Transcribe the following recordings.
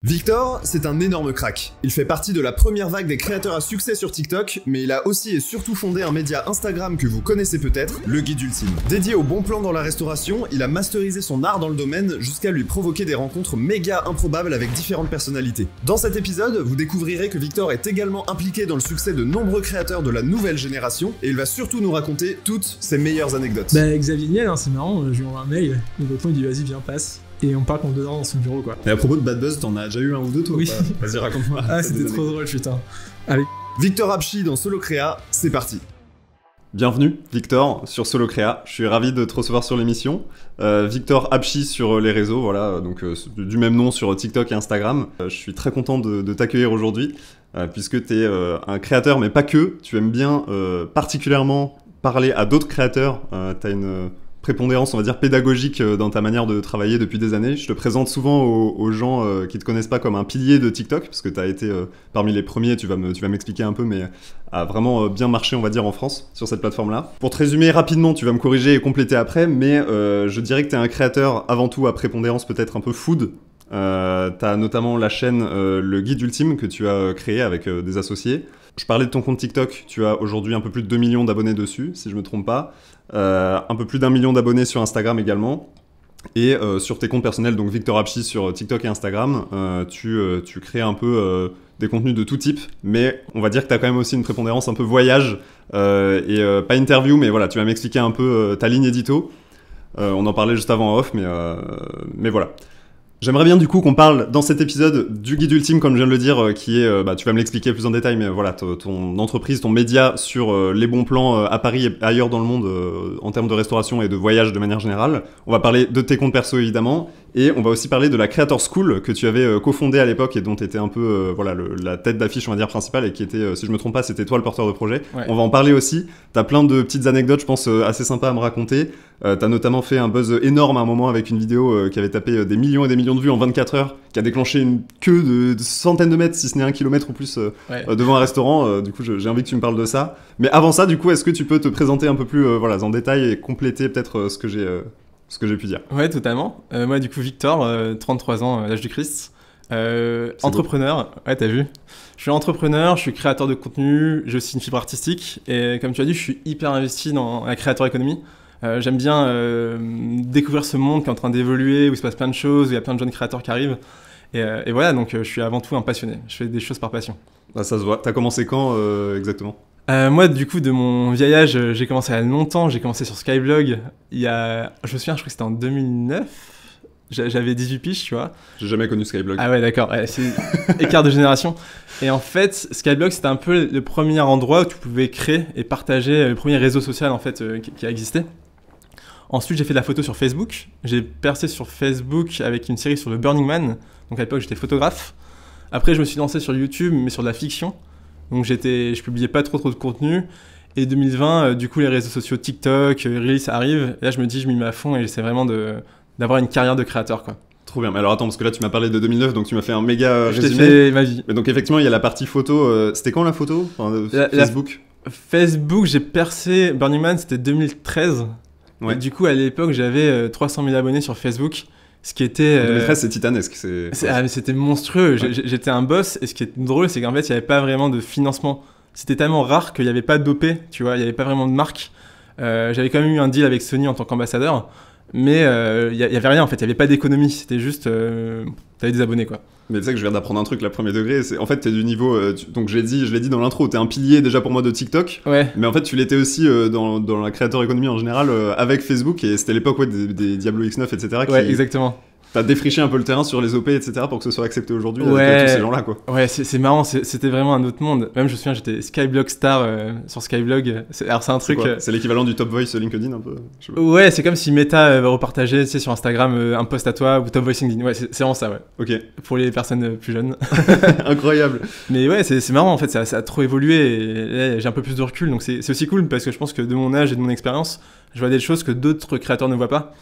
Victor, c'est un énorme crack. Il fait partie de la première vague des créateurs à succès sur TikTok, mais il a aussi et surtout fondé un média Instagram que vous connaissez peut-être, Le Guide Ultime. Dédié au bon plan dans la restauration, il a masterisé son art dans le domaine jusqu'à lui provoquer des rencontres méga improbables avec différentes personnalités. Dans cet épisode, vous découvrirez que Victor est également impliqué dans le succès de nombreux créateurs de la nouvelle génération, et il va surtout nous raconter toutes ses meilleures anecdotes. Bah Xavier Niel, c'est marrant, je lui envoie un mail, il répond, il dit vas-y viens passe. Et on parle pendant 2 heures dans son bureau quoi. Et à propos de Bad Buzz, t'en as déjà eu un ou deux toi? Oui. Vas-y raconte-moi. Ah c'était trop drôle putain. Allez. Victor Apchi dans Solocrea, c'est parti. Bienvenue Victor sur Solocrea, je suis ravi de te recevoir sur l'émission. Victor Apchi sur les réseaux, voilà, donc du même nom sur TikTok et Instagram. Je suis très content de t'accueillir aujourd'hui, puisque tu es un créateur, mais pas que. Tu aimes bien particulièrement parler à d'autres créateurs, tu as une prépondérance, on va dire, pédagogique dans ta manière de travailler depuis des années. Je te présente souvent aux gens qui te connaissent pas comme un pilier de TikTok, parce que tu as été parmi les premiers, tu vas m'expliquer un peu, mais a vraiment bien marché, on va dire, en France, sur cette plateforme-là. Pour te résumer rapidement, tu vas me corriger et compléter après, mais je dirais que tu es un créateur avant tout à prépondérance peut-être un peu food. T'as notamment la chaîne Le Guide Ultime que tu as créé avec des associés. Je parlais de ton compte TikTok, tu as aujourd'hui un peu plus de 2 millions d'abonnés dessus, si je me trompe pas. Un peu plus d'1 million d'abonnés sur Instagram également. Et sur tes comptes personnels, donc Victor Apchi sur TikTok et Instagram, tu crées un peu des contenus de tout type, mais on va dire que tu as quand même aussi une prépondérance un peu voyage, pas interview, mais voilà, tu vas m'expliquer un peu ta ligne édito. On en parlait juste avant en off, mais voilà. J'aimerais bien du coup qu'on parle dans cet épisode du Guide Ultime, comme je viens de le dire, qui est, tu vas me l'expliquer plus en détail, mais voilà, ton entreprise, ton média sur les bons plans à Paris et ailleurs dans le monde en termes de restauration et de voyage de manière générale. On va parler de tes comptes perso évidemment, et on va aussi parler de la Creator School que tu avais cofondée à l'époque et dont tu étais un peu la tête d'affiche, on va dire, principale, et qui était, si je me trompe pas, c'était toi le porteur de projet. Ouais. On va en parler aussi. T'as plein de petites anecdotes, je pense, assez sympas à me raconter. T'as notamment fait un buzz énorme à un moment avec une vidéo qui avait tapé des millions et des millions de vues en 24 heures, qui a déclenché une queue de centaines de mètres, si ce n'est 1 kilomètre ou plus, devant un restaurant. Du coup, j'ai envie que tu me parles de ça. Mais avant ça, du coup, est-ce que tu peux te présenter un peu plus en détail et compléter peut-être ce que j'ai pu dire? Ouais, totalement. Moi, du coup, Victor, 33 ans, l'âge du Christ. Entrepreneur, ouais, t'as vu. Je suis entrepreneur, je suis créateur de contenu, j'ai aussi une fibre artistique. Et comme tu as dit, je suis hyper investi dans la creator economy. J'aime bien découvrir ce monde qui est en train d'évoluer, où il se passe plein de choses, où il y a plein de jeunes créateurs qui arrivent. Et voilà, donc je suis avant tout un passionné. Je fais des choses par passion. Ah, ça se voit. T'as commencé quand exactement? Moi, du coup, de mon vieil âge, j'ai commencé il y a longtemps. J'ai commencé sur Skyblog. Je me souviens, je crois que c'était en 2009. J'avais 18 piges, tu vois. J'ai jamais connu Skyblog. Ah ouais, d'accord. Ouais, c'est écart de génération. Et en fait, Skyblog, c'était un peu le premier endroit où tu pouvais créer et partager le premier réseau social en fait qui a existé. Ensuite, j'ai fait de la photo sur Facebook. J'ai percé sur Facebook avec une série sur le Burning Man. Donc à l'époque, j'étais photographe. Après, je me suis lancé sur YouTube, mais sur de la fiction. Donc je publiais pas trop de contenu. Et 2020, du coup, les réseaux sociaux TikTok, Reels arrivent. Et là, je me dis, je m'y mets à fond et j'essaie vraiment d'avoir une carrière de créateur, quoi. Trop bien. Mais alors attends, parce que là, tu m'as parlé de 2009, donc tu m'as fait un méga résumé. Je t'ai fait ma vie. Mais donc effectivement, il y a la partie photo. C'était quand la photo? Facebook Facebook, j'ai percé Burning Man, c'était 2013. Ouais. Et du coup, à l'époque, j'avais 300 000 abonnés sur Facebook, ce qui était... 2013, c'est titanesque. C'était monstrueux. Ouais. J'étais un boss, et ce qui est drôle, c'est qu'en fait, il n'y avait pas vraiment de financement. C'était tellement rare qu'il n'y avait pas d'OP, tu vois, il n'y avait pas vraiment de marque. J'avais quand même eu un deal avec Sony en tant qu'ambassadeur, mais il n'y avait rien en fait, il n'y avait pas d'économie, c'était juste... t'avais des abonnés, quoi. Mais tu sais que je viens d'apprendre un truc là, premier degré, en fait t'es du niveau, donc je l'ai dit dans l'intro, t'es un pilier déjà pour moi de TikTok, ouais. Mais en fait tu l'étais aussi dans la creator economy en général avec Facebook, et c'était l'époque des Diablo X9 etc. Ouais, exactement. T'as défriché un peu le terrain sur les OP etc. pour que ce soit accepté aujourd'hui avec tous ces gens là quoi. Ouais, c'est marrant, c'était vraiment un autre monde. Même je me souviens, j'étais Skyblog star sur Skyblog. Alors c'est un truc... C'est l'équivalent du Top Voice LinkedIn un peu? Ouais, c'est comme si Meta repartageait sur Instagram un post à toi ou Top Voice LinkedIn. Ouais, c'est vraiment ça, ouais. Ok. Pour les personnes plus jeunes. Incroyable. Mais ouais, c'est marrant en fait, ça a trop évolué et là, j'ai un peu plus de recul, donc c'est aussi cool parce que je pense que de mon âge et de mon expérience, je vois des choses que d'autres créateurs ne voient pas.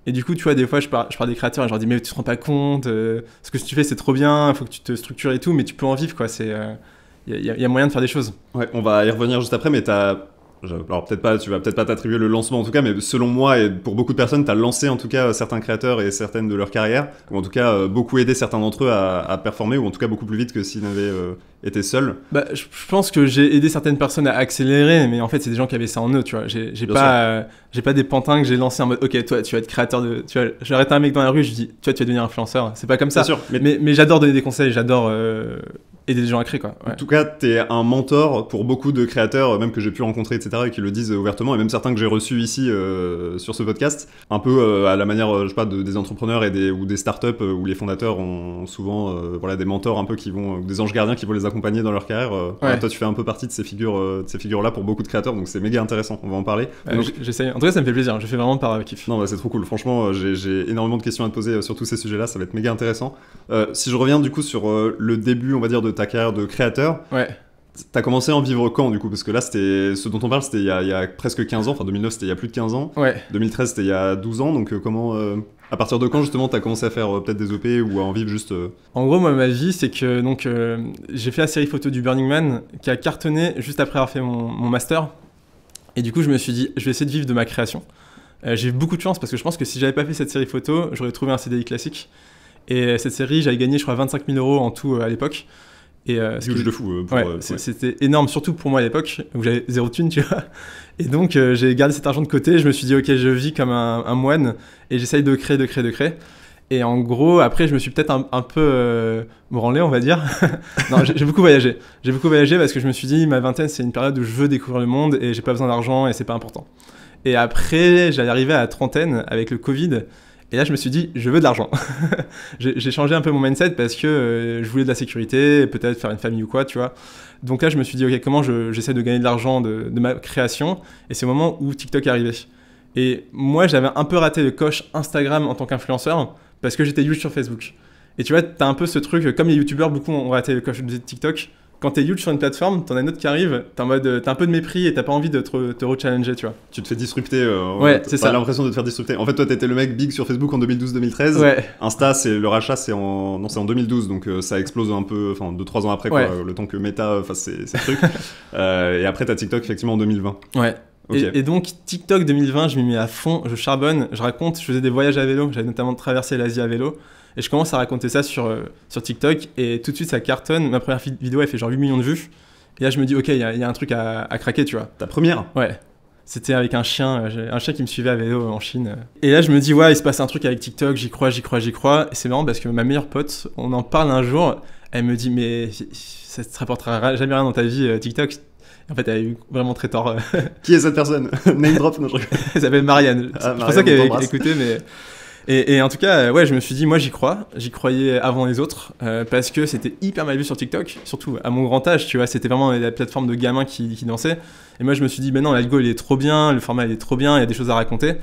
Et du coup, tu vois, des fois, je parle des créateurs et je leur dis, mais tu te rends pas compte, ce que tu fais, c'est trop bien, il faut que tu te structures et tout, mais tu peux en vivre, quoi. Il y a moyen de faire des choses. Ouais, on va y revenir juste après, mais t'as Alors peut-être pas, tu vas peut-être pas t'attribuer le lancement en tout cas, mais selon moi et pour beaucoup de personnes, t'as lancé en tout cas certains créateurs et certaines de leur carrière, ou en tout cas beaucoup aidé certains d'entre eux à performer, ou en tout cas beaucoup plus vite que s'ils n'avaient été seuls. Bah, je pense que j'ai aidé certaines personnes à accélérer, mais en fait c'est des gens qui avaient ça en eux, tu vois. J'ai pas des pantins que j'ai lancés en mode ok, toi tu vas être créateur de, tu vois, j'arrête un mec dans la rue, je dis tu vas devenir influenceur. C'est pas comme ça. Bien sûr, mais j'adore donner des conseils, j'adore aider des gens à créer, quoi. Ouais. En tout cas, t'es un mentor pour beaucoup de créateurs, même que j'ai pu rencontrer, etc., et qui le disent ouvertement, et même certains que j'ai reçus ici sur ce podcast, un peu à la manière, je sais pas, des entrepreneurs ou des startups où les fondateurs ont souvent voilà, des mentors un peu qui vont, des anges gardiens qui vont les accompagner dans leur carrière. Voilà, toi, tu fais un peu partie de ces figures-là pour beaucoup de créateurs, donc c'est méga intéressant. On va en parler. J'essaye. En tout cas, ça me fait plaisir. Je fais vraiment par kiff. Non, bah, c'est trop cool. Franchement, j'ai énormément de questions à te poser sur tous ces sujets-là. Ça va être méga intéressant. Si je reviens du coup sur le début, on va dire, de ta carrière de créateur. Ouais. T'as commencé à en vivre quand du coup? Parce que là, ce dont on parle, c'était il y a presque 15 ans. Enfin, 2009, c'était il y a plus de 15 ans. Ouais. 2013, c'était il y a 12 ans. Donc, à partir de quand justement t'as commencé à faire peut-être des EP ou à en vivre juste En gros, moi, ma vie, c'est que j'ai fait la série photo du Burning Man qui a cartonné juste après avoir fait mon master. Et du coup, je me suis dit, je vais essayer de vivre de ma création. J'ai eu beaucoup de chance parce que je pense que si j'avais pas fait cette série photo, j'aurais trouvé un CDI classique. Et cette série, j'avais gagné, je crois, 25 000 € en tout à l'époque. Et huge de fou. C'était énorme, surtout pour moi à l'époque, où j'avais zéro thune, tu vois. Et donc, j'ai gardé cet argent de côté. Je me suis dit, ok, je vis comme un moine et j'essaye de créer. Et en gros, après, je me suis peut-être un peu branlé, on va dire. Non, j'ai beaucoup voyagé. J'ai beaucoup voyagé parce que je me suis dit, ma vingtaine, c'est une période où je veux découvrir le monde et j'ai pas besoin d'argent et c'est pas important. Et après, j'allais arriver à la trentaine avec le Covid. Et là, je me suis dit, je veux de l'argent. J'ai changé un peu mon mindset parce que je voulais de la sécurité, peut-être faire une famille ou quoi, tu vois. Donc là, je me suis dit, ok, comment j'essaie de gagner de l'argent de ma création? Et c'est au moment où TikTok est arrivé. Et moi, j'avais un peu raté le coche Instagram en tant qu'influenceur parce que j'étais huge sur Facebook. Et tu vois, t'as un peu ce truc, comme les youtubeurs, beaucoup ont raté le coche de TikTok. Quand t'es huge sur une plateforme, t'en as une autre qui arrive, t'as un peu de mépris et t'as pas envie de te re-challenger, tu vois. Tu te fais disrupter. Ouais, c'est ça. T'as l'impression de te faire disrupter. En fait, toi, t'étais le mec big sur Facebook en 2012-2013. Ouais. Insta, le rachat, c'est en 2012, donc ça explose un peu, enfin 2-3 ans après, quoi, le temps que Meta fasse ses trucs. Et après, t'as TikTok, effectivement, en 2020. Ouais. Okay. Et donc, TikTok 2020, je m'y mets à fond, je charbonne, je faisais des voyages à vélo, j'avais notamment traversé l'Asie à vélo. Et je commence à raconter ça sur TikTok et tout de suite ça cartonne. Ma première vidéo elle fait genre 8 millions de vues. Et là je me dis ok, il y a un truc à craquer, tu vois. Ta première? Ouais. C'était avec un chien qui me suivait à vélo en Chine. Et là je me dis ouais, il se passe un truc avec TikTok, j'y crois. Et c'est marrant parce que ma meilleure pote, on en parle un jour, elle me dit mais ça te rapportera jamais rien dans ta vie TikTok. En fait, elle a eu vraiment très tort. Qui est cette personne? Name drop? Non, elle s'appelle Marianne. C'est pour ça qu'elle avait écouté, mais... Et en tout cas, ouais, je me suis dit, moi j'y crois. J'y croyais avant les autres parce que c'était hyper mal vu sur TikTok, surtout à mon grand âge, tu vois. C'était vraiment la plateforme de gamins qui dansaient. Et moi je me suis dit, ben non, l'algo il est trop bien, le format il est trop bien, il y a des choses à raconter.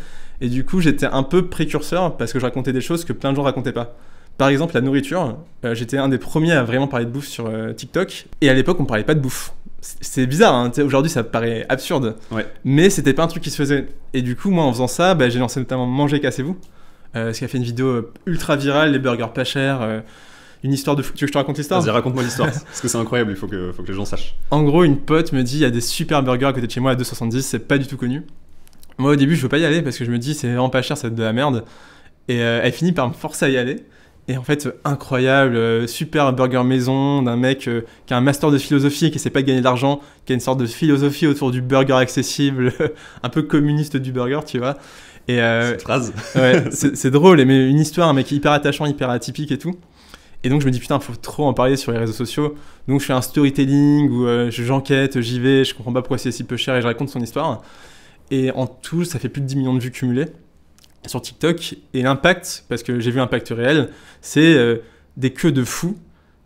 Et du coup, j'étais un peu précurseur parce que je racontais des choses que plein de gens racontaient pas. Par exemple, la nourriture. J'étais un des premiers à vraiment parler de bouffe sur TikTok. Et à l'époque, on parlait pas de bouffe. C'est bizarre, hein. Aujourd'hui ça paraît absurde. Ouais. Mais c'était pas un truc qui se faisait. Et du coup, moi en faisant ça, j'ai lancé notamment Manger, cassez-vous. Ce qui a fait une vidéo ultra virale, les burgers pas chers, une histoire de fou. Tu veux que je te raconte l'histoire? Vas-y, raconte-moi l'histoire, parce que c'est incroyable, il faut que les gens sachent. En gros, une pote me dit, il y a des super burgers à côté de chez moi à 2,70, c'est pas du tout connu. Moi au début, je veux pas y aller parce que je me dis, c'est vraiment pas cher, c'est de la merde. Et elle finit par me forcer à y aller. Et en fait, incroyable, super burger maison d'un mec qui a un master de philosophie et qui essaie pas de gagner de l'argent, qui a une sorte de philosophie autour du burger accessible, un peu communiste du burger, tu vois. Et cette phrase. Ouais, c'est drôle, mais une histoire, un mec hyper attachant, hyper atypique et tout. Et donc je me dis putain, faut trop en parler sur les réseaux sociaux. Donc je fais un storytelling où j'enquête, j'y vais, je comprends pas pourquoi c'est si peu cher et je raconte son histoire. Et en tout, ça fait plus de 10 millions de vues cumulées sur TikTok. Et l'impact, parce que j'ai vu l'impact réel, c'est des queues de fous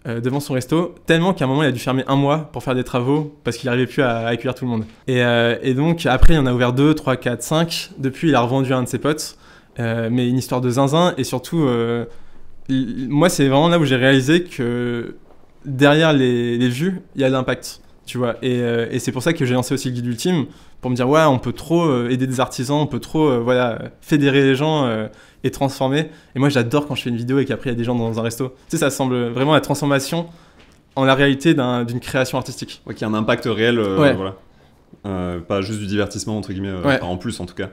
devant son resto, tellement qu'à un moment il a dû fermer 1 mois pour faire des travaux parce qu'il n'arrivait plus à accueillir tout le monde. Et donc après il en a ouvert 2, 3, 4, 5. Depuis il a revendu à un de ses potes, mais une histoire de zinzin. Et surtout, moi c'est vraiment là où j'ai réalisé que derrière les vues, il y a de l'impact. Tu vois, et c'est pour ça que j'ai lancé aussi le guide ultime, pour me dire ouais, on peut trop aider des artisans, on peut trop fédérer les gens et transformer. Et moi j'adore quand je fais une vidéo et qu'après il y a des gens dans un resto. Tu sais, ça semble vraiment la transformation en la réalité d'une création artistique. Ouais, qui a un impact réel. Ouais. Voilà. pas juste du divertissement entre guillemets, Ouais. enfin, en plus en tout cas.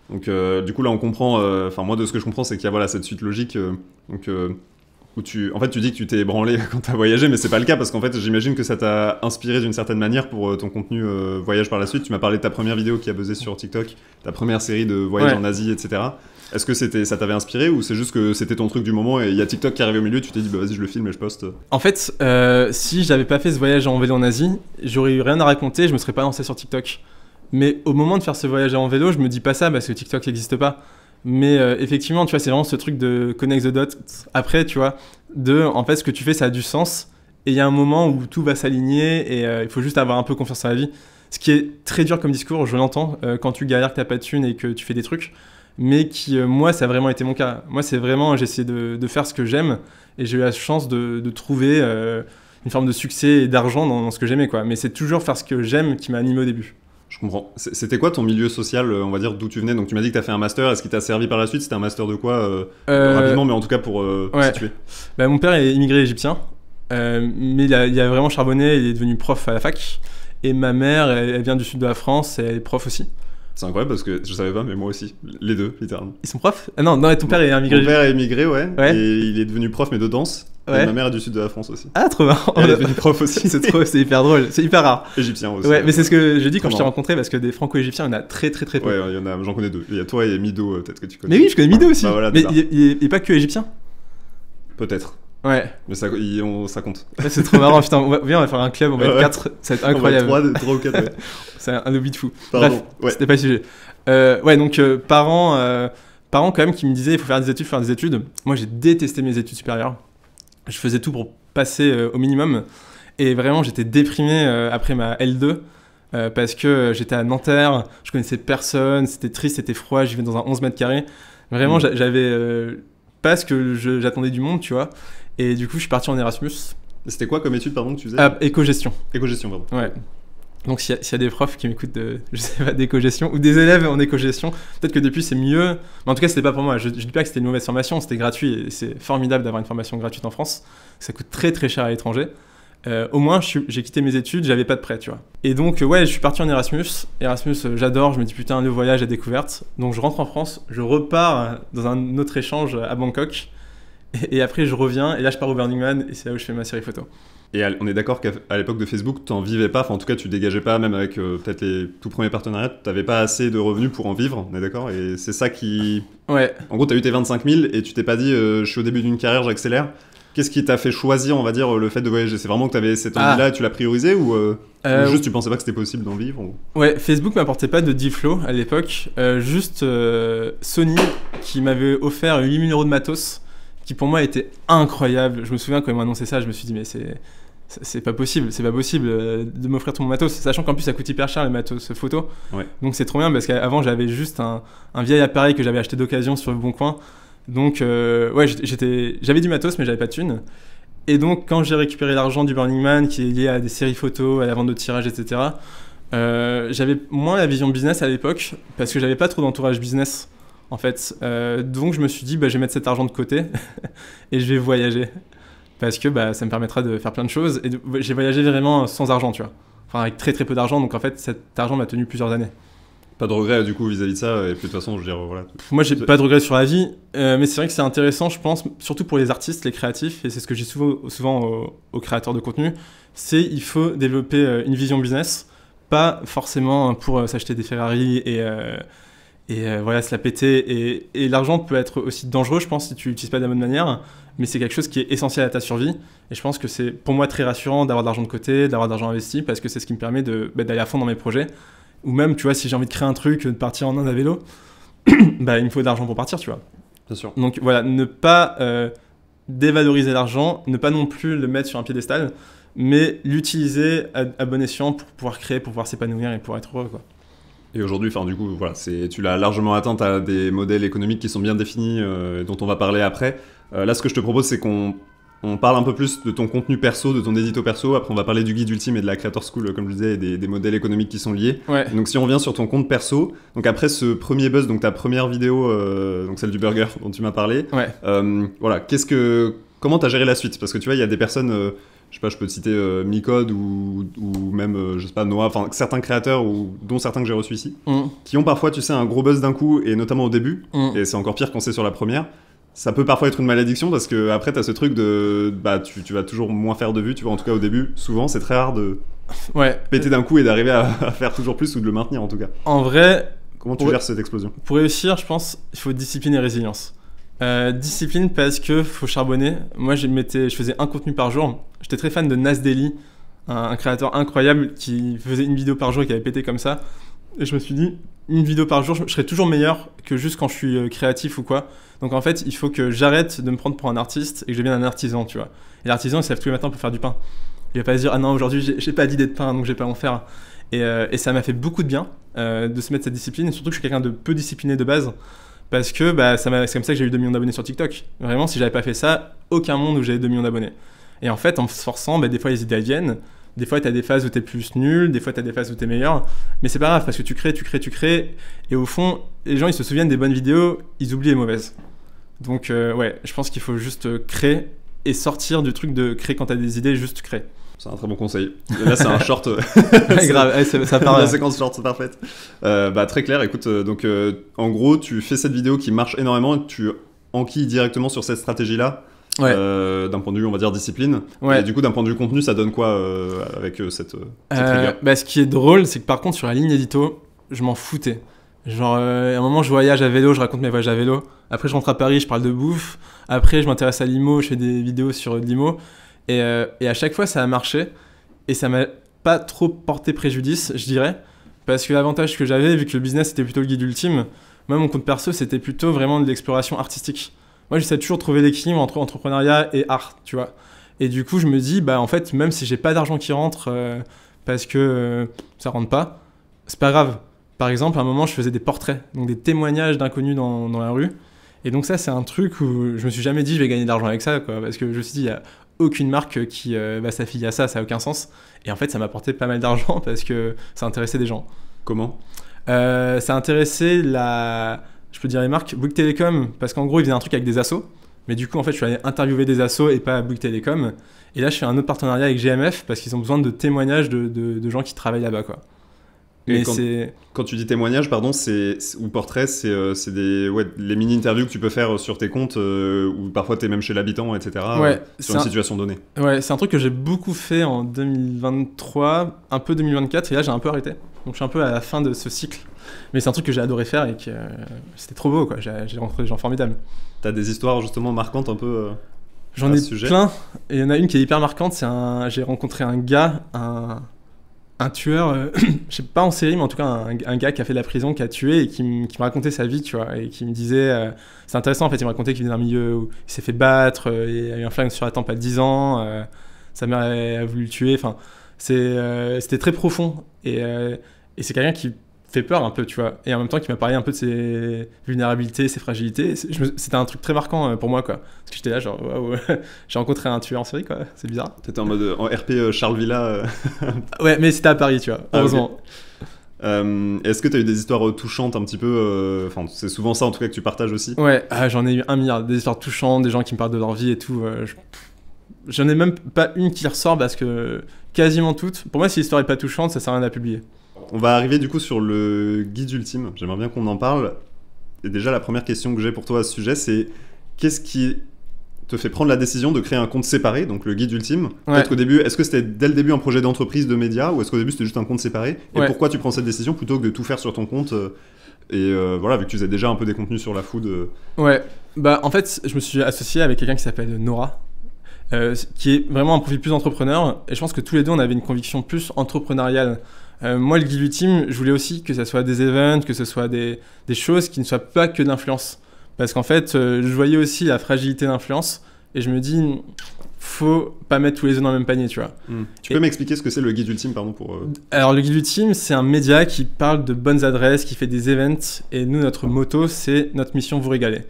Donc du coup là on comprend, enfin moi de ce que je comprends c'est qu'il y a voilà cette suite logique, où tu dis que tu t'es branlé quand t'as voyagé, mais c'est pas le cas parce qu'en fait j'imagine que ça t'a inspiré d'une certaine manière pour ton contenu voyage par la suite. Tu m'as parlé de ta première vidéo qui a buzzé sur TikTok, ta première série de voyages Ouais. en Asie, etc. Est-ce que ça t'avait inspiré ou c'est juste que c'était ton truc du moment et il y a TikTok qui est arrivé au milieu, tu t'es dit bah vas-y je le filme et je poste? En fait, si j'avais pas fait ce voyage en vélo en Asie, j'aurais eu rien à raconter, je me serais pas lancé sur TikTok. Mais au moment de faire ce voyage en vélo, je me dis pas ça parce que TikTok n'existe pas. Mais effectivement, tu vois, c'est vraiment ce truc de connect the dots. Après, tu vois, en fait, ce que tu fais, ça a du sens. Et il y a un moment où tout va s'aligner et il faut juste avoir un peu confiance en la vie. Ce qui est très dur comme discours, je l'entends, quand tu galères, que t'as pas de thunes et que tu fais des trucs. Mais moi, ça a vraiment été mon cas. Moi, c'est vraiment, j'ai essayé de faire ce que j'aime et j'ai eu la chance de trouver une forme de succès et d'argent dans ce que j'aimais, quoi. Mais c'est toujours faire ce que j'aime qui m'a animé au début. Je comprends. C'était quoi ton milieu social, on va dire, d'où tu venais? Donc tu m'as dit que t'as fait un master, est-ce qu'il t'a servi par la suite? C'était un master de quoi rapidement, mais en tout cas pour ouais. situer. Bah, mon père est immigré égyptien, mais il a vraiment charbonné, il est devenu prof à la fac. Et ma mère, elle vient du sud de la France, et elle est prof aussi. C'est incroyable parce que je savais pas, mais moi aussi. Les deux, littéralement. Ils sont profs? Ah non, ton père est immigré. Mon père est immigré, ouais. Ouais. Et il est devenu prof, mais de danse. Ouais. Et ma mère est du sud de la France aussi. Ah, trop marrant. Et elle est devenue prof aussi. c'est hyper drôle, c'est hyper rare. Égyptien aussi. Ouais, mais c'est ce que je dis quand Trop je t'ai marrant. rencontré, parce que des franco-égyptiens, il y en a très très peu. Ouais, il y en a, j'en connais deux. Il y a toi et Mido, peut-être que tu connais. Mais oui, je connais Mido aussi. Bah voilà, mais c'est ça. il est pas que égyptien. Peut-être. Ouais, Mais ça compte. ouais, c'est trop marrant. Putain, viens, on va faire un club, on va être Ouais. 4, ça va être incroyable. On va être 3 ou 4, ouais. C'est un hobby de fou. Pardon. Bref, Ouais. c'était pas le sujet. Ouais, donc parents quand même qui me disaient il faut faire des études. Moi, j'ai détesté mes études supérieures. Je faisais tout pour passer au minimum. Et vraiment, j'étais déprimé après ma L2 parce que j'étais à Nanterre, je connaissais personne, c'était triste, c'était froid, je vivais dans un 11 mètres carrés. Vraiment, j'avais pas ce que j'attendais du monde, tu vois. Et du coup, je suis parti en Erasmus. C'était quoi comme étude, pardon, que tu faisais? Éco-gestion. Éco-gestion, pardon. Ouais. Donc s'il y a des profs qui m'écoutent je sais pas, d'éco-gestion, ou des élèves en éco-gestion, peut-être que depuis c'est mieux. Mais en tout cas, c'était pas pour moi. Je dis pas que c'était une mauvaise formation, c'était gratuit. Et c'est formidable d'avoir une formation gratuite en France. Ça coûte très très cher à l'étranger. Au moins, j'ai quitté mes études, j'avais pas de prêt, tu vois. Et donc, ouais, je suis parti en Erasmus. Erasmus, j'adore, je me dis putain, le voyage, la découverte. Donc je rentre en France, je repars dans un autre échange à Bangkok. Et après, je reviens, et là, je pars au Burning Man, et c'est là où je fais ma série photo. Et on est d'accord qu'à l'époque de Facebook, t'en vivais pas, enfin en tout cas tu dégageais pas, même avec peut-être les tout premiers partenariats, t'avais pas assez de revenus pour en vivre, on est d'accord? Et c'est ça qui... Ouais. En gros, t'as eu tes 25 000 et tu t'es pas dit je suis au début d'une carrière, j'accélère. Qu'est-ce qui t'a fait choisir, on va dire, le fait de voyager? C'est vraiment que t'avais cette envie-là et tu l'as priorisé ou juste tu pensais pas que c'était possible d'en vivre Ouais, Facebook m'apportait pas de D-Flow à l'époque, juste Sony qui m'avait offert 8 000 € de matos, qui pour moi était incroyable. Je me souviens quand ils m'ont annoncé ça, je me suis dit mais c'est pas possible de m'offrir tout mon matos, sachant qu'en plus ça coûte hyper cher les matos photo. Ouais. Donc c'est trop bien parce qu'avant j'avais juste un vieil appareil que j'avais acheté d'occasion sur le Bon Coin. Donc ouais, j'avais du matos mais j'avais pas de thunes. Et donc quand j'ai récupéré l'argent du Burning Man qui est lié à des séries photos, à la vente de tirages, etc., j'avais moins la vision business à l'époque parce que j'avais pas trop d'entourage business en fait. Donc je me suis dit je vais mettre cet argent de côté et je vais voyager. Parce que ça me permettra de faire plein de choses. Et j'ai voyagé vraiment sans argent, tu vois. Enfin, avec très très peu d'argent. Donc en fait, cet argent m'a tenu plusieurs années. Pas de regret du coup vis-à-vis de ça, et puis de toute façon, je veux dire, voilà. Moi, j'ai pas de regret sur la vie. Mais c'est vrai que c'est intéressant, je pense, surtout pour les artistes, les créatifs. Et c'est ce que je dis souvent aux créateurs de contenu. C'est il faut développer une vision business. Pas forcément pour s'acheter des Ferrari et voilà, se la péter. Et l'argent peut être aussi dangereux, je pense, si tu l'utilises pas de la bonne manière. Mais c'est quelque chose qui est essentiel à ta survie. Et je pense que c'est pour moi très rassurant d'avoir de l'argent de côté, d'avoir de l'argent investi, parce que c'est ce qui me permet d'aller à fond dans mes projets. Ou même, tu vois, si j'ai envie de créer un truc, de partir en Inde à vélo, il me faut de l'argent pour partir, tu vois. Bien sûr. Donc voilà, ne pas dévaloriser l'argent, ne pas non plus le mettre sur un piédestal, mais l'utiliser à bon escient pour pouvoir créer, pour pouvoir s'épanouir et pour être heureux, quoi. Et aujourd'hui, enfin du coup, voilà, tu l'as largement atteint, tu as des modèles économiques qui sont bien définis, dont on va parler après. Là, ce que je te propose, c'est qu'on parle un peu plus de ton contenu perso, de ton édito perso. Après, on va parler du guide ultime et de la Creator School, comme je disais, et des modèles économiques qui sont liés. Ouais. Donc, si on revient sur ton compte perso, donc après ce premier buzz, donc ta première vidéo, donc celle du burger dont tu m'as parlé, Ouais. voilà, comment t'as géré la suite? Parce que tu vois, il y a des personnes je sais pas, je peux te citer Micode ou même, je sais pas, Noah, enfin certains créateurs, dont certains que j'ai reçus ici, qui ont parfois, tu sais, un gros buzz d'un coup, et notamment au début, et c'est encore pire quand c'est sur la première. Ça peut parfois être une malédiction parce que après t'as ce truc de tu vas toujours moins faire de vues, tu vois, en tout cas au début, souvent c'est très rare de péter d'un coup et d'arriver à faire toujours plus ou de le maintenir en tout cas. En vrai, comment tu gères cette explosion? Pour réussir, je pense il faut discipline et résilience. Discipline parce que faut charbonner. Moi je faisais un contenu par jour. J'étais très fan de Nas Daily, un créateur incroyable qui faisait une vidéo par jour et qui avait pété comme ça. Et je me suis dit, une vidéo par jour, je serais toujours meilleur que juste quand je suis créatif ou quoi. Donc en fait, il faut que j'arrête de me prendre pour un artiste et que je devienne un artisan, tu vois. Et l'artisan, il se lève tous les matins pour faire du pain. Il va pas se dire, ah non, aujourd'hui, j'ai pas d'idée de pain, donc je vais pas en faire. Et ça m'a fait beaucoup de bien de se mettre cette discipline. Et surtout que je suis quelqu'un de peu discipliné de base. Parce que c'est comme ça que j'ai eu 2 millions d'abonnés sur TikTok. Vraiment, si j'avais pas fait ça, aucun monde où j'avais 2 millions d'abonnés. Et en fait, en se forçant, des fois les idées viennent. Des fois, t'as des phases où t'es plus nul, des fois, t'as des phases où t'es meilleur. Mais c'est pas grave, parce que tu crées. Et au fond, les gens, ils se souviennent des bonnes vidéos, ils oublient les mauvaises. Donc, je pense qu'il faut juste créer et sortir du truc de créer quand t'as des idées, juste créer. C'est un très bon conseil. Là, c'est un short. Grave, ça part. La séquence short, c'est parfaite. Très clair. Écoute, donc, en gros, tu fais cette vidéo qui marche énormément et tu enquilles directement sur cette stratégie-là. Ouais. D'un point de vue, on va dire, discipline. Ouais. Et du coup, d'un point de vue contenu, ça donne quoi avec cette rigueur? Ce qui est drôle, c'est que par contre, sur la ligne édito, je m'en foutais. Genre, à un moment, je voyage à vélo, je raconte mes voyages à vélo. Après, je rentre à Paris, je parle de bouffe. Après, je m'intéresse à l'IMO, je fais des vidéos sur l'IMO. Et à chaque fois, ça a marché. Et ça m'a pas trop porté préjudice, je dirais. Parce que l'avantage que j'avais, vu que le business était plutôt le guide ultime, moi, mon compte perso, c'était plutôt vraiment de l'exploration artistique. Moi, j'essaie toujours de trouver l'équilibre entre entrepreneuriat et art, tu vois. Et du coup, je me dis, en fait, même si j'ai pas d'argent qui rentre parce que ça rentre pas, c'est pas grave. Par exemple, à un moment, je faisais des portraits, donc des témoignages d'inconnus dans la rue. Et donc ça, c'est un truc où je me suis jamais dit, je vais gagner de l'argent avec ça, quoi. Parce que je me suis dit, il y a aucune marque qui s'affilie à ça, ça a aucun sens. Et en fait, ça m'a apporté pas mal d'argent parce que ça intéressait des gens. Comment? Ça intéressait je peux dire les marques, Bouygues Télécom, parce qu'en gros, ils faisaient un truc avec des assos. Mais du coup, en fait, je suis allé interviewer des assos et pas Bouygues Télécom. Et là, je fais un autre partenariat avec GMF parce qu'ils ont besoin de témoignages de gens qui travaillent là-bas, quoi. Mais quand tu dis témoignage, pardon, ou portrait, c'est les mini-interviews que tu peux faire sur tes comptes où parfois tu es même chez l'habitant, etc. Sur une situation donnée. Ouais, c'est un truc que j'ai beaucoup fait en 2023, un peu 2024, et là j'ai un peu arrêté. Donc je suis un peu à la fin de ce cycle. Mais c'est un truc que j'ai adoré faire et que c'était trop beau, quoi. J'ai rencontré des gens formidables. T'as des histoires justement marquantes un peu J'en ai plein, et il y en a une qui est hyper marquante, j'ai rencontré un gars, un tueur, je sais pas en série, mais en tout cas un gars qui a fait de la prison, qui a tué et qui me racontait sa vie, tu vois, et qui me disait, c'est intéressant en fait, il me racontait qu'il venait d'un milieu où il s'est fait battre, il y a eu un flingue sur la tempe à 10 ans, sa mère a voulu le tuer, enfin, c'était très profond, et c'est quelqu'un qui fait peur un peu, tu vois, et en même temps qui m'a parlé un peu de ses vulnérabilités, ses fragilités. C'était un truc très marquant pour moi, quoi, parce que j'étais là genre waouh, j'ai rencontré un tueur en série, quoi, c'est bizarre. T'étais en mode en RP Charles Villa. Ouais, mais c'était à Paris, tu vois, heureusement. Okay. Est-ce que t'as eu des histoires touchantes un petit peu, enfin c'est souvent ça en tout cas que tu partages aussi? Ouais, j'en ai eu 1 milliard, des histoires touchantes, des gens qui me parlent de leur vie et tout. J'en ai même pas une qui ressort parce que quasiment toutes, pour moi si l'histoire est pas touchante, ça sert à rien à publier. On va arriver du coup sur le guide ultime, j'aimerais bien qu'on en parle. Et déjà la première question que j'ai pour toi à ce sujet, c'est qu'est-ce qui te fait prendre la décision de créer un compte séparé, donc le guide ultime? Peut-être qu'au début, est-ce que c'était dès le début un projet d'entreprise de médias ou est-ce qu'au début c'était juste un compte séparé? Et pourquoi tu prends cette décision plutôt que de tout faire sur ton compte voilà, vu que tu faisais déjà un peu des contenus sur la food. Ouais, en fait, je me suis associé avec quelqu'un qui s'appelle Nora, qui est vraiment un profil plus entrepreneur, et je pense que tous les deux on avait une conviction plus entrepreneuriale. Moi, le guide ultime, je voulais aussi que ça soit des events, que ce soit des choses qui ne soient pas que de l'influence. Parce qu'en fait, je voyais aussi la fragilité de l'influence et je me dis, faut pas mettre tous les œufs dans le même panier, tu vois. Tu peux m'expliquer ce que c'est le guide ultime, pardon pour... Alors, le guide ultime, c'est un média qui parle de bonnes adresses, qui fait des events, et nous, notre motto, c'est notre mission vous régaler.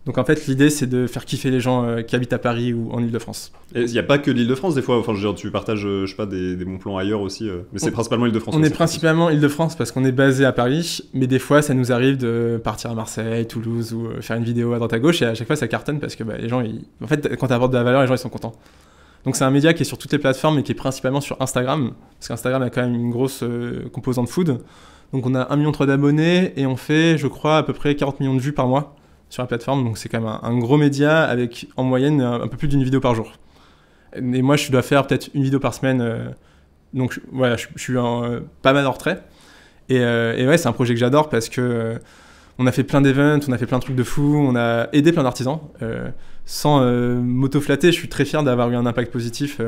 Donc en fait, l'idée, c'est de faire kiffer les gens qui habitent à Paris ou en Ile-de-France. Et il n'y a pas que l'Ile-de-France des fois, enfin, je veux dire, tu partages, je sais pas, des bons plans ailleurs aussi, mais c'est principalement Ile-de-France. On est principalement Ile-de-France parce qu'on est basé à Paris, mais des fois, ça nous arrive de partir à Marseille, Toulouse ou faire une vidéo à droite à gauche, et à chaque fois, ça cartonne parce que les gens, en fait, quand tu apportes de la valeur, les gens, ils sont contents. Donc c'est un média qui est sur toutes les plateformes et qui est principalement sur Instagram, parce qu'Instagram a quand même une grosse composante food. Donc on a 1,3 million d'abonnés et on fait, je crois, à peu près 40 millions de vues par mois sur la plateforme. Donc c'est quand même un gros média avec en moyenne un peu plus d'une vidéo par jour. Et moi je dois faire peut-être une vidéo par semaine. Donc voilà, je suis pas mal en retrait. Et ouais, c'est un projet que j'adore parce que on a fait plein d'events, on a fait plein de trucs de fou, on a aidé plein d'artisans. Sans m'auto-flatter, je suis très fier d'avoir eu un impact positif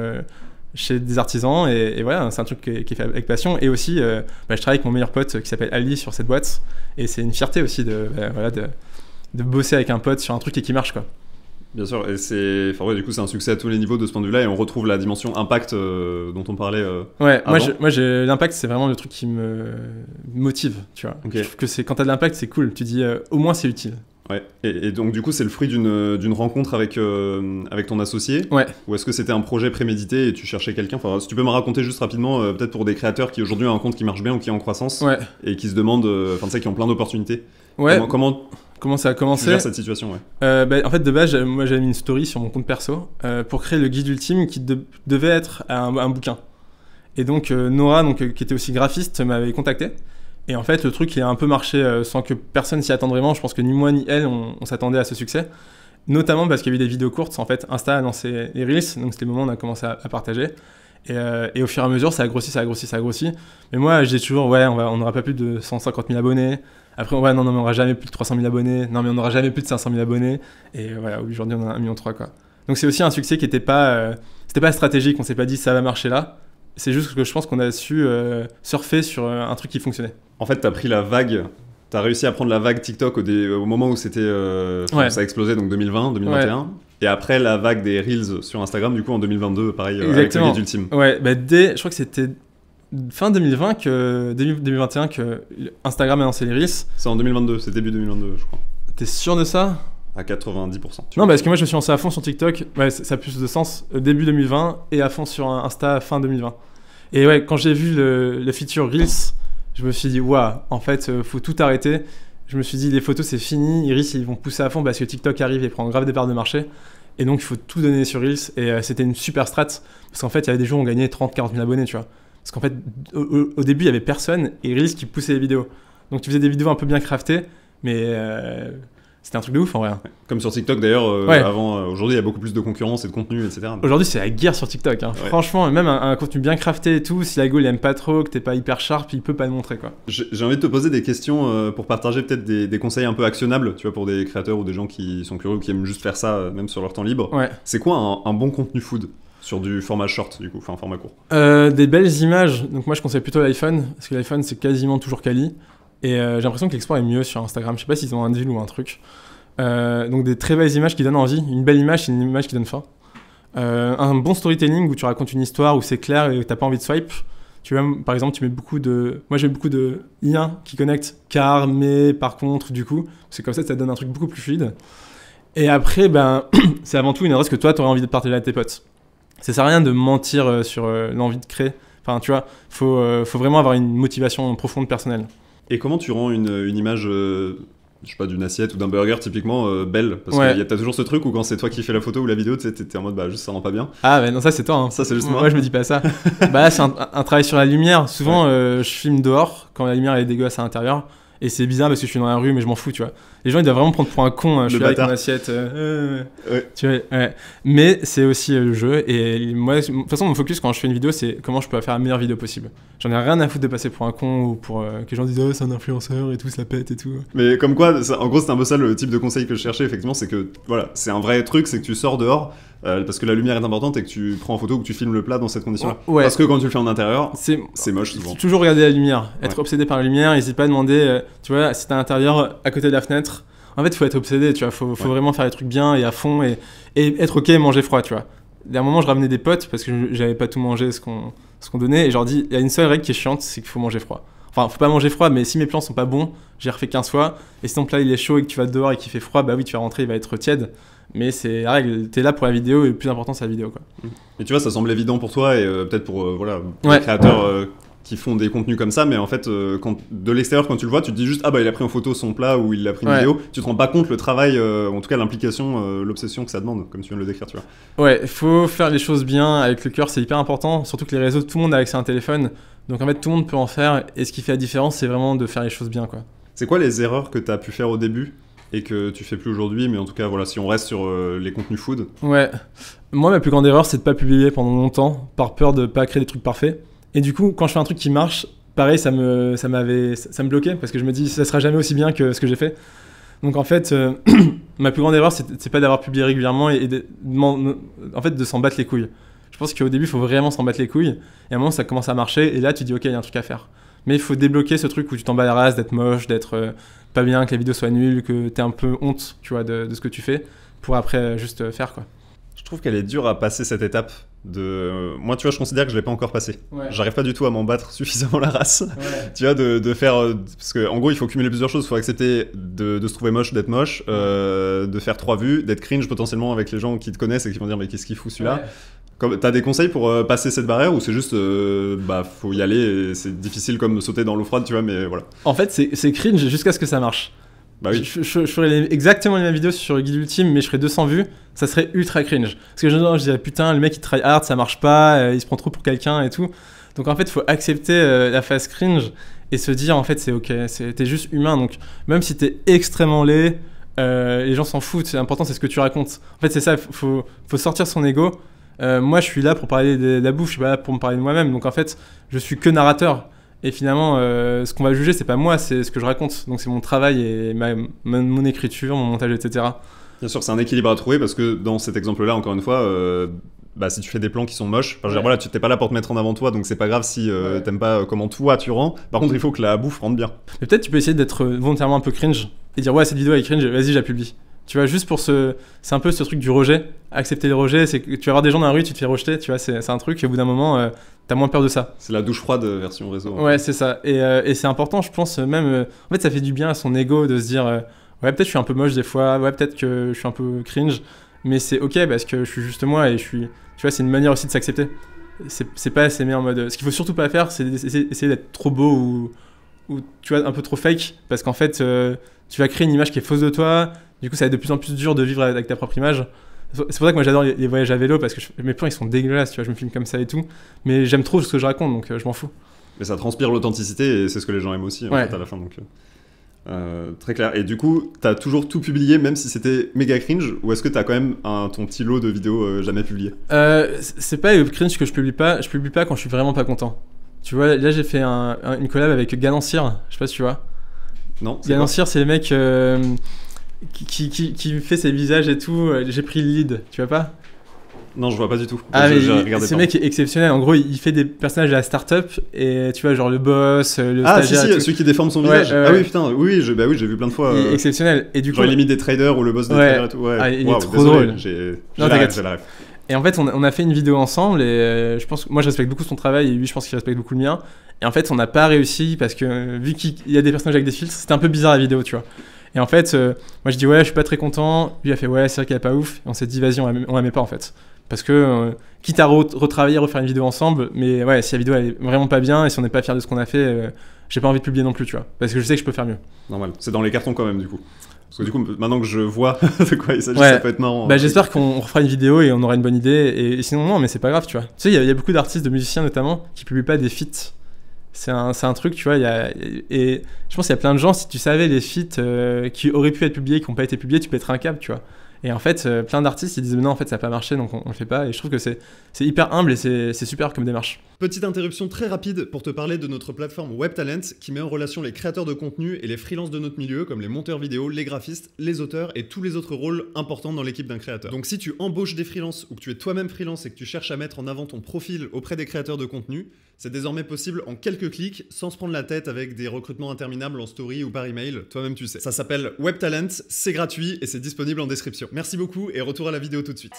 chez des artisans. Et voilà, c'est un truc qui est fait avec passion. Et aussi, je travaille avec mon meilleur pote qui s'appelle Ali sur cette boîte. Et c'est une fierté aussi de bosser avec un pote sur un truc et qui marche, quoi. Bien sûr, et du coup c'est un succès à tous les niveaux de ce point de vue-là, et on retrouve la dimension impact dont on parlait ouais, avant. moi l'impact c'est vraiment le truc qui me motive, tu vois. Okay. Je trouve que quand t'as de l'impact c'est cool, tu dis au moins c'est utile. Ouais, et donc du coup c'est le fruit d'une rencontre avec ton associé. Ouais. Ou est-ce que c'était un projet prémédité et tu cherchais quelqu'un? Enfin, si tu peux me raconter juste rapidement, peut-être pour des créateurs qui aujourd'hui ont un compte qui marche bien ou qui est en croissance, ouais, et qui se demandent, qui ont plein d'opportunités. Ouais. Comment ça a commencé? Tu gères cette situation, ouais. En fait, de base, moi j'avais mis une story sur mon compte perso pour créer le guide ultime qui devait être un bouquin. Et donc Nora, qui était aussi graphiste, m'avait contacté. Et en fait, le truc il a un peu marché sans que personne s'y attende vraiment. Je pense que ni moi ni elle, on s'attendait à ce succès. Notamment parce qu'il y a eu des vidéos courtes. En fait, Insta a lancé les Reels, donc c'était le moment où on a commencé à partager. Et au fur et à mesure, ça a grossi. Mais moi, j'ai toujours, on n'aura pas plus de 150 000 abonnés. Après, non, mais on n'aura jamais plus de 300 000 abonnés. Non, mais on n'aura jamais plus de 500 000 abonnés. Et voilà, aujourd'hui, on a 1,3 million, quoi. Donc, c'est aussi un succès qui n'était pas, c'était pas stratégique. On s'est pas dit ça va marcher là. C'est juste que je pense qu'on a su surfer sur un truc qui fonctionnait. En fait, t'as pris la vague. T'as réussi à prendre la vague TikTok au moment où c'était, ça a explosé, donc 2020, 2021. Ouais. Et après, la vague des Reels sur Instagram, du coup, en 2022, pareil, avec le guide ultime. Ouais, je crois que c'était fin 2020 2021 que Instagram a lancé les Reels. C'est en 2022, c'est début 2022, je crois. T'es sûr de ça? À 90%. Non, parce que moi, je me suis lancé à fond sur TikTok. Ouais, ça a plus de sens. Début 2020 et à fond sur Insta fin 2020. Et ouais, quand j'ai vu le feature Reels, je me suis dit, waouh, en fait, faut tout arrêter. Je me suis dit, les photos, c'est fini. Reels, ils vont pousser à fond parce que TikTok arrive et prend grave des parts de marché. Et donc, il faut tout donner sur Reels. Et c'était une super strat. Parce qu'en fait, il y avait des jours où on gagnait 30-40 000 abonnés, tu vois. Parce qu'en fait, au début, il n'y avait personne et Reels qui poussait les vidéos. Donc, tu faisais des vidéos un peu bien craftées, mais c'était un truc de ouf en vrai. Comme sur TikTok d'ailleurs, avant, aujourd'hui, il y a beaucoup plus de concurrence et de contenu, etc. Aujourd'hui, c'est la guerre sur TikTok. Hein. Ouais. Franchement, même un contenu bien crafté et tout, si la go il aime pas trop, que t'es pas hyper sharp, il peut pas le montrer, quoi. J'ai envie de te poser des questions pour partager peut-être des conseils un peu actionnables, tu vois, pour des créateurs ou des gens qui sont curieux ou qui aiment juste faire ça, même sur leur temps libre. Ouais. C'est quoi un bon contenu food sur du format short, du coup, enfin format court? Des belles images. Donc moi, je conseille plutôt l'iPhone, parce que l'iPhone, c'est quasiment toujours quali. Et j'ai l'impression que l'export est mieux sur Instagram. Je sais pas s'ils ont un deal ou un truc. Donc des très belles images qui donnent envie. Une belle image, c'est une image qui donne faim. Un bon storytelling où tu racontes une histoire, où c'est clair et où t'as pas envie de swipe. Tu vois, par exemple, moi j'ai beaucoup de liens qui connectent car, mais, par contre, du coup. C'est comme ça que ça donne un truc beaucoup plus fluide. Et après, c'est avant tout une adresse que toi, t'aurais envie de partager à tes potes. Ça sert à rien de mentir sur l'envie de créer. Enfin, tu vois, faut vraiment avoir une motivation profonde personnelle. Et comment tu rends une image, je sais pas, d'une assiette ou d'un burger typiquement belle? Parce que t'as toujours ce truc où quand c'est toi qui fais la photo ou la vidéo, t'es en mode juste ça rend pas bien. Ah, mais non, ça c'est toi. Hein. Ça c'est juste moi. Moi je me dis pas ça. Là, c'est un travail sur la lumière. Souvent, je filme dehors quand la lumière est dégueulasse à l'intérieur. Et c'est bizarre parce que je suis dans la rue, mais je m'en fous, tu vois. Les gens, ils doivent vraiment prendre pour un con. Je suis là avec mon assiette. Ouais. Tu vois, ouais. Mais c'est aussi le jeu. Et moi, de toute façon, mon focus quand je fais une vidéo, c'est comment je peux faire la meilleure vidéo possible. J'en ai rien à foutre de passer pour un con ou pour que les gens disent c'est un influenceur et tout, ça pète et tout. Mais comme quoi, en gros, c'est un peu ça le type de conseil que je cherchais, effectivement. C'est que, voilà, c'est un vrai truc, c'est que tu sors dehors. Parce que la lumière est importante et que tu prends en photo ou que tu filmes le plat dans cette condition-là. Ouais. Parce que quand tu le fais en intérieur, c'est moche souvent. Toujours regarder la lumière, être obsédé par la lumière, n'hésite pas à demander, tu vois, si t'es à l'intérieur, à côté de la fenêtre. En fait, il faut être obsédé, tu vois, faut vraiment faire les trucs bien et à fond et être ok et manger froid, tu vois. À un moment, je ramenais des potes parce que j'avais pas tout mangé ce qu'on donnait et je leur dis, il y a une seule règle qui est chiante, c'est qu'il faut manger froid. Enfin, faut pas manger froid, mais si mes plans sont pas bons, j'ai refait 15 fois. Et si ton plat il est chaud et que tu vas dehors et qu'il fait froid, bah oui, tu vas rentrer, il va être tiède. Mais c'est la règle, t'es là pour la vidéo et le plus important c'est la vidéo, quoi. Et tu vois, ça semble évident pour toi et peut-être pour les créateurs qui font des contenus comme ça, mais en fait, de l'extérieur, quand tu le vois, tu te dis juste, ah bah il a pris en photo son plat ou il a pris une vidéo. Tu te rends pas compte le travail, en tout cas l'implication, l'obsession que ça demande, comme tu viens de le décrire, tu vois. Ouais, il faut faire les choses bien avec le cœur, c'est hyper important. Surtout que les réseaux, tout le monde a accès à un téléphone. Donc en fait, tout le monde peut en faire. Et ce qui fait la différence, c'est vraiment de faire les choses bien, quoi. C'est quoi les erreurs que tu as pu faire au début et que tu fais plus aujourd'hui, mais en tout cas, voilà, si on reste sur les contenus food. Ouais. Moi, ma plus grande erreur, c'est de pas publier pendant longtemps, par peur de pas créer des trucs parfaits. Et du coup, quand je fais un truc qui marche, pareil, ça me bloquait, parce que je me dis, ça sera jamais aussi bien que ce que j'ai fait. Donc en fait, ma plus grande erreur, c'est pas d'avoir publié régulièrement et en fait, de s'en battre les couilles. Je pense qu'au début, il faut vraiment s'en battre les couilles. Et à un moment, ça commence à marcher, et là, tu dis, ok, il y a un truc à faire. Mais il faut débloquer ce truc où tu t'en bats la race, d'être moche, d'être pas bien, que la vidéo soit nulle, que t'aies un peu honte, tu vois, de ce que tu fais, pour après juste faire, quoi. Je trouve qu'elle est dure à passer cette étape. Moi, tu vois, je considère que je l'ai pas encore passé. Ouais. J'arrive pas du tout à m'en battre suffisamment la race. Ouais. Tu vois, de faire. Parce qu'en gros, il faut cumuler plusieurs choses. Il faut accepter de se trouver moche, d'être moche, de faire 3 vues, d'être cringe potentiellement avec les gens qui te connaissent et qui vont dire, mais qu'est-ce qu'il fout celui-là? T'as des conseils pour passer cette barrière ou c'est juste faut y aller et c'est difficile comme sauter dans l'eau froide, tu vois, mais voilà. En fait, c'est cringe jusqu'à ce que ça marche. Bah oui. Je ferais exactement les mêmes vidéos sur le guide ultime, mais je ferais 200 vues, ça serait ultra cringe. Parce que je dirais, putain, le mec il try hard, ça marche pas, il se prend trop pour quelqu'un et tout. Donc en fait, il faut accepter la phase cringe et se dire, en fait, c'est ok, t'es juste humain. Donc même si t'es extrêmement laid, les gens s'en foutent, c'est important, c'est ce que tu racontes. En fait, c'est ça, faut sortir son ego. Moi, je suis là pour parler de la bouffe, je suis pas là pour me parler de moi-même. Donc en fait, je suis que narrateur. Et finalement, ce qu'on va juger, c'est pas moi, c'est ce que je raconte. Donc c'est mon travail et mon écriture, mon montage, etc. Bien sûr, c'est un équilibre à trouver parce que dans cet exemple-là, encore une fois, si tu fais des plans qui sont moches, je veux dire, voilà, tu t'es pas là pour te mettre en avant toi, donc c'est pas grave si t'aimes pas comment toi tu rends. Par contre, il faut que la bouffe rende bien. Mais peut-être tu peux essayer d'être volontairement un peu cringe et dire ouais, cette vidéo est cringe, vas-y, je la publie. Tu vois, juste pour c'est un peu ce truc du rejet. Accepter le rejet, c'est que tu vas voir des gens dans la rue, tu te fais rejeter, tu vois, c'est un truc et au bout d'un moment, t'as moins peur de ça. C'est la douche froide version réseau. Ouais, c'est ça. Et c'est important, je pense, même. En fait, ça fait du bien à son ego de se dire ouais, peut-être je suis un peu moche des fois, ouais, peut-être que je suis un peu cringe, mais c'est ok parce que je suis juste moi et je suis. Tu vois, c'est une manière aussi de s'accepter. C'est pas s'aimer en mode. Ce qu'il faut surtout pas faire, c'est essayer d'être trop beau ou tu vois, un peu trop fake parce qu'en fait, tu vas créer une image qui est fausse de toi. Du coup, ça va être de plus en plus dur de vivre avec ta propre image. C'est pour ça que moi j'adore les voyages à vélo parce que mes plans ils sont dégueulasses, tu vois, je me filme comme ça et tout. Mais j'aime trop ce que je raconte donc je m'en fous. Mais ça transpire l'authenticité et c'est ce que les gens aiment aussi en fait, à la fin. Donc, très clair. Et du coup, t'as toujours tout publié même si c'était méga cringe ou est-ce que t'as quand même ton petit lot de vidéos jamais publiées? C'est pas le cringe que je publie pas quand je suis vraiment pas content. Tu vois, là j'ai fait une collab avec Ganancir, je sais pas si tu vois. Non. Ganancir, c'est le mec qui fait ses visages et tout. J'ai pris le lead, tu vois pas? Non, je vois pas du tout. Ah, mais ce mec est exceptionnel. En gros, il fait des personnages de la start-up et tu vois, genre le boss, le stagiaire. Ah, si, celui qui déforme son visage. Ah oui, putain, oui, j'ai vu plein de fois. Il est exceptionnel. Et du coup, genre, il imite des traders ou le boss des traders et tout. Ouais. Ah, il est trop drôle. J'ai la ref. Et en fait, on a fait une vidéo ensemble et je pense que moi, je respecte beaucoup son travail et lui, je pense qu'il respecte beaucoup le mien. Et en fait, on n'a pas réussi parce que vu qu'il y a des personnages avec des filtres, c'était un peu bizarre la vidéo, tu vois. Et en fait, moi je dis ouais, je suis pas très content. Lui a fait ouais, c'est vrai qu'elle est pas ouf. Et on s'est dit vas-y, on la met pas en fait. Parce que quitte à retravailler, refaire une vidéo ensemble, mais ouais, si la vidéo elle est vraiment pas bien et si on n'est pas fier de ce qu'on a fait, j'ai pas envie de publier non plus, tu vois. Parce que je sais que je peux faire mieux. Normal. C'est dans les cartons quand même du coup. Parce que du coup, maintenant que je vois de quoi il s'agit, ça peut être marrant. Bah, j'espère qu'on refera une vidéo et on aura une bonne idée. Et sinon, non, mais c'est pas grave, tu vois. Tu sais, il y a beaucoup d'artistes, de musiciens notamment, qui publient pas des feats. C'est un truc, tu vois. Et je pense qu'il y a plein de gens, si tu savais les feats qui auraient pu être publiés, qui n'ont pas été publiés, tu pèterais un câble, tu vois. Et en fait, plein d'artistes, ils disent non, en fait, ça n'a pas marché, donc on le fait pas. Et je trouve que c'est hyper humble et c'est super comme démarche. Petite interruption très rapide pour te parler de notre plateforme WebTalent qui met en relation les créateurs de contenu et les freelances de notre milieu, comme les monteurs vidéo, les graphistes, les auteurs et tous les autres rôles importants dans l'équipe d'un créateur. Donc si tu embauches des freelances ou que tu es toi-même freelance et que tu cherches à mettre en avant ton profil auprès des créateurs de contenu, c'est désormais possible en quelques clics, sans se prendre la tête avec des recrutements interminables en story ou par email, toi-même tu sais. Ça s'appelle WebTalent, c'est gratuit et c'est disponible en description. Merci beaucoup et retour à la vidéo tout de suite.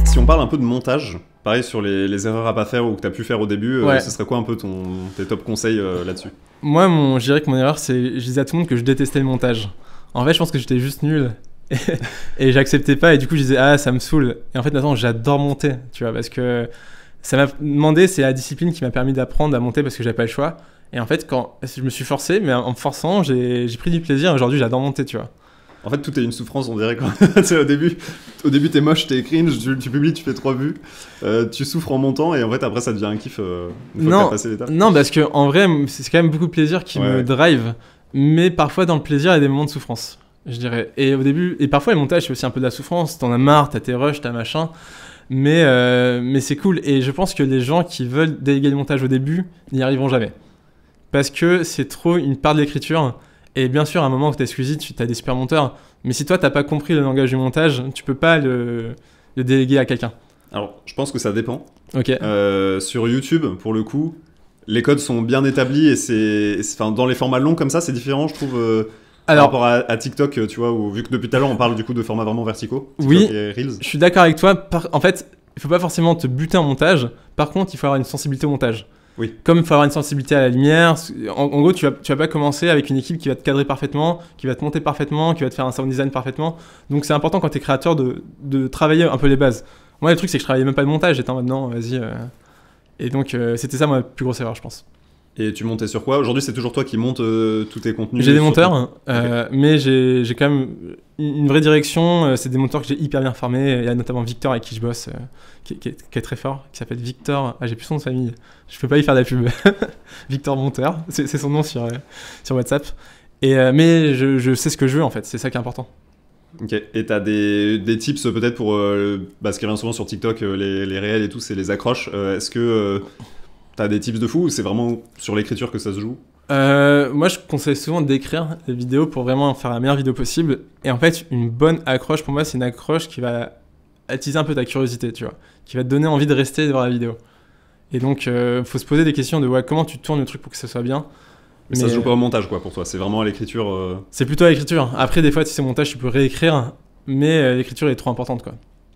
Si on parle un peu de montage, pareil sur les erreurs à pas faire ou que tu as pu faire au début, ce serait quoi un peu tes top conseils là-dessus? Moi, je dirais que mon erreur, c'est je disais à tout le monde que je détestais le montage. En fait, je pense que j'étais juste nul. Et j'acceptais pas et du coup je disais ah ça me saoule. Et en fait maintenant j'adore monter, tu vois, parce que ça m'a demandé, c'est la discipline qui m'a permis d'apprendre à monter parce que j'avais pas le choix. Et en fait, quand je me suis forcé, mais en me forçant, j'ai pris du plaisir. Aujourd'hui, j'adore monter, tu vois. En fait, tout est une souffrance, on dirait. Tu sais, au début, t'es moche, t'es cringe, tu publies, tu fais 3 vues, tu souffres en montant, et en fait, après, ça devient un kiff une fois que t'as passé l'étape. Non, parce que en vrai, c'est quand même beaucoup de plaisir qui me drive, mais parfois, dans le plaisir, il y a des moments de souffrance, je dirais. Et au début, et parfois, le montage, c'est aussi un peu de la souffrance. T'en as marre, t'as tes rushs, t'as machin. Mais c'est cool. Et je pense que les gens qui veulent déléguer le montage au début n'y arriveront jamais. Parce que c'est trop une part de l'écriture. Et bien sûr, à un moment où tu es Squeezie, tu as des super monteurs. Mais si toi, tu n'as pas compris le langage du montage, tu peux pas le déléguer à quelqu'un. Alors, je pense que ça dépend. Ok. Sur YouTube, pour le coup, les codes sont bien établis et dans les formats longs comme ça, c'est différent, je trouve. Par rapport à TikTok, tu vois, où, vu que depuis tout à l'heure, on parle du coup de formats vraiment verticaux. TikTok oui, et Reels. Je suis d'accord avec toi. En fait, il faut pas forcément te buter en montage. Par contre, il faut avoir une sensibilité au montage. Oui. Comme il faut avoir une sensibilité à la lumière. En gros, tu vas pas commencer avec une équipe qui va te cadrer parfaitement, qui va te monter parfaitement, qui va te faire un sound design parfaitement. Donc c'est important quand tu es créateur de travailler un peu les bases. Moi, le truc, c'est que je travaillais même pas le montage. J'étais en mode non, vas-y. Et donc, c'était ça ma plus grosse erreur, je pense. Et tu montais sur quoi? Aujourd'hui, c'est toujours toi qui montes tous tes contenus? J'ai des monteurs, mais j'ai quand même une vraie direction. C'est des monteurs que j'ai hyper bien formés. Il y a notamment Victor avec qui je bosse, qui est très fort, qui s'appelle Victor. Ah, j'ai plus son nom de famille. Je peux pas y faire de la pub. Victor Monteur, c'est son nom sur WhatsApp. Mais je sais ce que je veux en fait. C'est ça qui est important. Ok. Et t'as des tips peut-être pour ce qui revient souvent sur TikTok, les réels et tout, c'est les accroches. Est-ce que t'as des tips de fou ou c'est vraiment sur l'écriture que ça se joue? Moi, je conseille souvent d'écrire des vidéos pour vraiment faire la meilleure vidéo possible. Et en fait, une bonne accroche, pour moi, c'est une accroche qui va attiser un peu ta curiosité, tu vois, qui va te donner envie de rester devant la vidéo. Et donc, faut se poser des questions de comment tu tournes le truc pour que ça soit bien. Mais ça se joue pas au montage, quoi, pour toi. C'est vraiment à l'écriture. C'est plutôt à l'écriture. Après, des fois, si c'est montage, tu peux réécrire, mais l'écriture est trop importante, quoi.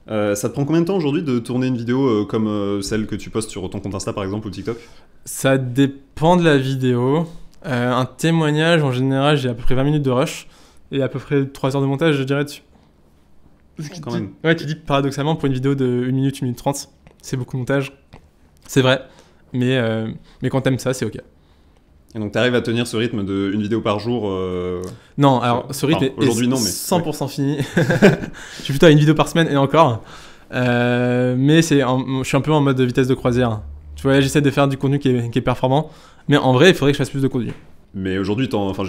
Ça te prend combien de temps aujourd'hui de tourner une vidéo comme celle que tu postes sur ton compte Insta par exemple ou TikTok? Ça dépend de la vidéo. Un témoignage, en général, j'ai à peu près 20 minutes de rush et à peu près 3 heures de montage, je dirais, dessus. Quand même. Ouais, tu dis paradoxalement, pour une vidéo de 1 minute, 1 minute 30, c'est beaucoup de montage. C'est vrai, mais quand t'aimes ça, c'est ok. Et donc t'arrives à tenir ce rythme de une vidéo par jour Non, alors ce rythme est 100% fini. Je suis plutôt à une vidéo par semaine et encore. Mais je suis un peu en mode vitesse de croisière. Tu vois, là, j'essaie de faire du contenu qui est performant. Mais en vrai, il faudrait que je fasse plus de contenu. Mais aujourd'hui,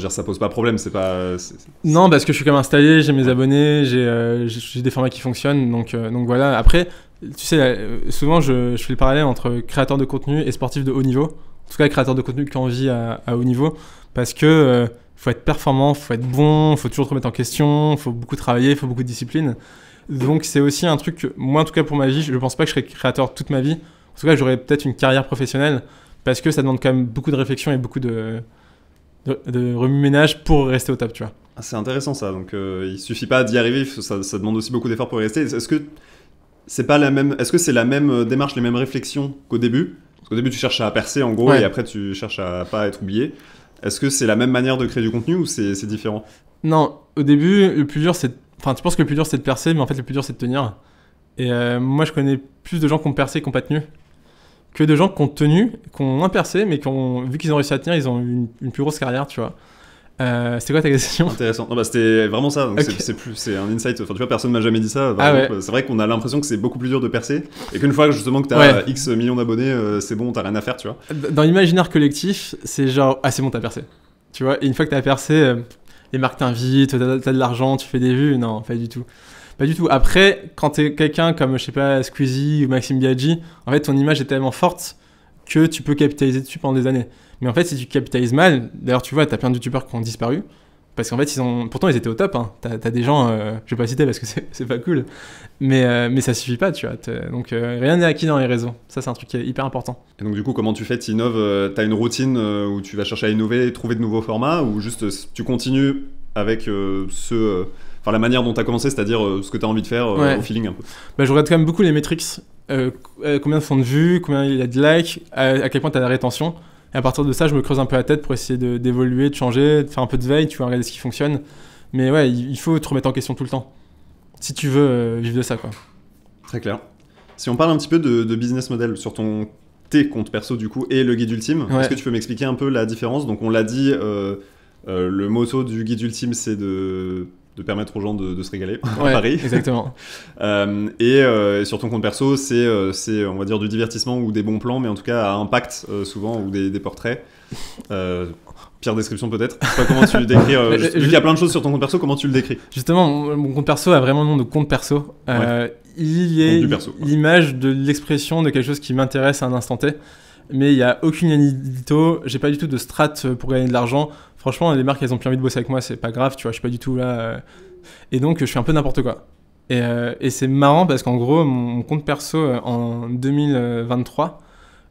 ça pose pas problème, c'est pas... Non, parce que je suis quand même installé, j'ai mes abonnés, j'ai des formats qui fonctionnent. Donc voilà, après, tu sais, souvent je fais le parallèle entre créateur de contenu et sportif de haut niveau. En tout cas, créateur de contenu qui en vit à haut niveau, parce que faut être performant, faut être bon, faut toujours te remettre en question, faut beaucoup travailler, faut beaucoup de discipline. Donc c'est aussi un truc que, moi en tout cas pour ma vie, je pense pas que je serai créateur toute ma vie. En tout cas, j'aurai peut-être une carrière professionnelle, parce que ça demande quand même beaucoup de réflexion et beaucoup de remue-ménage pour rester au top, tu vois. Ah, c'est intéressant ça, donc il suffit pas d'y arriver, ça demande aussi beaucoup d'efforts pour y rester. Est-ce que c'est la même démarche, les mêmes réflexions qu'au début? Parce qu'au début, tu cherches à percer en gros, et après, tu cherches à pas être oublié. Est-ce que c'est la même manière de créer du contenu ou c'est différent? Non, au début, le plus dur, tu penses que le plus dur, c'est de percer, mais en fait, le plus dur, c'est de tenir. Et moi, je connais plus de gens qui ont percé et qui n'ont pas tenu que de gens qui ont tenu, qui ont moins percé, mais vu qu'ils ont réussi à tenir, ils ont une plus grosse carrière, tu vois. C'était quoi ta question? Intéressant. Non, c'était vraiment ça. Donc okay. C'est un insight. Enfin, tu vois, personne m'a jamais dit ça. Ouais. C'est vrai qu'on a l'impression que c'est beaucoup plus dur de percer et qu'une fois justement que t'as X millions d'abonnés, c'est bon, t'as rien à faire, tu vois. Dans l'imaginaire collectif, c'est genre c'est bon, t'as percé. Tu vois. Et une fois que t'as percé, les marques t'invitent, t'as de l'argent, tu fais des vues. Non, pas du tout. Pas du tout. Après, quand t'es quelqu'un comme je sais pas Squeezie ou Maxime Biaggi, en fait, ton image est tellement forte que tu peux capitaliser dessus pendant des années. Mais en fait, si tu capitalises mal, d'ailleurs, tu vois, t'as plein de youtubeurs qui ont disparu. Parce qu'en fait, pourtant, ils étaient au top. Hein. T'as des gens, je vais pas citer parce que c'est pas cool. Mais ça suffit pas, tu vois. Donc, rien n'est acquis dans les réseaux. Ça, c'est un truc qui est hyper important. Et donc, du coup, comment tu fais? Tu innoves? T'as une routine où tu vas chercher à innover, trouver de nouveaux formats? Ou juste tu continues avec la manière dont t'as commencé, c'est-à-dire ce que t'as envie de faire au feeling un peu? Je regarde quand même beaucoup les metrics. Combien de font de vues, combien il y a de likes, à quel point t'as la rétention. Et à partir de ça, je me creuse un peu la tête pour essayer d'évoluer, de changer, de faire un peu de veille, tu vois, regarder ce qui fonctionne. Mais ouais, il faut te remettre en question tout le temps. Si tu veux vivre de ça, quoi. Très clair. Si on parle un petit peu de business model sur tes comptes perso du coup et le guide ultime, est-ce que tu peux m'expliquer un peu la différence? Donc on l'a dit, le motto du guide ultime c'est de permettre aux gens de se régaler à Paris. Exactement. Et sur ton compte perso, c'est on va dire du divertissement ou des bons plans, mais en tout cas à impact souvent, ou des portraits. Pire description peut-être. Je sais pas comment tu le décris. Vu qu'il y a plein de choses sur ton compte perso, comment tu le décris? Justement, mon compte perso a vraiment le nom de compte perso. Il est l'image de l'expression de quelque chose qui m'intéresse à un instant T. Mais il n'y a aucune édito, j'ai pas du tout de strat pour gagner de l'argent. Franchement, les marques, elles ont plus envie de bosser avec moi, c'est pas grave, tu vois, je suis pas du tout là. Et donc, je fais un peu n'importe quoi. Et c'est marrant parce qu'en gros, mon compte perso en 2023,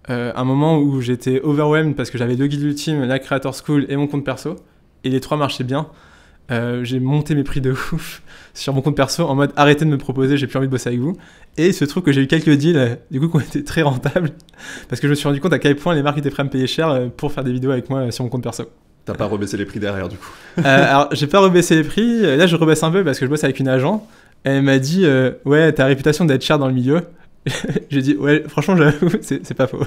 un moment où j'étais overwhelmed parce que j'avais 2 guides ultimes, la Creator School et mon compte perso, et les 3 marchaient bien. J'ai monté mes prix de ouf sur mon compte perso en mode arrêtez de me proposer, j'ai plus envie de bosser avec vous. Et il se trouve que j'ai eu quelques deals du coup qui ont été très rentables parce que je me suis rendu compte à quel point les marques étaient prêtes à me payer cher pour faire des vidéos avec moi sur mon compte perso. T'as pas rebaissé les prix derrière du coup? Alors j'ai pas rebaissé les prix, là je rebaisse un peu parce que je bosse avec une agent. Elle m'a dit ouais t'as la réputation d'être cher dans le milieu. J'ai dit ouais franchement j'avoue c'est pas faux.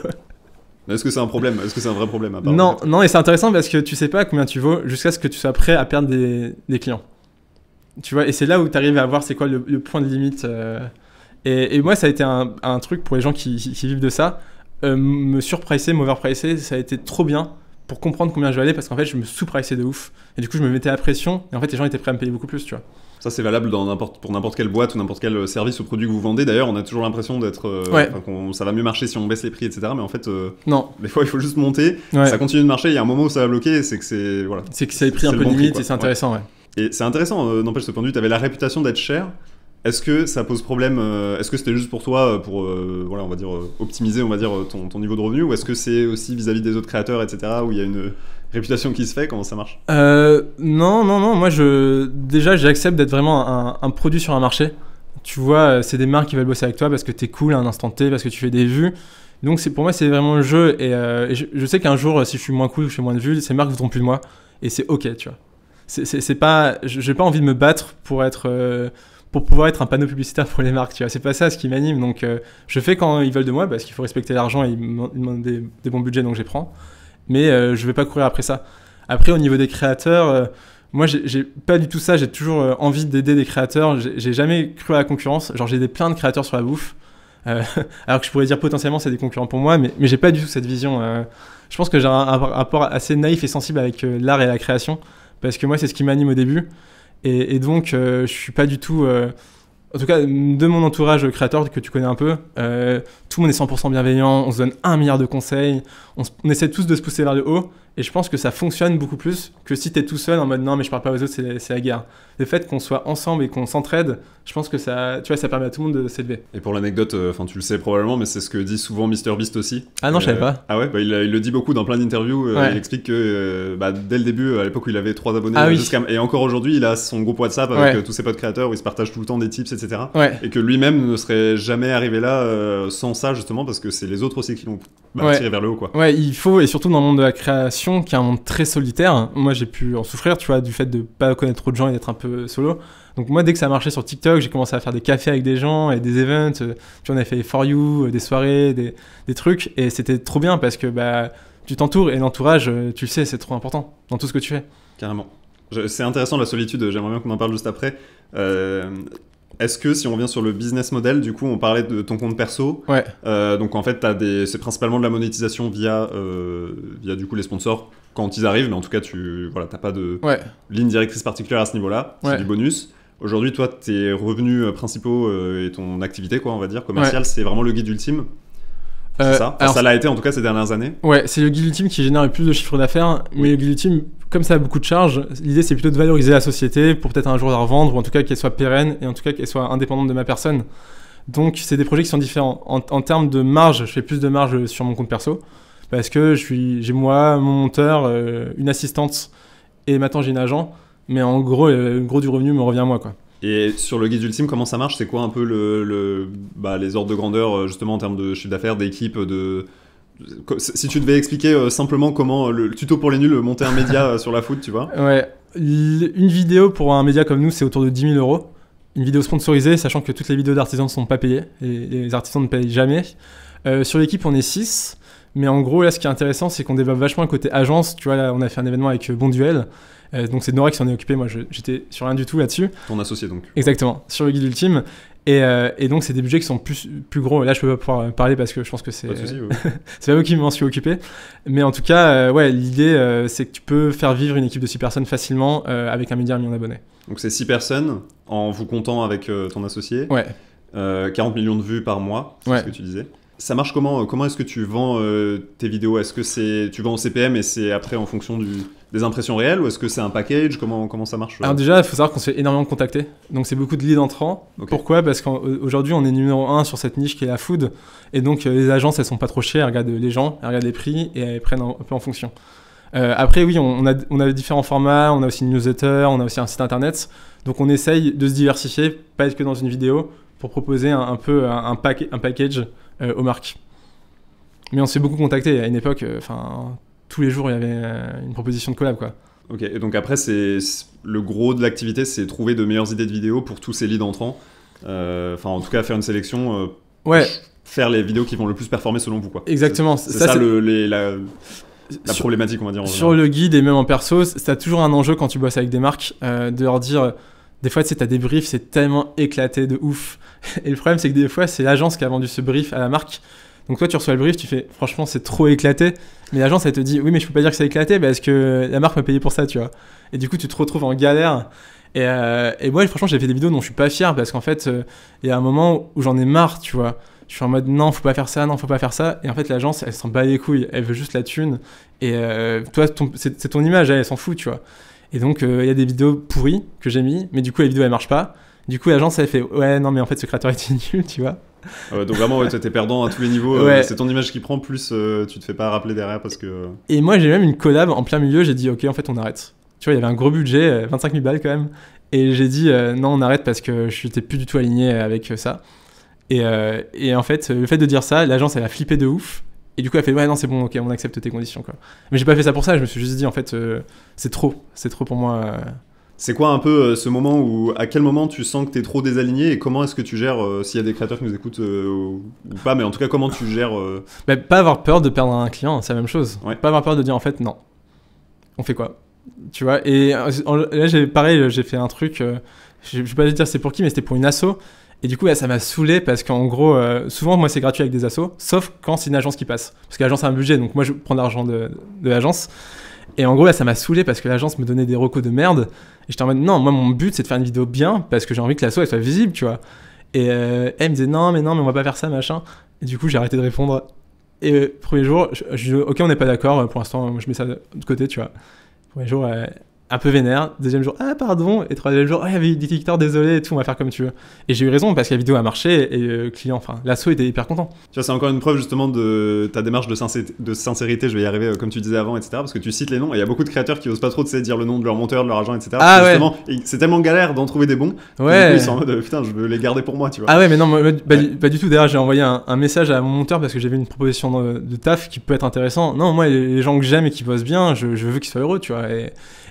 Est-ce que c'est un problème? Est-ce que c'est un vrai problème à part Non, et c'est intéressant parce que tu sais pas combien tu vaux jusqu'à ce que tu sois prêt à perdre des clients. Tu vois, et c'est là où tu arrives à voir c'est quoi le point de limite. Et moi, ça a été un truc pour les gens qui vivent de ça. Me surpricer, m'overpricer, ça a été trop bien pour comprendre combien je vais aller parce qu'en fait, je me sous-priçais de ouf. Et du coup, je me mettais la pression et en fait, les gens étaient prêts à me payer beaucoup plus, tu vois. Ça, c'est valable pour n'importe quelle boîte ou n'importe quel service ou produit que vous vendez. D'ailleurs, on a toujours l'impression d'être... ça va mieux marcher si on baisse les prix, etc. Mais en fait, non. Des fois, il faut juste monter. Ouais. Ça continue de marcher. Il y a un moment où ça va bloquer. C'est que c'est... Voilà. C'est que ça a pris un peu de limite et c'est intéressant, ouais. Et c'est intéressant, n'empêche, ce point de vue. Tu avais la réputation d'être cher. Est-ce que ça pose problème? Est-ce que c'était juste pour toi, pour voilà, on va dire, optimiser on va dire, ton niveau de revenu? Ou est-ce que c'est aussi vis-à-vis des autres créateurs, etc., où il y a une réputation qui se fait? Comment ça marche? Non. Moi, déjà, j'accepte d'être vraiment un produit sur un marché. Tu vois, c'est des marques qui veulent bosser avec toi parce que t'es cool à un instant T, parce que tu fais des vues. Donc, pour moi, c'est vraiment le jeu. Et je sais qu'un jour, si je suis moins cool, je fais moins de vues, ces marques ne voudront plus de moi. Et c'est OK, tu vois. C'est pas... J'ai pas envie de me battre pour pouvoir être un panneau publicitaire pour les marques, tu vois. C'est pas ça ce qui m'anime. Donc, je fais quand ils veulent de moi parce qu'il faut respecter l'argent et ils me demandent des bons budgets, donc je les prends. Mais je vais pas courir après ça. Après, au niveau des créateurs, moi, j'ai pas du tout ça. J'ai toujours envie d'aider des créateurs. J'ai jamais cru à la concurrence. Genre, j'ai plein de créateurs sur la bouffe. Alors que je pourrais dire potentiellement c'est des concurrents pour moi, mais j'ai pas du tout cette vision. Je pense que j'ai un rapport assez naïf et sensible avec l'art et la création. Parce que moi, c'est ce qui m'anime au début. Et donc, je suis pas du tout... en tout cas, de mon entourage créateur que tu connais un peu, tout le monde est 100% bienveillant, on se donne 1 milliard de conseils, on essaie tous de se pousser vers le haut, et je pense que ça fonctionne beaucoup plus que si t'es tout seul en mode non mais je parle pas aux autres, c'est la guerre. Le fait qu'on soit ensemble et qu'on s'entraide, je pense que ça, tu vois, ça permet à tout le monde de s'élever. Et pour l'anecdote, tu le sais probablement, mais c'est ce que dit souvent MrBeast aussi. Ah non, je savais pas. Ah ouais, il le dit beaucoup dans plein d'interviews, il explique que dès le début, à l'époque où il avait 3 abonnés, et encore aujourd'hui, il a son groupe WhatsApp avec tous ses potes créateurs où il se partage tout le temps des tips, etc. Et que lui-même ne serait jamais arrivé là sans ça, justement, parce que c'est les autres aussi qui l'ont tiré vers le haut, quoi. Ouais, il faut, et surtout dans le monde de la création, qui est un monde très solitaire. Moi, j'ai pu en souffrir, tu vois, du fait de pas connaître trop de gens et d'être un peu solo. Donc moi, dès que ça marchait sur TikTok, j'ai commencé à faire des cafés avec des gens et des events. Puis on a fait des For You, des soirées, des trucs. Et c'était trop bien parce que tu t'entoures et l'entourage, tu le sais, c'est trop important dans tout ce que tu fais. Carrément. C'est intéressant la solitude, j'aimerais bien qu'on en parle juste après. Est-ce que si on revient sur le business model, du coup on parlait de ton compte perso, donc en fait c'est principalement de la monétisation via du coup les sponsors quand ils arrivent, mais en tout cas t'as pas de ligne directrice particulière à ce niveau-là, c'est du bonus. Aujourd'hui toi tes revenus principaux et ton activité quoi on va dire commerciale c'est vraiment le guide ultime. C'est ça. Alors, ça l'a été en tout cas ces dernières années. Ouais, c'est le guide ultime qui génère le plus de chiffre d'affaires, mais le guide ultime, comme ça a beaucoup de charges, l'idée c'est plutôt de valoriser la société pour peut-être un jour la revendre, ou en tout cas qu'elle soit pérenne, et en tout cas qu'elle soit indépendante de ma personne. Donc c'est des projets qui sont différents. En termes de marge, je fais plus de marge sur mon compte perso, parce que j'ai moi, mon monteur, une assistante, et maintenant j'ai une agent, mais en gros, le gros du revenu me revient à moi, quoi. Et sur le guide ultime, comment ça marche? C'est quoi un peu les ordres de grandeur justement en termes de chiffre d'affaires, d'équipe, si tu devais expliquer simplement comment le tuto pour les nuls, monter un média sur la foot, tu vois? Ouais, une vidéo pour un média comme nous, c'est autour de 10 000 €. une vidéo sponsorisée, sachant que toutes les vidéos d'artisans ne sont pas payées, et les artisans ne payent jamais. Sur l'équipe, on est 6, mais en gros, là, ce qui est intéressant, c'est qu'on développe vachement le côté agence. Tu vois, là, on a fait un événement avec Bon Duel, donc c'est Nora qui s'en est occupée, moi j'étais sur rien du tout là-dessus. Ton associé donc. Exactement, sur le guide ultime. Et donc, c'est des budgets qui sont plus gros. Là, je peux pas pouvoir parler parce que je pense que c'est. Pas de souci, ouais. C'est pas moi qui m'en suis occupé. Mais en tout cas, ouais, l'idée, c'est que tu peux faire vivre une équipe de 6 personnes facilement avec un média 1 million d'abonnés. Donc, c'est 6 personnes en vous comptant avec ton associé. Ouais. 40 millions de vues par mois, c'est ce que tu disais. Ça marche comment? Comment est-ce que tu vends tes vidéos? Est-ce que tu vends au CPM et c'est après en fonction des impressions réelles, ou est-ce que c'est un package? Comment ça marche? Alors déjà, il faut savoir qu'on se fait énormément contacter. Donc c'est beaucoup de leads entrants. Okay. Pourquoi? Parce qu'aujourd'hui, on est numéro 1 sur cette niche qui est la food. Et donc les agences, elles sont pas trop chères. Elles regardent les gens, elles regardent les prix et elles prennent un peu en fonction. Après, oui, on a différents formats. On a aussi une newsletter, on a aussi un site internet. Donc on essaye de se diversifier, pas être que dans une vidéo, pour proposer un peu un package aux marques. Mais on s'est beaucoup contacté à une époque, tous les jours il y avait une proposition de collab, quoi. Ok, et donc après le gros de l'activité, c'est trouver de meilleures idées de vidéos pour tous ces leads entrants. En tout cas faire une sélection, faire les vidéos qui vont le plus performer selon vous, quoi. Exactement. C'est ça la problématique, on va dire. Sur le guide et même en perso, c'est toujours un enjeu quand tu bosses avec des marques, de leur dire... Des fois, tu sais, t'as des briefs, c'est tellement éclaté de ouf. Et le problème, c'est que des fois, c'est l'agence qui a vendu ce brief à la marque. Donc toi, tu reçois le brief, tu fais « Franchement, c'est trop éclaté ». Mais l'agence, elle te dit « Oui, mais je peux pas dire que c'est éclaté parce que la marque m'a payé pour ça, tu vois. » Et du coup, tu te retrouves en galère. Et moi, franchement, j'ai fait des vidéos dont je suis pas fier parce qu'en fait, il y a un moment où j'en ai marre, tu vois. Je suis en mode « Non, faut pas faire ça, non, faut pas faire ça ». Et en fait, l'agence, elle s'en bat les couilles. Elle veut juste la thune. Et toi, c'est ton image, elle s'en fout, tu vois. Et donc, il y a des vidéos pourries que j'ai mis, mais du coup, les vidéos, elles marchent pas. Du coup, l'agence, elle fait « Ouais, non, mais en fait, ce créateur était nul, tu vois. » Donc vraiment, t'es perdant à tous les niveaux. C'est ton image qui prend, plus tu te fais pas rappeler derrière parce que... Et moi, j'ai même une collab en plein milieu, j'ai dit « Ok, en fait, on arrête. » Tu vois, il y avait un gros budget, 25 000 balles quand même. Et j'ai dit « Non, on arrête parce que je n'étais plus du tout aligné avec ça. » Et en fait, le fait de dire ça, l'agence, elle a flippé de ouf. Et du coup, elle fait « Ouais, non, c'est bon, ok, on accepte tes conditions, quoi. » Mais j'ai pas fait ça pour ça, je me suis juste dit, en fait, c'est trop pour moi. C'est quoi un peu ce moment où, à quel moment tu sens que t'es trop désaligné, et comment est-ce que tu gères, s'il y a des créateurs qui nous écoutent ou pas, mais en tout cas, comment tu gères Pas avoir peur de perdre un client, c'est la même chose. Ouais. Pas avoir peur de dire, en fait, non. On fait quoi? Tu vois? Et là, j'ai fait un truc, je vais pas dire c'est pour qui, mais c'était pour une asso. Et du coup, là, ça m'a saoulé parce qu'en gros, souvent, moi, c'est gratuit avec des assos, sauf quand c'est une agence qui passe. Parce que l'agence a un budget, donc moi, je prends l'argent de l'agence. Et en gros, là, ça m'a saoulé parce que l'agence me donnait des recos de merde. Et j'étais en mode, non, moi, mon but, c'est de faire une vidéo bien parce que j'ai envie que l'asso, elle soit visible, tu vois. Et elle me disait, non, mais on va pas faire ça, machin. Et du coup, j'ai arrêté de répondre. Et premier jour, je dis, ok, on n'est pas d'accord, pour l'instant, je mets ça de côté, tu vois. Premier jour, un peu vénère. Deuxième jour, ah pardon. Et troisième jour, il y avait des TikTok, désolé et tout, on va faire comme tu veux. Et j'ai eu raison parce que la vidéo a marché et le client, l'asso était hyper content. Tu vois, c'est encore une preuve justement de ta démarche de sincérité, je vais y arriver comme tu disais avant, etc. Parce que tu cites les noms et il y a beaucoup de créateurs qui osent pas trop dire le nom de leur monteur, de leur agent, etc. Ah ouais. Justement, c'est tellement galère d'en trouver des bons. Ouais. Ils sont en mode putain, je veux les garder pour moi, tu vois. Ah ouais, mais non, pas du tout. D'ailleurs, j'ai envoyé un message à mon monteur parce que j'avais une proposition de taf qui peut être intéressant. Non, moi, les gens que j'aime et qui bossent bien, je veux qu'ils soient heureux, tu vois.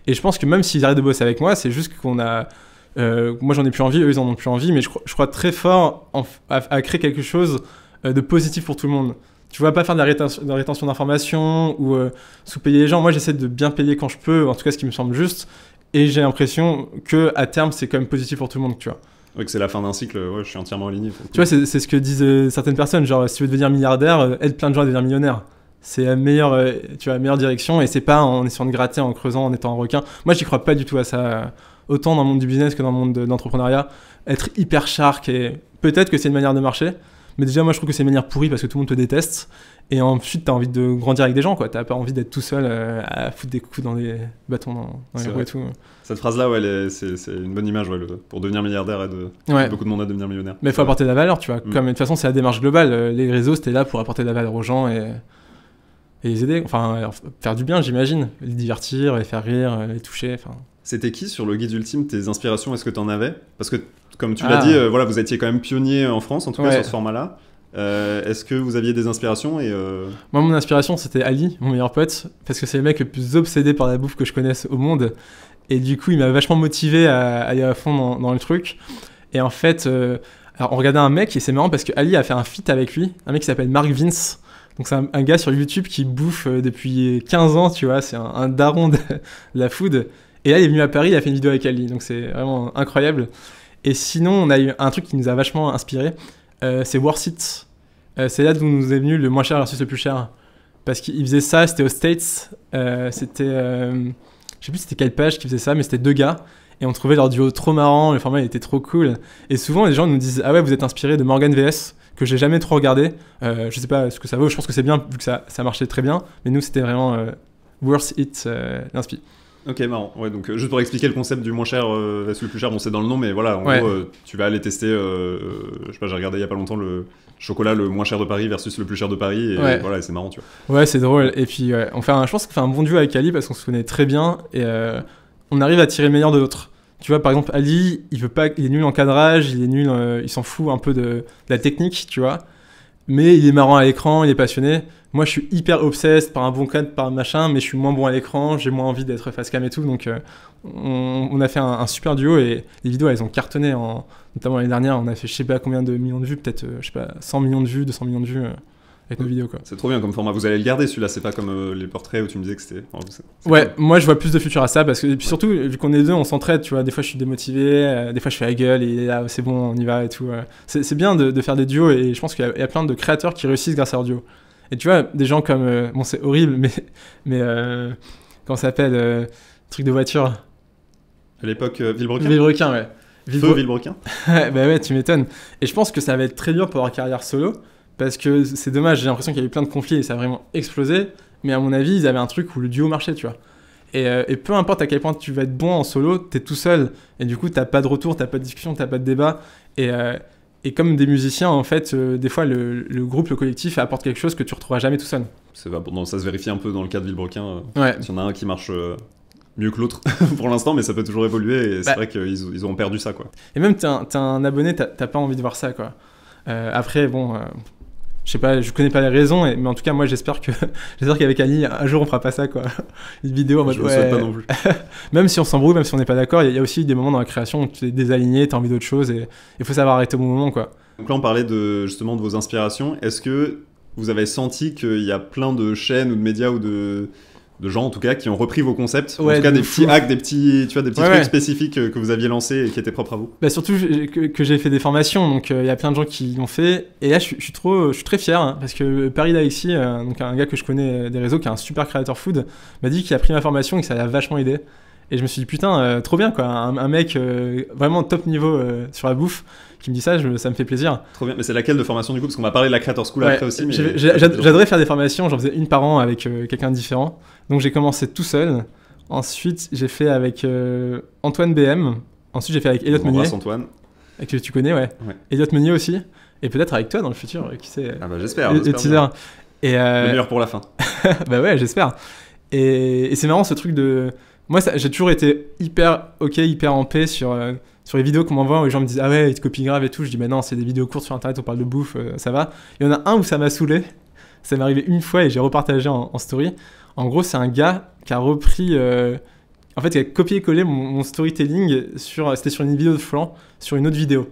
Et je pense que même s'ils arrêtent de bosser avec moi, c'est juste qu'on a... moi, j'en ai plus envie, eux, ils en ont plus envie, mais je crois très fort à créer quelque chose de positif pour tout le monde. Tu vois, pas faire de la rétention d'informations ou sous-payer les gens. Moi, j'essaie de bien payer quand je peux, en tout cas ce qui me semble juste. Et j'ai l'impression qu'à terme, c'est quand même positif pour tout le monde, tu vois. Oui, que c'est la fin d'un cycle, ouais, je suis entièrement aligné. Tu vois, c'est ce que disent certaines personnes, genre si tu veux devenir milliardaire, aide plein de gens à devenir millionnaire. C'est la meilleure direction et c'est pas en essayant de gratter, en creusant, en étant un requin. Moi, j'y crois pas du tout à ça. Autant dans le monde du business que dans le monde d'entrepreneuriat. Être hyper shark et peut-être que c'est une manière de marcher, mais déjà, moi, je trouve que c'est une manière pourrie parce que tout le monde te déteste. Et ensuite, t'as envie de grandir avec des gens, quoi. T'as pas envie d'être tout seul à foutre des coups dans des bâtons dans les roues et tout. Cette phrase-là, ouais, c'est une bonne image, ouais, pour devenir milliardaire et beaucoup de monde à devenir millionnaire. Mais il faut apporter de la valeur, tu vois. Comme de toute façon, c'est la démarche globale. Les réseaux, c'était là pour apporter de la valeur aux gens et les aider, faire du bien, j'imagine, les divertir, les faire rire, les toucher. C'était qui sur le guide ultime, tes inspirations, est-ce que tu en avais? Parce que, comme tu l'as dit, voilà, vous étiez quand même pionnier en France, en tout cas sur ce format-là. Est-ce que vous aviez des inspirations Moi, mon inspiration, c'était Ali, mon meilleur pote, parce que c'est le mec le plus obsédé par la bouffe que je connaisse au monde. Et du coup, il m'a vachement motivé à aller à fond dans le truc. Et en fait, alors on regardait un mec et c'est marrant parce que Ali a fait un feat avec lui, un mec qui s'appelle Mark Vince. Donc c'est un gars sur YouTube qui bouffe depuis 15 ans, tu vois, c'est un daron de la food. Et là, il est venu à Paris, il a fait une vidéo avec Ali, donc c'est vraiment incroyable. Et sinon, on a eu un truc qui nous a vachement inspiré, c'est Worth It. C'est là d'où nous est venu le moins cher versus le plus cher. Parce qu'il faisait ça, c'était aux States, c'était... je sais plus c'était quelle page qui faisait ça, mais c'était 2 gars. Et on trouvait leur duo trop marrant, le format il était trop cool. Et souvent, les gens nous disent « Ah ouais, vous êtes inspiré de Morgan VS », que j'ai jamais trop regardé. Je sais pas ce que ça vaut, je pense que c'est bien, vu que ça marchait très bien. Mais nous, c'était vraiment Worth It, l'inspi. Ok, marrant. Ouais, donc juste pour expliquer le concept du moins cher versus le plus cher, bon c'est dans le nom, mais voilà, en Ouais. gros, tu vas aller tester, je sais pas, j'ai regardé il y a pas longtemps le chocolat le moins cher de Paris versus le plus cher de Paris, et Ouais. voilà, et c'est marrant, tu vois. Ouais, c'est drôle. Et puis, je pense qu'on fait un bon duo avec Ali parce qu'on se connaît très bien et on arrive à tirer le meilleur de l'autre. Tu vois, par exemple, Ali, il est nul en cadrage, il est nul, il s'en fout un peu de la technique, tu vois. Mais il est marrant à l'écran, il est passionné. Moi, je suis hyper obsessed par un bon cadre, par machin, mais je suis moins bon à l'écran, j'ai moins envie d'être face cam et tout. Donc, on a fait un super duo et les vidéos, elles ont cartonné. Notamment l'année dernière, on a fait je sais pas combien de millions de vues, peut-être, je sais pas, 100 millions de vues, 200 millions de vues avec nos vidéos, quoi. C'est trop bien comme format, vous allez le garder celui-là, c'est pas comme les portraits où tu me disais que c'était... enfin, c'est Ouais, cool. moi je vois plus de futur à ça parce que et puis surtout vu qu'on est deux, on s'entraide, tu vois. Des fois je suis démotivé, des fois je fais la gueule et il est là, c'est bon, on y va et tout. C'est bien de faire des duos et je pense qu'il y a plein de créateurs qui réussissent grâce à leur duo. Et tu vois, des gens comme bon c'est horrible, mais comment ça s'appelle truc de voiture. À l'époque, Villebrequin. Villebrequin, ouais. Feu Villebrequin. Bah ouais, tu m'étonnes. Et je pense que ça va être très dur pour leur carrière solo parce que c'est dommage. J'ai l'impression qu'il y a eu plein de conflits et ça a vraiment explosé. Mais à mon avis, ils avaient un truc où le duo marchait, tu vois. Et peu importe à quel point tu vas être bon en solo, t'es tout seul. Et du coup, t'as pas de retour, t'as pas de discussion, t'as pas de débat. Et comme des musiciens, en fait, des fois, le groupe, le collectif apporte quelque chose que tu retrouveras jamais tout seul. Ça se vérifie un peu dans le cas de Villebrequin. Ouais. Il y en a un qui marche mieux que l'autre pour l'instant, mais ça peut toujours évoluer et c'est vrai qu'ils ont perdu ça, quoi. Et même, t'es un abonné, t'as pas envie de voir ça, quoi. Après, bon... je sais pas, je connais pas les raisons, mais en tout cas, moi, j'espère qu'avec Ali, un jour, on fera pas ça, quoi. Une vidéo en mode, Je le souhaite pas non plus. Même si on s'embrouille, même si on n'est pas d'accord, il y a aussi des moments dans la création où tu es désaligné, tu as envie d'autre chose, et il faut savoir arrêter au bon moment, quoi. Donc là, on parlait justement de vos inspirations. Est-ce que vous avez senti qu'il y a plein de chaînes ou de médias ou de gens en tout cas qui ont repris vos concepts, en tout cas des petits hacks, des petits trucs spécifiques que vous aviez lancés et qui étaient propres à vous? Bah surtout que j'ai fait des formations, donc il y a plein de gens qui l'ont fait, et là je suis très fier, hein, parce que Paris d'Alexis, donc un gars que je connais des réseaux, qui est un super créateur food, m'a dit qu'il a pris ma formation et que ça l'a vachement aidé. Et je me suis dit putain, trop bien quoi, un mec vraiment top niveau sur la bouffe qui me dit ça, ça me fait plaisir. Trop bien, mais c'est laquelle de formation du coup? Parce qu'on va parler de la Creator School après aussi. J'adorais faire des formations, j'en faisais une par an avec quelqu'un de différent. Donc j'ai commencé tout seul. Ensuite j'ai fait avec Antoine BM. Ensuite j'ai fait avec Elliot Meunier. Antoine. Que tu connais, ouais. Elliot Meunier aussi. Et peut-être avec toi dans le futur, qui sait. Ah bah j'espère. Le teaser. Et le meilleur pour la fin. Bah ouais, j'espère. Et c'est marrant ce truc de... Moi, j'ai toujours été hyper en paix sur les vidéos qu'on m'envoie où les gens me disent « Ah ouais, ils te copient grave et tout ». Je dis « Bah non, c'est des vidéos courtes sur Internet, on parle de bouffe, ça va ». Il y en a un où ça m'a saoulé. Ça m'est arrivé une fois et j'ai repartagé en story. En gros, c'est un gars qui a repris... en fait, il a copié-collé mon storytelling c'était sur une vidéo de Flan, sur une autre vidéo.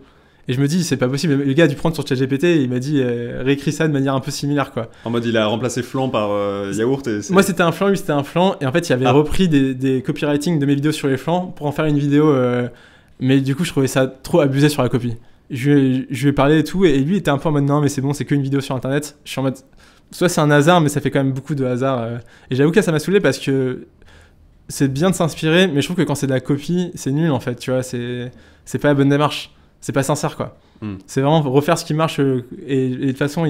Et je me dis, c'est pas possible. Le gars a dû prendre sur ChatGPT et il m'a dit, réécris ça de manière un peu similaire, quoi. En mode, il a remplacé flan par yaourt et... Moi, c'était un flan, lui, c'était un flan. Et en fait, il avait repris des copywriting de mes vidéos sur les flans pour en faire une vidéo. Mais du coup, je trouvais ça trop abusé sur la copie. Je lui ai parlé et tout. Et lui, il était un peu en mode, non, mais c'est bon, c'est qu'une vidéo sur Internet. Je suis en mode, soit c'est un hasard, mais ça fait quand même beaucoup de hasard. Et j'avoue que ça m'a saoulé parce que c'est bien de s'inspirer, mais je trouve que quand c'est de la copie, c'est nul, en fait. Tu vois, c'est pas la bonne démarche. C'est pas sincère, quoi. C'est vraiment refaire ce qui marche et de toute façon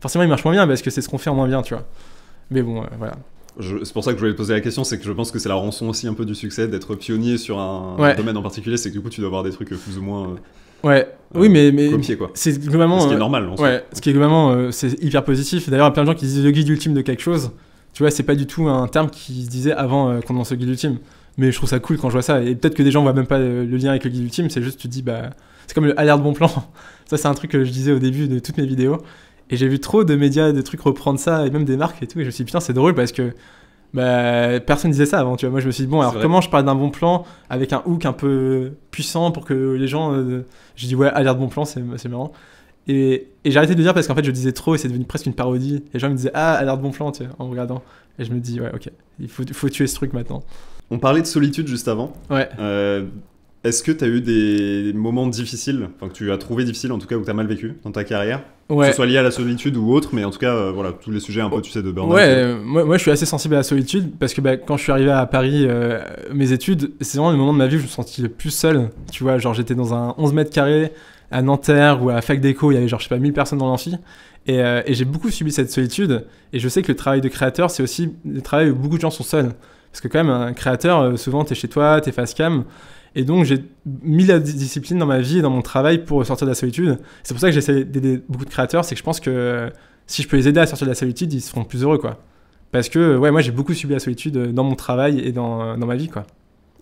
forcément il marche moins bien parce que c'est ce qu'on fait en moins bien, tu vois. Mais bon, voilà. C'est pour ça que je voulais te poser la question, c'est que je pense que c'est la rançon aussi un peu du succès d'être pionnier sur un domaine en particulier, c'est que du coup tu dois avoir des trucs plus ou moins oui, mais copiés, quoi. C'est globalement ce qui est normal en soi. Ce qui est globalement c'est hyper positif. D'ailleurs il y a plein de gens qui disent le guide ultime de quelque chose, tu vois, c'est pas du tout un terme qui se disait avant qu'on lance le guide ultime. Mais je trouve ça cool quand je vois ça. Et peut-être que des gens voient même pas le lien avec le guide ultime. C'est juste, tu te dis, bah, c'est comme le alerte bon plan. Ça, c'est un truc que je disais au début de toutes mes vidéos. Et j'ai vu trop de médias, de trucs reprendre ça, et même des marques et tout. Et je me suis dit, putain, c'est drôle parce que Bah, personne disait ça avant, tu vois. Moi, je me suis dit, bon, alors vrai. comment je parle d'un bon plan avec un hook un peu puissant pour que les gens. J'ai dit, ouais, alerte bon plan, c'est marrant. Et j'ai arrêté de le dire parce qu'en fait, je disais trop et c'est devenu presque une parodie. Et les gens me disaient, ah, alerte bon plan, tu vois, en me regardant. Et je me dis, ouais, ok, il faut tuer ce truc maintenant. On parlait de solitude juste avant. Ouais. Est-ce que tu as eu des moments difficiles, enfin que tu as trouvé difficiles en tout cas, ou que tu as mal vécu dans ta carrière, que Ouais. ce soit lié à la solitude ou autre, mais en tout cas, voilà, tous les sujets un peu, tu sais, de burn-out. Ouais, moi je suis assez sensible à la solitude parce que quand je suis arrivé à Paris, mes études, c'est vraiment le moment de ma vie où je me sentais le plus seul. Tu vois, genre j'étais dans un 11 mètres carrés à Nanterre ou à la fac d'éco, il y avait genre, je sais pas, 1000 personnes dans l'amphi. Et j'ai beaucoup subi cette solitude. Et je sais que le travail de créateur, c'est aussi le travail où beaucoup de gens sont seuls. Parce que quand même, un créateur, souvent t'es chez toi, t'es face cam. Et donc j'ai mis la discipline dans ma vie et dans mon travail pour sortir de la solitude. C'est pour ça que j'essaie d'aider beaucoup de créateurs, c'est que je pense que si je peux les aider à sortir de la solitude, ils seront plus heureux, quoi. Parce que ouais, moi j'ai beaucoup subi la solitude dans mon travail et dans ma vie, quoi.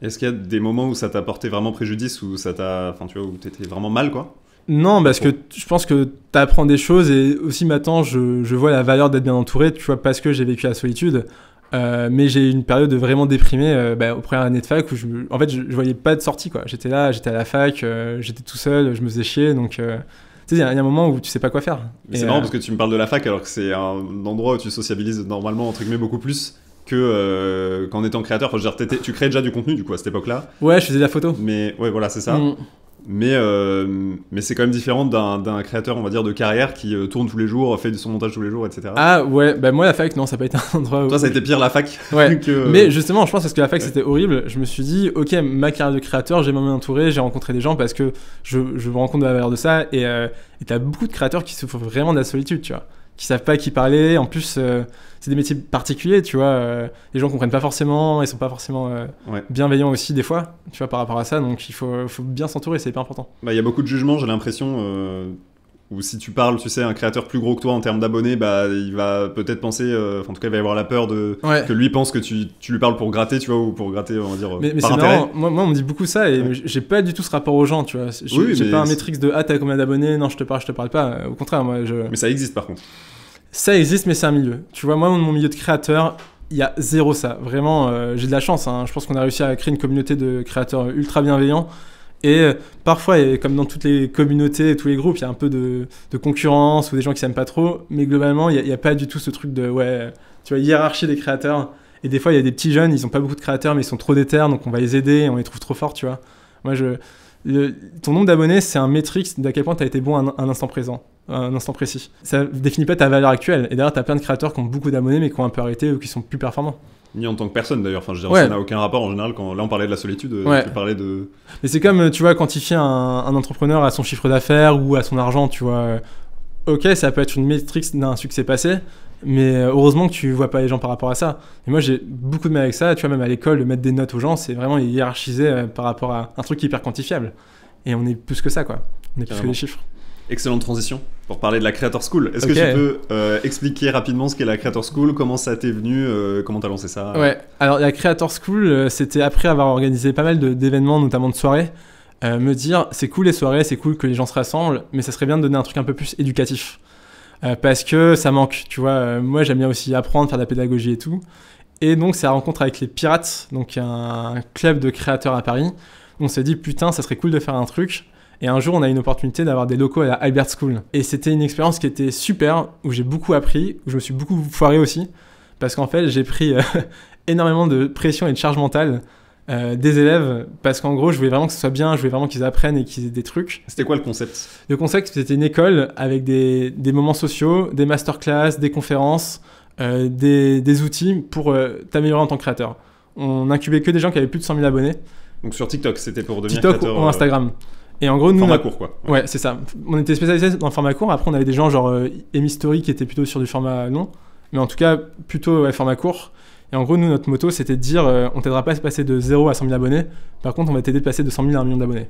Est-ce qu'il y a des moments où ça t'a porté vraiment préjudice, où ça t'a, enfin tu vois, où t'étais vraiment mal, quoi? Non, parce que je pense que t'apprends des choses et aussi maintenant je vois la valeur d'être bien entouré, tu vois, parce que j'ai vécu la solitude. Mais j'ai eu une période vraiment déprimée aux premières années de fac où en fait je voyais pas de sortie, quoi. J'étais là, j'étais à la fac, j'étais tout seul, je me faisais chier, donc tu sais, il y a un moment où tu sais pas quoi faire. Mais c'est marrant parce que tu me parles de la fac alors que c'est un endroit où tu sociabilises normalement entre guillemets beaucoup plus que qu'en étant créateur. Enfin, je veux dire, tu crées déjà du contenu du coup à cette époque-là. Ouais, je faisais de la photo. Mais ouais, voilà, c'est ça. Mais c'est quand même différent d'un créateur, on va dire, de carrière qui tourne tous les jours, fait son montage tous les jours, etc. Ah ouais, bah moi la fac, non, ça n'a pas été un endroit où... Toi, ça a été pire la fac. Ouais, que... mais justement, je pense parce que la fac c'était horrible, je me suis dit, ok, ma carrière de créateur, j'ai même entouré, j'ai rencontré des gens parce que je me rends compte de la valeur de ça, et t'as beaucoup de créateurs qui souffrent vraiment de la solitude, tu vois, qui savent pas à qui parler, en plus c'est des métiers particuliers, tu vois, les gens comprennent pas forcément, ils sont pas forcément bienveillants aussi des fois, tu vois, par rapport à ça, donc il faut bien s'entourer, c'est hyper important. Bah, il y a beaucoup de jugements, j'ai l'impression, où si tu parles, tu sais, un créateur plus gros que toi en termes d'abonnés, bah il va peut-être penser, en tout cas il va y avoir la peur que lui pense que tu lui parles pour gratter, tu vois, ou pour gratter, on va dire, mais par c'est intérêt. marrant, moi on me dit beaucoup ça, et j'ai pas du tout ce rapport aux gens, tu vois, j'ai pas un métrix de, ah t'as combien d'abonnés, non je te parle pas, au contraire, moi Mais ça existe par contre. Ça existe, mais c'est un milieu. Tu vois, moi, mon milieu de créateur, il y a zéro ça. Vraiment, j'ai de la chance. Hein. Je pense qu'on a réussi à créer une communauté de créateurs ultra bienveillants. Et parfois, et comme dans toutes les communautés et tous les groupes, il y a un peu de concurrence ou des gens qui s'aiment pas trop. Mais globalement, il n'y a pas du tout ce truc de, tu vois, hiérarchie des créateurs. Et des fois, il y a des petits jeunes, ils n'ont pas beaucoup de créateurs, mais ils sont trop déter, donc on va les aider et on les trouve trop forts, tu vois. Moi, ton nombre d'abonnés, c'est un métrique d'à quel point tu as été bon à un instant présent, à un instant précis. Ça définit pas ta valeur actuelle. Et d'ailleurs, tu as plein de créateurs qui ont beaucoup d'abonnés, mais qui ont un peu arrêté ou qui sont plus performants. Ni en tant que personne d'ailleurs, enfin, je veux dire, ça n'a aucun rapport en général. Là, on parlait de la solitude, tu parlais de. Mais c'est comme, tu vois, quantifier un entrepreneur à son chiffre d'affaires ou à son argent, tu vois. Ok, ça peut être une métrique d'un succès passé, mais heureusement que tu vois pas les gens par rapport à ça. Et moi, j'ai beaucoup de mal avec ça. Tu vois, même à l'école, de mettre des notes aux gens, c'est vraiment les hiérarchiser par rapport à un truc hyper quantifiable. Et on est plus que ça, quoi. On est plus que des chiffres. Excellente transition pour parler de la Creator School. Est-ce que tu peux expliquer rapidement ce qu'est la Creator School, comment ça t'est venu, comment t'as lancé ça? Ouais, alors la Creator School, c'était après avoir organisé pas mal d'événements, notamment de soirées, me dire c'est cool les soirées, c'est cool que les gens se rassemblent, mais ça serait bien de donner un truc un peu plus éducatif. Parce que ça manque, tu vois. Moi j'aime bien aussi apprendre, faire de la pédagogie et tout. Et donc c'est la rencontre avec les Pirates, donc un club de créateurs à Paris. On s'est dit putain, ça serait cool de faire un truc. Et un jour, on a eu une opportunité d'avoir des locaux à la Albert School. Et c'était une expérience qui était super, où j'ai beaucoup appris, où je me suis beaucoup foiré aussi. Parce qu'en fait, j'ai pris énormément de pression et de charge mentale des élèves. Parce qu'en gros, je voulais vraiment que ce soit bien, je voulais vraiment qu'ils apprennent et qu'ils aient des trucs. C'était quoi le concept ? Le concept, c'était une école avec des moments sociaux, des masterclass, des conférences, des outils pour t'améliorer en tant que créateur. On incubait que des gens qui avaient plus de 100 000 abonnés. Donc sur TikTok, c'était pour devenir TikTok créateur, ou Instagram. Et en gros, nous, format court, quoi. Ouais, c'est ça. On était spécialisés dans le format court. Après, on avait des gens genre Amy Story qui étaient plutôt sur du format long. Mais en tout cas, plutôt format court. Et en gros, nous, notre motto, c'était de dire on t'aidera pas à passer de 0 à 100 000 abonnés. Par contre, on va t'aider de passer de 100 000 à 1 million d'abonnés.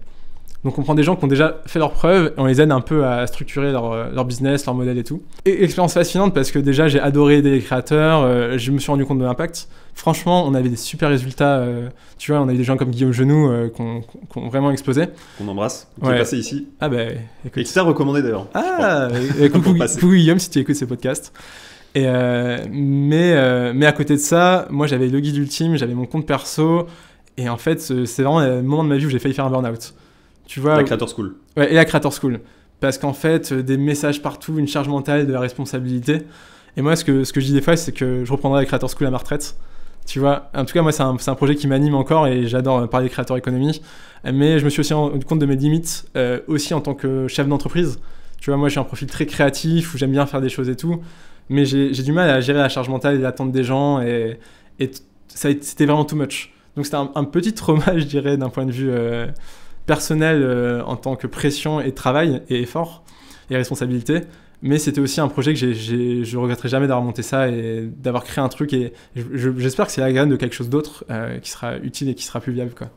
Donc, on prend des gens qui ont déjà fait leurs preuves et on les aide un peu à structurer leur business, leur modèle et tout. Et expérience fascinante parce que déjà, j'ai adoré aider les créateurs. Je me suis rendu compte de l'impact. Franchement, on avait des super résultats. Tu vois, on a eu des gens comme Guillaume Genoux qui ont vraiment explosé. Qu'on embrasse, qui est passé ici. Ah bah, écoute. Et qui t'a recommandé d'ailleurs. Ah, coucou Guillaume si tu écoutes ces podcasts. Mais à côté de ça, moi j'avais le guide ultime, j'avais mon compte perso, et en fait c'est vraiment le moment de ma vie où j'ai failli faire un burn-out. Tu vois, La Creator School. Ouais, et la Creator School. Parce qu'en fait, des messages partout, une charge mentale, de la responsabilité. Et moi, ce que je dis des fois, c'est que je reprendrai la Creator School à ma retraite. Tu vois, en tout cas, moi, c'est un projet qui m'anime encore et j'adore parler de Creator Economy. Mais je me suis aussi rendu compte de mes limites, aussi en tant que chef d'entreprise. Tu vois, moi, j'ai un profil très créatif où j'aime bien faire des choses et tout. Mais j'ai du mal à gérer la charge mentale et l'attente des gens. Et c'était vraiment too much. Donc, c'était un petit trauma, je dirais, d'un point de vue personnel en tant que pression et travail et effort et responsabilité. Mais c'était aussi un projet que je regretterai jamais d'avoir monté ça et d'avoir créé un truc. Et j'espère que c'est la graine de quelque chose d'autre qui sera utile et qui sera plus viable, quoi.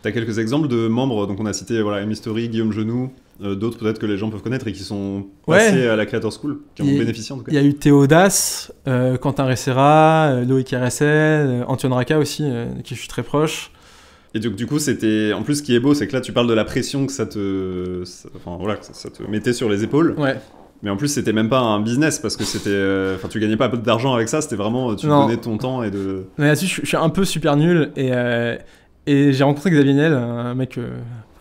Tu as quelques exemples de membres, donc on a cité M-History, Guillaume Genoux, d'autres peut-être que les gens peuvent connaître et qui sont passés à la Creator School, qui en ont bénéficié en tout cas. Il y a eu Théo Das, Quentin Ressera, Loïc RSL, Antoine Raka aussi, qui je suis très proche. Et donc, du coup, c'était. En plus, ce qui est beau, c'est que là, tu parles de la pression que ça te mettait sur les épaules. Ouais. Mais en plus, c'était même pas un business parce que c'était. Enfin, tu gagnais pas d'argent avec ça, c'était vraiment. Tu donnais ton temps et de. Mais là-dessus, je suis un peu super nul et j'ai rencontré Xavier Niel, un mec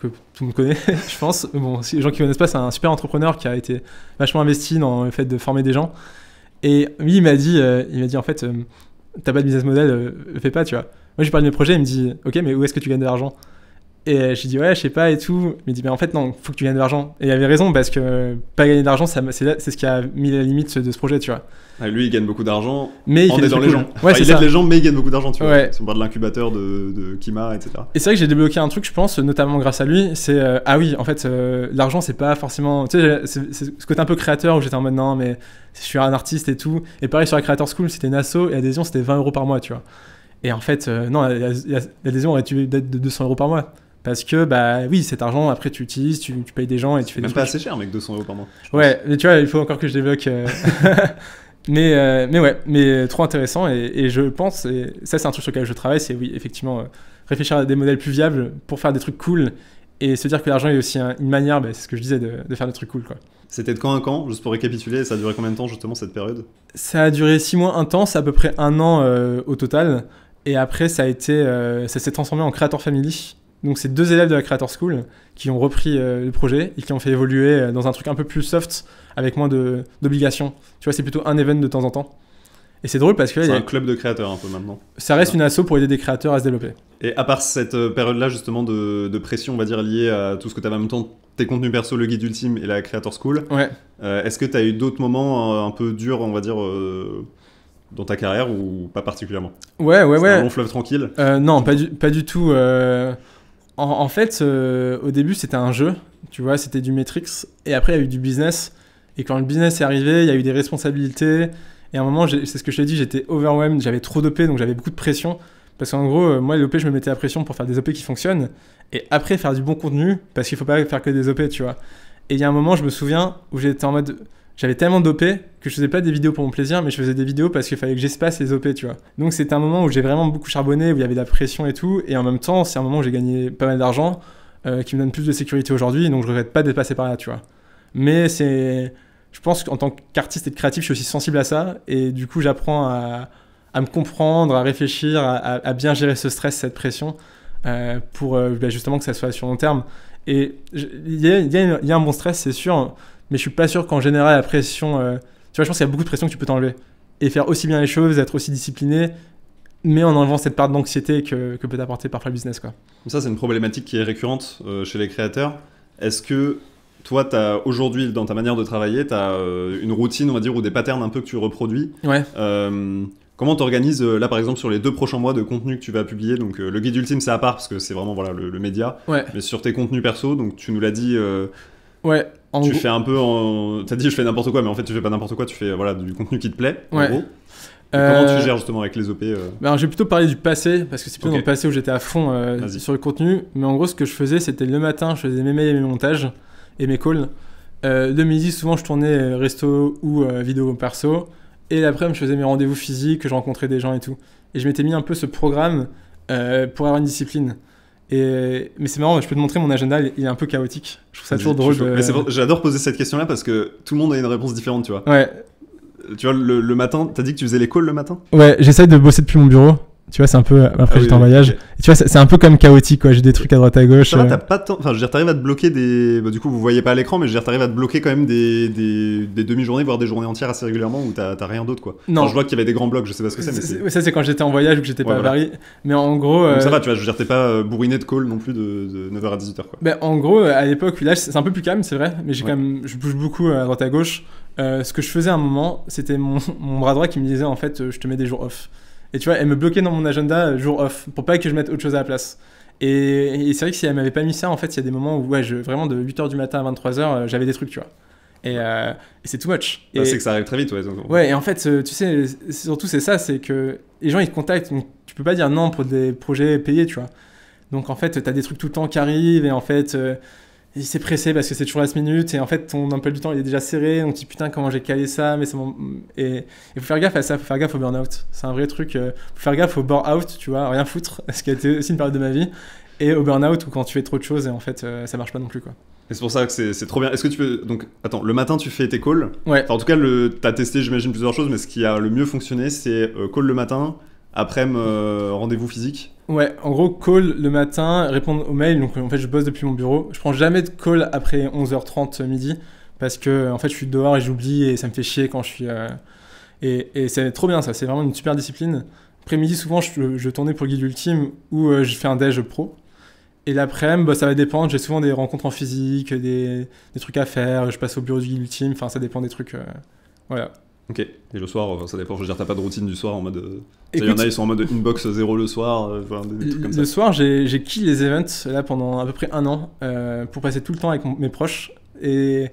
que tout le monde connaît, je pense. Bon, si les gens qui connaissent pas, c'est un super entrepreneur qui a été vachement investi dans le fait de former des gens. Et lui, il m'a dit en fait, t'as pas de business model, fais pas, tu vois. Moi, je lui parle de mes projets, il me dit, ok, mais où est-ce que tu gagnes de l'argent ? Et je lui dis, ouais, je sais pas et tout. Il me dit, mais en fait, non, faut que tu gagnes de l'argent. Et il avait raison, parce que pas gagner d'argent, c'est ce qui a mis la limite de ce projet, tu vois. Ah, lui, il gagne beaucoup d'argent mais en aidant les gens. Ouais, il aide les gens, mais il gagne beaucoup d'argent, tu vois. Ouais. Si on parle de l'incubateur de Kima, etc. Et c'est vrai que j'ai débloqué un truc, je pense, notamment grâce à lui. C'est, ah oui, en fait, l'argent, c'est pas forcément. Tu sais, c'est ce côté un peu créateur où j'étais en mode, non, mais je suis un artiste et tout. Et pareil, sur la Creator School, c'était une asso et l'adhésion, c'était 20 € par mois, tu vois. Et en fait, non, l'adhésion aurait dû être de 200 € par mois. Parce que, bah oui, cet argent, après, tu utilises, tu payes des gens et tu fais des trucs. C'est même pas assez cher, mec, 200 € par mois. Ouais, mais tu vois, il faut encore que je débloque. mais trop intéressant. Et je pense, et ça, c'est un truc sur lequel je travaille, c'est oui, effectivement, réfléchir à des modèles plus viables pour faire des trucs cool et se dire que l'argent est aussi une manière, c'est ce que je disais, de faire des trucs cool, quoi. C'était de quand à quand, juste pour récapituler, ça a duré combien de temps, justement, cette période ? Ça a duré 6 mois intenses, à peu près 1 an au total. Et après, ça s'est transformé en Creator Family. Donc, c'est 2 élèves de la Creator School qui ont repris le projet et qui ont fait évoluer dans un truc un peu plus soft, avec moins d'obligations. Tu vois, c'est plutôt un event de temps en temps. Et c'est drôle parce que... C'est un club de créateurs, un peu, maintenant. Ça reste une asso pour aider des créateurs à se développer. Et à part cette période-là, justement, de pression, on va dire, liée à tout ce que tu avais en même temps, tes contenus perso, le guide ultime et la Creator School, ouais. Est-ce que tu as eu d'autres moments un peu durs, on va dire... dans ta carrière ou pas particulièrement ? Ouais. Un long fleuve tranquille ? Non, pas du tout. En fait, au début, c'était un jeu, tu vois, c'était du Matrix. Et après, il y a eu du business. Et quand le business est arrivé, il y a eu des responsabilités. Et à un moment, c'est ce que je t'ai dit, j'étais overwhelmed, j'avais trop d'OP, donc j'avais beaucoup de pression. Parce qu'en gros, moi, les OP, je me mettais la pression pour faire des OP qui fonctionnent. Et après, faire du bon contenu, parce qu'il faut pas faire que des OP, tu vois. Et il y a un moment, je me souviens, où j'étais en mode... J'avais tellement d'OP que je faisais pas des vidéos pour mon plaisir, mais je faisais des vidéos parce qu'il fallait que j'espace les OP, tu vois. Donc c'était un moment où j'ai vraiment beaucoup charbonné, où il y avait de la pression et tout, et en même temps, c'est un moment où j'ai gagné pas mal d'argent, qui me donne plus de sécurité aujourd'hui, donc je regrette pas d'être passé par là, tu vois. Mais je pense qu'en tant qu'artiste et de créatif, je suis aussi sensible à ça, et du coup, j'apprends à me comprendre, à réfléchir, à bien gérer ce stress, cette pression, pour justement que ça soit sur long terme. Et il y a un bon stress, c'est sûr. Mais je suis pas sûr qu'en général la pression... tu vois, je pense qu'il y a beaucoup de pression que tu peux t'enlever. Et faire aussi bien les choses, être aussi discipliné, mais en enlevant cette part d'anxiété que peut t'apporter parfois le business, quoi. Ça, c'est une problématique qui est récurrente chez les créateurs. Est-ce que toi, t'as aujourd'hui, dans ta manière de travailler, tu as une routine, on va dire, ou des patterns un peu que tu reproduis ? Ouais. Comment t'organises, là, par exemple, sur les 2 prochains mois de contenu que tu vas publier ? Donc, le guide ultime, c'est à part, parce que c'est vraiment le média. Ouais. Mais sur tes contenus perso, donc tu nous l'as dit... ouais. Tu fais un peu t'as dit je fais n'importe quoi, mais en fait tu fais pas n'importe quoi, tu fais du contenu qui te plaît, en gros. Comment tu gères justement avec les OP Alors, je vais plutôt parler du passé, parce que c'est plutôt dans le passé où j'étais à fond sur le contenu. Mais en gros, ce que je faisais, c'était le matin, je faisais mes mails et mes montages et mes calls. Le midi, souvent, je tournais resto ou vidéo perso. Et l'après-midi, je faisais mes rendez-vous physiques, je rencontrais des gens et tout. Et je m'étais mis un peu ce programme pour avoir une discipline. Mais c'est marrant, je peux te montrer mon agenda, il est un peu chaotique. Je trouve ça toujours drôle. Mais j'adore poser cette question-là parce que tout le monde a une réponse différente, tu vois. Ouais. tu vois, le matin, t'as dit que tu faisais les calls le matin? Ouais, j'essaye de bosser depuis mon bureau. Tu vois, c'est un peu. Après, j'étais en voyage. Okay. Et tu vois, c'est un peu comme chaotique, quoi. J'ai des trucs à droite à gauche. Ça va, t'as pas de temps. Enfin, je veux dire, t'arrives à te bloquer des. Bah, du coup, vous voyez pas à l'écran, mais je veux dire, t'arrives à te bloquer quand même des demi-journées, voire des journées entières assez régulièrement où t'as rien d'autre, quoi. Non. Enfin, je vois qu'il y avait des grands blocs, je sais pas ce que c'est, mais ça, c'est quand j'étais en voyage ou que j'étais pas à Paris. Mais en gros. Donc ça va, tu vois, je veux dire, t'es pas bourriné de calls non plus de 9h à 18h, quoi. Ben, en gros, à l'époque, là, c'est un peu plus calme, c'est vrai, mais quand même, je bouge beaucoup à droite à gauche. Ce que je faisais à un moment, c'était mon bras droit qui me disait, en fait, je te mets des jours off. Et tu vois, elle me bloquait dans mon agenda jour off, pour pas que je mette autre chose à la place. Et c'est vrai que si elle m'avait pas mis ça, en fait, il y a des moments où, vraiment de 8h du matin à 23h, j'avais des trucs, tu vois. Et c'est too much. Bah, c'est que ça arrive très vite, ouais. Ouais, et en fait, tu sais, surtout c'est ça, c'est que les gens, ils te contactent, donc tu peux pas dire non pour des projets payés, tu vois. Donc en fait, t'as des trucs tout le temps qui arrivent, et en fait... il s'est pressé parce que c'est toujours last minute et en fait ton emploi du temps il est déjà serré, donc tu dis putain comment j'ai calé ça, mais c'est et faut faire gaffe à ça, faut faire gaffe au burn-out, c'est un vrai truc, faut faire gaffe au burn-out, tu vois, rien foutre, ce qui a été aussi une période de ma vie, et au burn-out où quand tu fais trop de choses et en fait ça marche pas non plus, quoi. Et c'est pour ça que c'est trop bien. Est-ce que tu peux... Donc, attends, le matin, tu fais tes calls. Ouais. Enfin, en tout cas, t'as testé, j'imagine, plusieurs choses, mais ce qui a le mieux fonctionné, c'est call le matin, après-midi, rendez-vous physique. Ouais, en gros, call le matin, répondre aux mails. Donc, en fait, je bosse depuis mon bureau. Je prends jamais de call après 11h30 midi parce que, en fait, je suis dehors et j'oublie et ça me fait chier quand je suis. Et c'est trop bien, ça. C'est vraiment une super discipline. Après-midi, souvent, je tournais pour le guide ultime où je fais un déj pro. Et l'après-midi, ça va dépendre. J'ai souvent des rencontres en physique, des trucs à faire. Je passe au bureau du guide ultime. Enfin, ça dépend des trucs. Voilà. Ok, et le soir, ça dépend, je veux dire, t'as pas de routine du soir en mode... Il y en a, ils sont en mode inbox 0 le soir, des trucs comme ça. Le soir, j'ai kill les events, là, pendant à peu près 1 an, pour passer tout le temps avec mes proches, et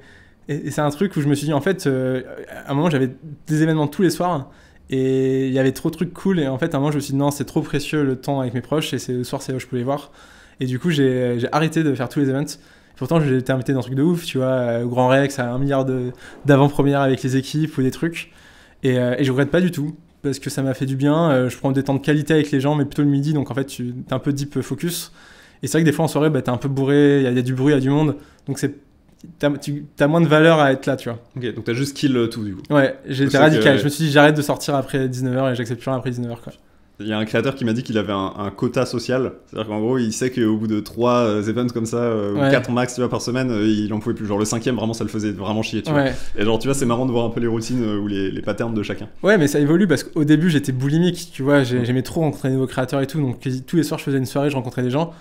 c'est un truc où je me suis dit, en fait, à un moment, j'avais des événements tous les soirs, et il y avait trop de trucs cool, et en fait, à un moment, je me suis dit, non, c'est trop précieux le temps avec mes proches, et le soir, c'est là où je pouvais les voir, et du coup, j'ai arrêté de faire tous les events. Pourtant, j'ai été invité dans un truc de ouf, tu vois, au Grand Rex, à 1 milliard d'avant-premières avec les équipes ou des trucs. Et je regrette pas du tout, parce que ça m'a fait du bien. Je prends des temps de qualité avec les gens, mais plutôt le midi, donc en fait, t'es un peu deep focus. Et c'est vrai que des fois, en soirée, t'es un peu bourré, il y a du bruit, il y a du monde, donc t'as moins de valeur à être là, tu vois. Ok, donc t'as juste kill tout, du coup. Ouais, j'ai été radical. Je me suis dit, j'arrête de sortir après 19h et j'accepte plus rien après 19h, quoi. Il y a un créateur qui m'a dit qu'il avait un quota social, c'est-à-dire qu'en gros il sait qu'au bout de 3 events comme ça, ou 4 max tu vois, par semaine, il en pouvait plus, genre le 5e vraiment ça le faisait vraiment chier, tu vois. Et genre tu vois c'est marrant de voir un peu les routines ou les patterns de chacun. Ouais, mais ça évolue parce qu'au début j'étais boulimique, tu vois, j'aimais trop rencontrer des nouveaux créateurs et tout, donc tous les soirs je faisais une soirée, je rencontrais des gens.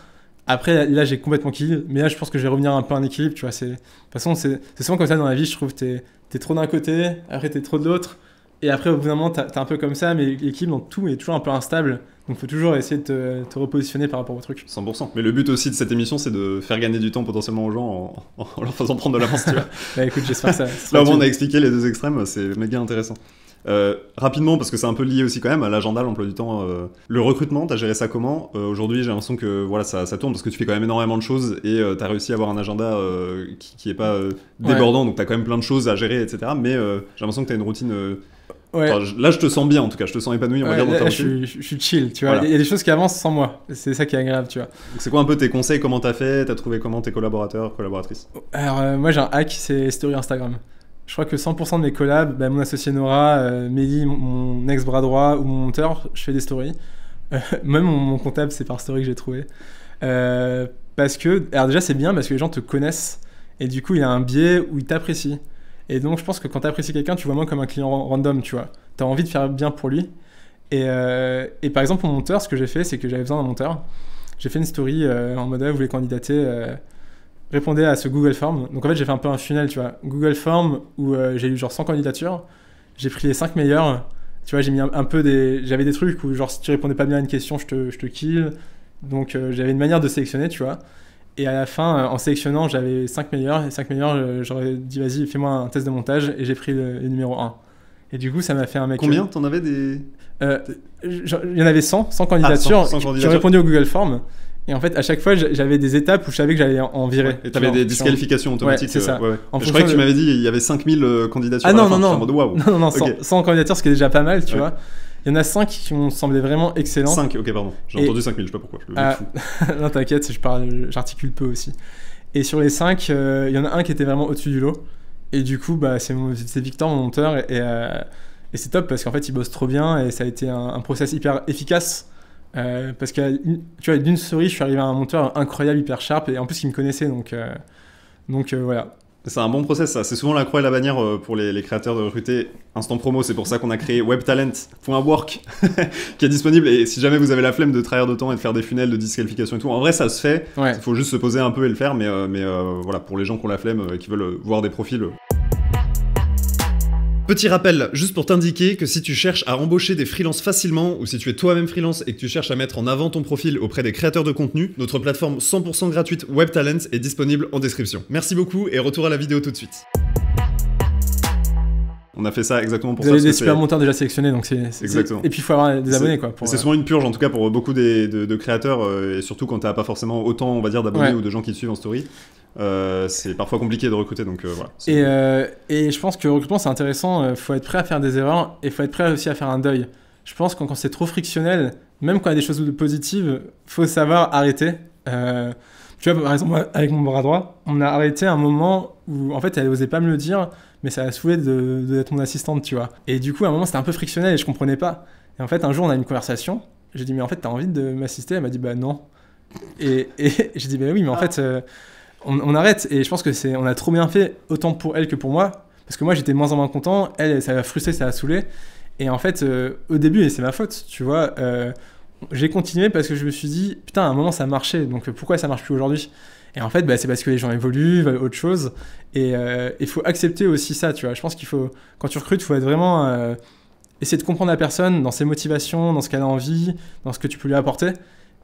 Après là j'ai complètement kill, mais là je pense que je vais revenir un peu en équilibre, tu vois, de toute façon c'est souvent comme ça dans la vie, je trouve, t'es trop d'un côté, après t'es trop de l'autre. Et après, au bout d'un moment, t'es un peu comme ça, mais l'équilibre dans tout est toujours un peu instable. Donc, faut toujours essayer de te repositionner par rapport au truc. 100%. Mais le but aussi de cette émission, c'est de faire gagner du temps potentiellement aux gens en leur faisant prendre de l'avance, tu vois. Bah écoute, j'espère que ça... Là, au moins, on a expliqué les deux extrêmes, c'est méga intéressant. Rapidement, parce que c'est un peu lié aussi quand même à l'agenda, l'emploi du temps. Le recrutement, t'as géré ça comment? Aujourd'hui, j'ai l'impression que voilà, ça tourne parce que tu fais quand même énormément de choses et t'as réussi à avoir un agenda qui est pas débordant, donc t'as quand même plein de choses à gérer, etc. Mais j'ai l'impression que t'as une routine... Enfin, là, je te sens bien en tout cas, je te sens épanoui, on va dire, dans ta routine. Je suis chill, tu vois. Il y a des choses qui avancent sans moi, c'est ça qui est agréable, tu vois. Donc, c'est quoi un peu tes conseils? Comment t'as fait? T'as trouvé comment tes collaborateurs, collaboratrices? Alors, moi j'ai un hack, c'est Story Instagram. Je crois que 100% de mes collabs, mon associé Nora, Mélie, mon ex-bras droit ou mon monteur, je fais des stories. Même mon comptable, c'est par story que j'ai trouvé. Parce que, alors déjà, c'est bien parce que les gens te connaissent et du coup, il y a un biais où ils t'apprécient. Et donc, je pense que quand tu apprécies quelqu'un, tu vois moins comme un client random, tu vois. Tu as envie de faire bien pour lui. Et par exemple, mon monteur, ce que j'ai fait, c'est que j'avais besoin d'un monteur. J'ai fait une story en mode, vous voulez candidater, répondez à ce Google Form. Donc en fait, j'ai fait un peu un funnel, tu vois. Google Form où j'ai eu genre 100 candidatures. J'ai pris les 5 meilleurs. Tu vois, j'ai mis un peu j'avais des trucs où genre si tu répondais pas bien à une question, je te kill. Donc j'avais une manière de sélectionner, tu vois. Et à la fin, en sélectionnant, j'avais 5 meilleurs. Et 5 meilleurs, j'aurais dit, vas-y, fais-moi un test de montage. Et j'ai pris le numéro 1. Et du coup, ça m'a fait un mec... Combien t'en avais des... Il y en avait 100 candidatures, 100 candidatures qui ont répondu au Google Form. Et en fait, à chaque fois, j'avais des étapes où je savais que j'allais en virer. Ouais, et t'avais des disqualifications automatiques. Ouais, c'est ça. Ouais. Je croyais que tu m'avais dit il y avait 5000 candidatures. Ah non, non, non. Non, okay. 100 candidatures, ce qui est déjà pas mal, tu vois. Il y en a 5 qui m'ont semblé vraiment excellents. 5, ok, pardon. J'ai entendu 5000, je sais pas pourquoi. Non, t'inquiète, j'articule peu aussi. Et sur les 5, il y en a un qui était vraiment au-dessus du lot. Et du coup, bah, c'est Victor, mon monteur, et c'est top parce qu'en fait, il bosse trop bien et ça a été un process hyper efficace. Parce que tu vois, d'une story, je suis arrivé à un monteur incroyable, hyper sharp, et en plus, il me connaissait, donc voilà. C'est un bon process, ça. C'est souvent la croix et la bannière pour les créateurs de recruter Instant Promo. C'est pour ça qu'on a créé webtalent.work qui est disponible. Et si jamais vous avez la flemme de trahir de temps et de faire des funnels de disqualification et tout, en vrai, ça se fait. Il faut juste se poser un peu et le faire. Mais voilà, pour les gens qui ont la flemme et qui veulent voir des profils. Petit rappel, juste pour t'indiquer que si tu cherches à embaucher des freelances facilement ou si tu es toi-même freelance et que tu cherches à mettre en avant ton profil auprès des créateurs de contenu, notre plateforme 100% gratuite WebTalent est disponible en description. Merci beaucoup et retour à la vidéo tout de suite. On a fait ça exactement pour ça. Vous avez des super monteurs déjà sélectionnés, donc c'est... Exactement. Et puis il faut avoir des abonnés, quoi. C'est souvent une purge, en tout cas pour beaucoup de créateurs, et surtout quand t'as pas forcément autant, on va dire, d'abonnés ou de gens qui te suivent en story. C'est parfois compliqué de recruter, donc voilà. Et je pense que le recrutement c'est intéressant, faut être prêt à faire des erreurs et faut être prêt aussi à faire un deuil. Je pense que quand c'est trop frictionnel, même quand il y a des choses positives, faut savoir arrêter. Tu vois, par exemple, avec mon bras droit, on a arrêté un moment où en fait elle osait pas me le dire, mais ça a saoulé d'être mon assistante, tu vois. Et du coup, à un moment c'était un peu frictionnel et je comprenais pas. Et en fait, un jour on a eu une conversation, j'ai dit mais en fait t'as envie de m'assister? Elle m'a dit bah non. Et j'ai dit bah oui, mais en fait... On arrête, et je pense que on a trop bien fait, autant pour elle que pour moi, parce que moi j'étais de moins en moins content, elle ça l'a frustré, ça l'a saoulé, et en fait au début, et c'est ma faute, tu vois, j'ai continué parce que je me suis dit, putain à un moment ça marchait, donc pourquoi ça marche plus aujourd'hui? Et en fait c'est parce que les gens évoluent, veulent autre chose, et il faut accepter aussi ça, tu vois. Je pense qu'il faut, quand tu recrutes, il faut être vraiment essayer de comprendre la personne dans ses motivations, dans ce qu'elle a envie, dans ce que tu peux lui apporter,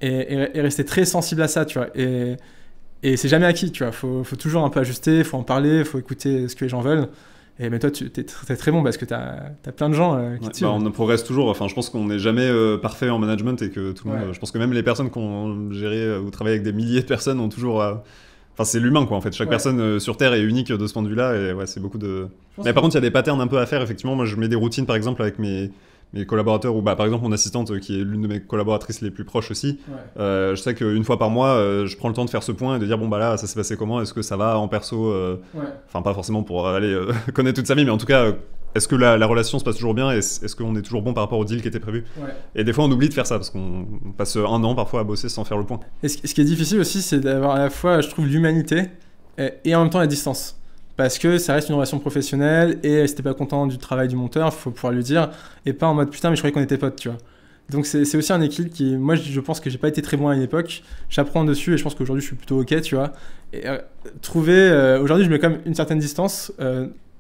et rester très sensible à ça, tu vois. Et c'est jamais acquis, tu vois. Faut toujours un peu ajuster, faut en parler, faut écouter ce que les gens veulent. Mais toi, t'es très bon parce que t'as plein de gens qui te suivent. On progresse toujours. Enfin, je pense qu'on n'est jamais parfait en management et que tout le monde. Je pense que même les personnes qui ont géré ou travaillé avec des milliers de personnes ont toujours. Enfin, c'est l'humain, quoi, en fait. Chaque personne sur Terre est unique de ce point de vue-là. Et ouais, c'est beaucoup de. Mais par contre, il y a des patterns un peu à faire, effectivement. Moi, je mets des routines, par exemple, avec mes collaborateurs, ou par exemple mon assistante qui est l'une de mes collaboratrices les plus proches aussi. Je sais qu'une fois par mois je prends le temps de faire ce point et de dire bon bah là ça s'est passé comment, est-ce que ça va en perso, enfin pas forcément pour aller connaître toute sa vie, mais en tout cas est-ce que la relation se passe toujours bien, et est-ce qu'on est toujours bon par rapport au deal qui était prévu. Et des fois on oublie de faire ça parce qu'on passe un an parfois à bosser sans faire le point. Et ce qui est difficile aussi, c'est d'avoir à la fois, je trouve, l'humanité et en même temps la distance. Parce que ça reste une relation professionnelle, et si t'es pas content du travail du monteur, faut pouvoir lui dire, et pas en mode putain mais je croyais qu'on était potes, tu vois. Donc c'est aussi un équilibre qui, moi je pense que j'ai pas été très bon à une époque, j'apprends dessus et je pense qu'aujourd'hui je suis plutôt ok, tu vois. Et aujourd'hui je mets quand même une certaine distance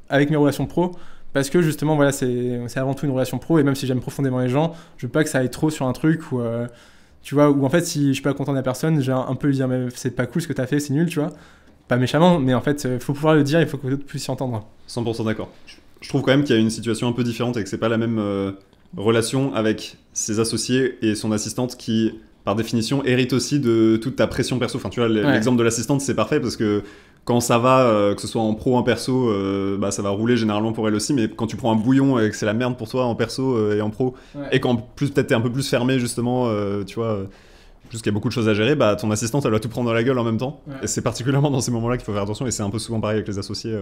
avec mes relations pro, parce que justement voilà, c'est avant tout une relation pro, et même si j'aime profondément les gens, je veux pas que ça aille trop sur un truc où tu vois, où en fait si je suis pas content de la personne, j'ai un peu lui dire mais c'est pas cool ce que t'as fait, c'est nul, tu vois. Pas méchamment, mais en fait, il faut pouvoir le dire, il faut que d'autres puissent s'y entendre. 100% d'accord. Je trouve quand même qu'il y a une situation un peu différente et que c'est pas la même relation avec ses associés et son assistante qui, par définition, hérite aussi de toute ta pression perso. Enfin, tu vois, l'exemple de l'assistante, c'est parfait parce que quand ça va, que ce soit en pro ou en perso, ça va rouler généralement pour elle aussi, mais quand tu prends un bouillon et que c'est la merde pour toi en perso et en pro, et qu'en plus peut-être t'es un peu plus fermé justement, tu vois... Juste qu'il y a beaucoup de choses à gérer, bah ton assistante elle va tout prendre dans la gueule en même temps. Et c'est particulièrement dans ces moments-là qu'il faut faire attention, et c'est un peu souvent pareil avec les associés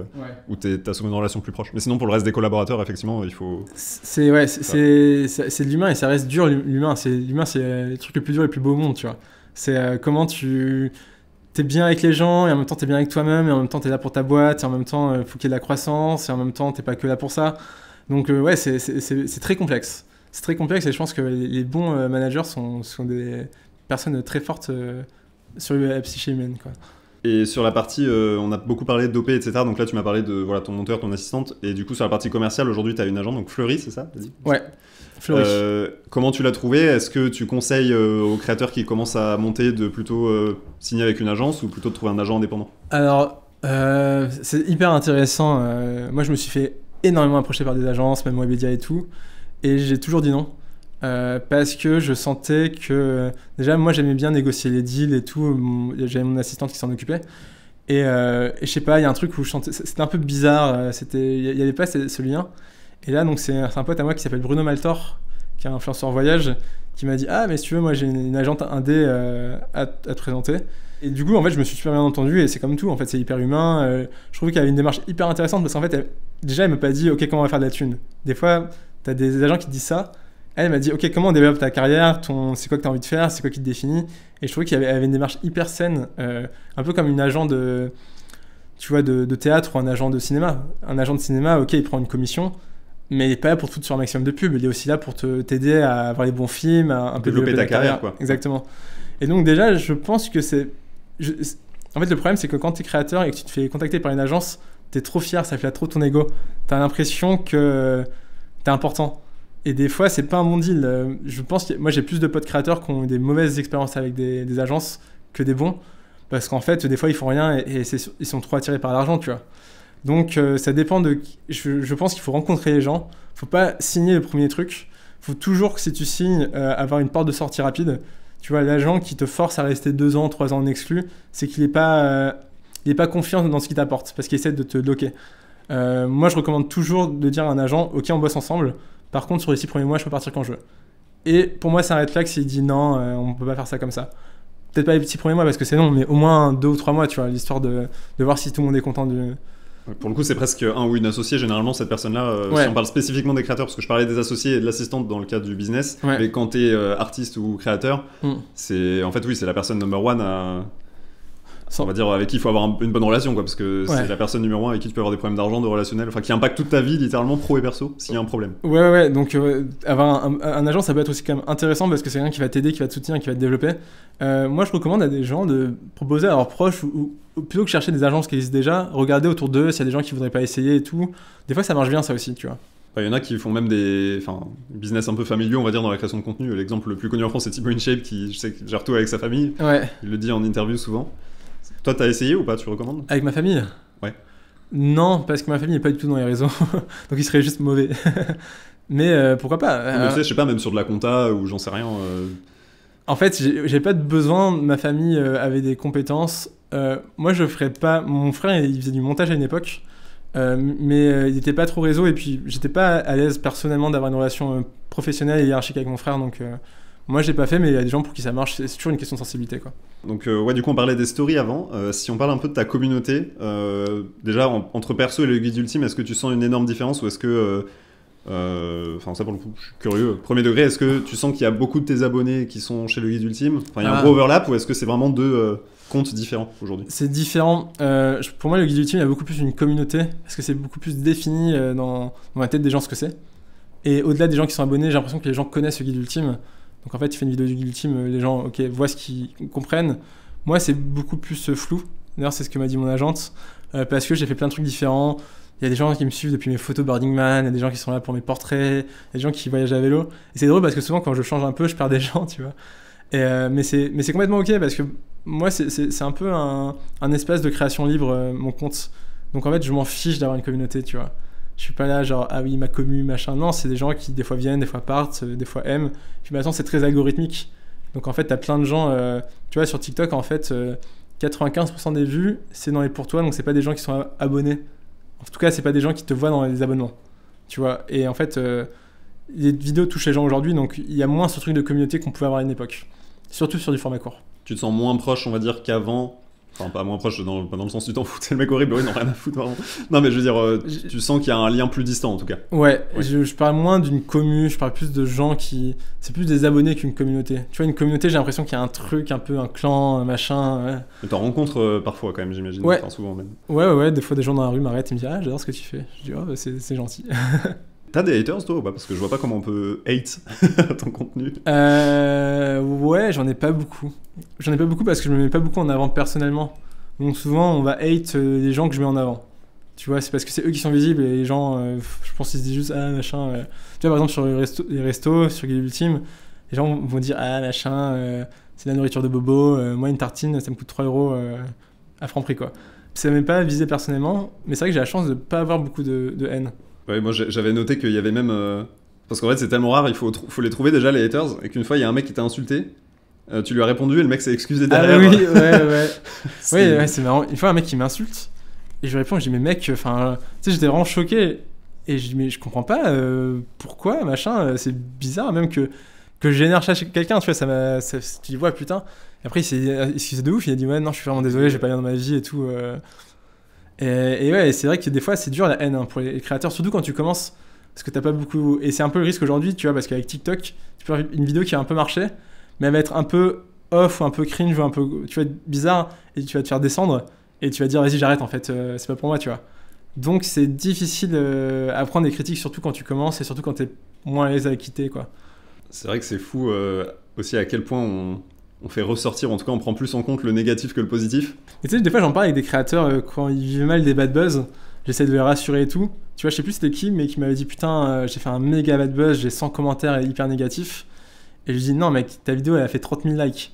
où t'as souvent une relation plus proche. Mais sinon pour le reste des collaborateurs, effectivement, il faut... C'est de l'humain, et ça reste dur l'humain. L'humain c'est le truc le plus dur et le plus beau au monde, tu vois. C'est comment t'es bien avec les gens, et en même temps t'es bien avec toi-même, et en même temps t'es là pour ta boîte, et en même temps faut qu'il y ait de la croissance, et en même temps t'es pas que là pour ça. Donc c'est très complexe. C'est très complexe, et je pense que les bons managers sont des personne très forte sur la psyché humaine, quoi. Et sur la partie, on a beaucoup parlé d'OP, etc. Donc là, tu m'as parlé de voilà, ton monteur, ton assistante. Et du coup, sur la partie commerciale, aujourd'hui, tu as une agente, donc Fleury, c'est ça, t'as dit ? Ouais, Fleury. Comment tu l'as trouvé ? Est-ce que tu conseilles aux créateurs qui commencent à monter de plutôt signer avec une agence, ou plutôt de trouver un agent indépendant ? Alors, c'est hyper intéressant. Moi, je me suis fait énormément approcher par des agences, même Webedia et tout. Et j'ai toujours dit non. Parce que je sentais que déjà moi j'aimais bien négocier les deals et tout, j'avais mon assistante qui s'en occupait, et je sais pas, il y a un truc où je sentais, c'était un peu bizarre, il y avait pas ce lien, et là donc c'est un pote à moi qui s'appelle Bruno Maltor, qui est un influenceur voyage, qui m'a dit « Ah, mais si tu veux, moi j'ai une agente indé à te présenter ». Et du coup, en fait, je me suis super bien entendu et c'est comme tout, en fait, c'est hyper humain. Je trouvais qu'il y avait une démarche hyper intéressante parce qu'en fait, déjà, elle m'a pas dit « Ok, comment on va faire de la thune ?» Des fois, t'as des agents qui te disent ça. Elle m'a dit « Ok, comment on développe ta carrière, c'est quoi que t'as envie de faire, c'est quoi qui te définit ?» Et je trouvais qu'il y avait une démarche hyper saine, un peu comme une agent de théâtre ou un agent de cinéma. Un agent de cinéma, ok, il prend une commission, mais il n'est pas là pour te foutre sur un maximum de pubs, il est aussi là pour t'aider à avoir les bons films, à un peu développer ta carrière, quoi. Exactement. Et donc déjà, je pense que en fait, le problème, c'est que quand tu es créateur et que tu te fais contacter par une agence, tu es trop fier, ça flatte trop ton ego. Tu as l'impression que tu es important. Et des fois, c'est pas un bon deal. Je pense que moi, j'ai plus de potes créateurs qui ont eu des mauvaises expériences avec des agences que des bons. Parce qu'en fait, des fois, ils font rien et ils sont trop attirés par l'argent, tu vois. Donc, ça dépend de... Je pense qu'il faut rencontrer les gens. Faut pas signer le premier truc. Faut toujours que si tu signes, avoir une porte de sortie rapide. Tu vois, l'agent qui te force à rester 2 ans, 3 ans en exclu, c'est qu'il n'est pas confiant dans ce qu'il t'apporte, parce qu'il essaie de te bloquer. Moi, je recommande toujours de dire à un agent, ok, on bosse ensemble, par contre, sur les 6 premiers mois, je peux partir quand je veux. Et pour moi, ça arrête là que s'il dit non, on ne peut pas faire ça comme ça. Peut-être pas les 6 premiers mois, parce que c'est non, mais au moins 2 ou 3 mois, tu vois, l'histoire de voir si tout le monde est content du... Pour le coup, c'est presque un ou une associée. Généralement, cette personne-là, Ouais. si on parle spécifiquement des créateurs, parce que je parlais des associés et de l'assistante dans le cadre du business, Ouais. mais quand tu es artiste ou créateur, c'est en fait, oui, c'est la personne number one on va dire avec qui il faut avoir une bonne relation, quoi, parce que Ouais. c'est la personne numéro 1 avec qui tu peux avoir des problèmes d'argent, de relationnel, enfin qui impacte toute ta vie, littéralement pro et perso, s'il y a un problème. Ouais, donc avoir un agent, ça peut être aussi quand même intéressant parce que c'est quelqu'un qui va t'aider, qui va te soutenir, qui va te développer. Moi, je recommande à des gens de proposer à leurs proches, ou plutôt que chercher des agences qui existent déjà, regarder autour d'eux s'il y a des gens qui voudraient pas essayer et tout. Des fois, ça marche bien, ça aussi, tu vois. Il y en a qui font même des business un peu familiaux, on va dire, dans la création de contenu. L'exemple le plus connu en France, c'est Thibaut InShape, qui, je sais, gère tout avec sa famille. Ouais. Il le dit en interview souvent. Toi, t'as essayé ou pas? Tu recommandes? Avec ma famille? Ouais. Non, parce que ma famille n'est pas du tout dans les réseaux, donc il serait juste mauvais. Mais pourquoi pas? Mais tu sais, je sais pas, même sur de la compta ou j'en sais rien. En fait, j'ai pas de besoin. Ma famille avait des compétences. Moi, je ferais pas. Mon frère, il faisait du montage à une époque, mais il n'était pas trop réseau. Et puis, j'étais pas à l'aise personnellement d'avoir une relation professionnelle et hiérarchique avec mon frère. Donc, moi, je l'ai pas fait, mais il y a des gens pour qui ça marche. C'est toujours une question de sensibilité, quoi. Donc, ouais, du coup, on parlait des stories avant. Si on parle un peu de ta communauté, déjà, entre perso et le guide ultime, est-ce que tu sens une énorme différence ou est-ce que. Enfin, ça pour le coup, je suis curieux. Premier degré, est-ce que tu sens qu'il y a beaucoup de tes abonnés qui sont chez le guide ultime? Enfin, il y a un gros overlap ou est-ce que c'est vraiment 2 comptes différents aujourd'hui? C'est différent. Pour moi, le guide ultime, il y a beaucoup plus une communauté parce que c'est beaucoup plus défini dans la tête des gens ce que c'est. Et au-delà des gens qui sont abonnés, j'ai l'impression que les gens connaissent le guide ultime. Donc en fait, tu fais une vidéo du guide ultime, les gens voient ce qu'ils comprennent. Moi, c'est beaucoup plus flou. D'ailleurs, c'est ce que m'a dit mon agente parce que j'ai fait plein de trucs différents. Il y a des gens qui me suivent depuis mes photos Burning Man, il y a des gens qui sont là pour mes portraits, il y a des gens qui voyagent à vélo. Et c'est drôle parce que souvent, quand je change un peu, je perds des gens, tu vois. Mais c'est complètement ok parce que moi, c'est un peu un espace de création libre, mon compte. Donc en fait, je m'en fiche d'avoir une communauté, tu vois. Je suis pas là genre, ah oui, ma commu, machin. Non, c'est des gens qui des fois viennent, des fois partent, des fois aiment. Puis maintenant, c'est très algorithmique. Donc en fait, t'as plein de gens, tu vois, sur TikTok, en fait, 95% des vues, c'est dans les pour toi, donc c'est pas des gens qui sont abonnés. En tout cas, c'est pas des gens qui te voient dans les abonnements, tu vois. Et en fait, les vidéos touchent les gens aujourd'hui, donc il y a moins ce truc de communauté qu'on pouvait avoir à une époque. Surtout sur du format court. Tu te sens moins proche, on va dire, qu'avant? Enfin, pas moins proche pas dans le sens du temps foutre, c'est le mec horrible, oui, non, rien à foutre, vraiment. Non, mais je veux dire, tu sens qu'il y a un lien plus distant, en tout cas. Ouais. Je parle moins d'une commu, je parle plus de gens qui... C'est plus des abonnés qu'une communauté. Tu vois, une communauté, j'ai l'impression qu'il y a un truc, un peu un clan, machin... Ouais. Mais t'en rencontres parfois, quand même, j'imagine. Ouais. Enfin, souvent, même. Ouais, des fois, des gens dans la rue m'arrêtent et me disent « Ah, j'adore ce que tu fais. » Je dis « Oh, bah, c'est gentil. » T'as des haters, toi, ou pas? Parce que je vois pas comment on peut hate ton contenu. Ouais, j'en ai pas beaucoup. J'en ai pas beaucoup parce que je me mets pas beaucoup en avant personnellement. Donc souvent, on va hate les gens que je mets en avant. Tu vois, c'est parce que c'est eux qui sont visibles et les gens, je pense qu'ils se disent juste ah machin. Tu vois, par exemple, sur les restos, sur Guide Ultime, les gens vont dire ah machin, c'est la nourriture de bobo. Moi, une tartine, ça me coûte 3 € à Franprix, quoi. Ça m'est pas visé personnellement, mais c'est vrai que j'ai la chance de pas avoir beaucoup de haine. Ouais, moi j'avais noté qu'il y avait même. Parce qu'en fait, c'est tellement rare, il faut les trouver déjà, les haters, et qu'une fois, il y a un mec qui t'a insulté. Tu lui as répondu et le mec s'est excusé derrière. Ah oui, ouais. Ouais, c'est marrant. Une fois, un mec qui m'insulte et je lui réponds, je dis mais mec, enfin, tu sais, j'étais vraiment choqué. Et je dis, mais je comprends pas pourquoi, machin, c'est bizarre même que je génère chez quelqu'un, tu vois, tu dis, ouais, putain. Et après, il s'est excusé de ouf, il a dit, ouais, non, je suis vraiment désolé, j'ai pas bien dans ma vie et tout. Et ouais, c'est vrai que des fois, c'est dur la haine hein, pour les créateurs, surtout quand tu commences, parce que t'as pas beaucoup. Et c'est un peu le risque aujourd'hui, tu vois, parce qu'avec TikTok, tu peux faire une vidéo qui a un peu marché, mais elle va être un peu off ou un peu cringe ou un peu, tu vois, bizarre, et tu vas te faire descendre, et tu vas te dire, vas-y, j'arrête, en fait, c'est pas pour moi, tu vois. Donc, c'est difficile à prendre des critiques, surtout quand tu commences et surtout quand t'es moins à l'aise à quitter, quoi. C'est vrai que c'est fou aussi à quel point on fait ressortir, en tout cas on prend plus en compte le négatif que le positif. Et tu sais, des fois j'en parle avec des créateurs quand ils vivent mal des bad buzz, j'essaie de les rassurer et tout. Tu vois, je sais plus c'était qui, mais qui m'avait dit putain, j'ai fait un méga bad buzz, j'ai 100 commentaires hyper négatifs. Et je lui dis non mec, ta vidéo elle a fait 30 000 likes.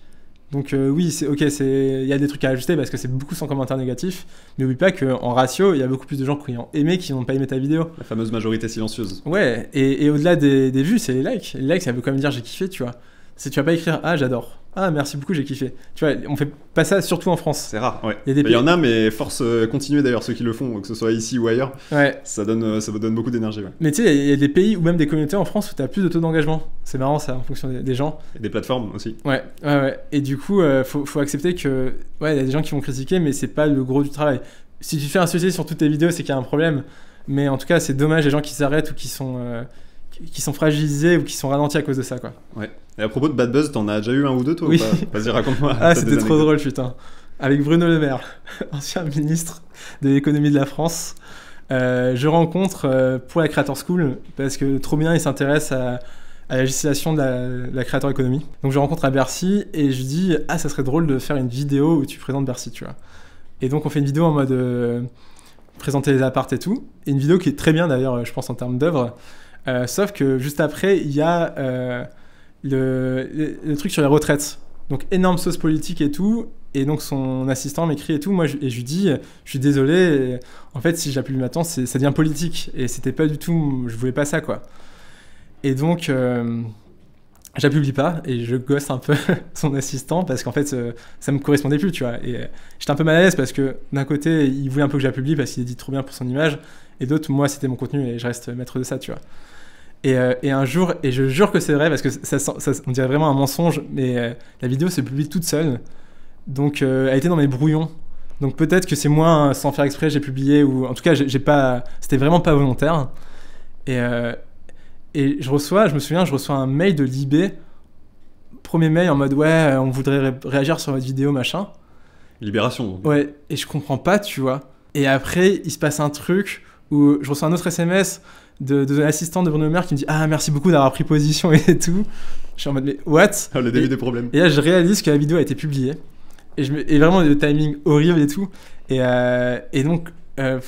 Donc oui, c'est ok, il y a des trucs à ajuster parce que c'est beaucoup sans commentaires négatifs. Mais oublie pas qu'en ratio, il y a beaucoup plus de gens qui ont aimé qui n'ont pas aimé ta vidéo. La fameuse majorité silencieuse. Ouais, et au-delà des vues, c'est les likes. Les likes, ça veut quand même dire j'ai kiffé, tu vois. Tu vas pas écrire ah j'adore, ah merci beaucoup j'ai kiffé. Tu vois, on fait pas ça surtout en France. C'est rare, ouais. Il y en a, mais force continuer d'ailleurs ceux qui le font, que ce soit ici ou ailleurs. Ouais. Ça vous donne beaucoup d'énergie. Ouais. Mais tu sais, il y a des pays ou même des communautés en France où t'as plus de taux d'engagement. C'est marrant ça en fonction des gens. Et des plateformes aussi. Ouais. Et du coup, faut accepter que ouais, il y a des gens qui vont critiquer, mais c'est pas le gros du travail. Si tu fais un sujet sur toutes tes vidéos, c'est qu'il y a un problème. Mais en tout cas, c'est dommage les gens qui s'arrêtent ou qui sont fragilisés ou qui sont ralentis à cause de ça, quoi. Ouais. Et à propos de bad buzz, t'en as déjà eu un ou deux, toi, oui. ou pas ? Vas-y, raconte-moi. Ah, c'était trop drôle, putain. Avec Bruno Le Maire, ancien ministre de l'économie de la France, je rencontre pour la Creator School, parce que trop bien, il s'intéresse à la législation de la Creator Economy. Donc je rencontre à Bercy et je dis « Ah, ça serait drôle de faire une vidéo où tu présentes Bercy, tu vois. » Et donc on fait une vidéo en mode présenter les apparts et tout. Et une vidéo qui est très bien d'ailleurs, je pense, en termes d'œuvre. Sauf que juste après, il y a le truc sur les retraites. Donc énorme sauce politique et tout. Et donc son assistant m'écrit et tout. Moi, je lui dis, je suis désolé. Et en fait, si j'appuie maintenant, ça devient politique. Et c'était pas du tout, je voulais pas ça, quoi. Et donc, j'appublie pas. Et je gosse un peu son assistant parce qu'en fait, ça me correspondait plus, tu vois. Et j'étais un peu mal à l'aise parce que d'un côté, il voulait un peu que j'appublie parce qu'il est dit trop bien pour son image. Et d'autres, moi, c'était mon contenu et je reste maître de ça, tu vois. Et un jour, et je jure que c'est vrai parce que ça, on dirait vraiment un mensonge, mais la vidéo se publie toute seule. Donc, elle était dans mes brouillons. Donc, peut-être que c'est moi, sans faire exprès, j'ai publié, ou en tout cas, c'était vraiment pas volontaire. Et je me souviens, je reçois un mail de Libé, premier mail en mode ouais, on voudrait réagir sur votre vidéo, machin. Libération. Ouais, et je comprends pas, tu vois. Et après, il se passe un truc où je reçois un autre SMS de l'assistant de Bruno Le Maire qui me dit ah merci beaucoup d'avoir pris position et tout. Je suis en mode mais what? Le début des problèmes. Et là je réalise que la vidéo a été publiée et vraiment le timing horrible et tout et donc je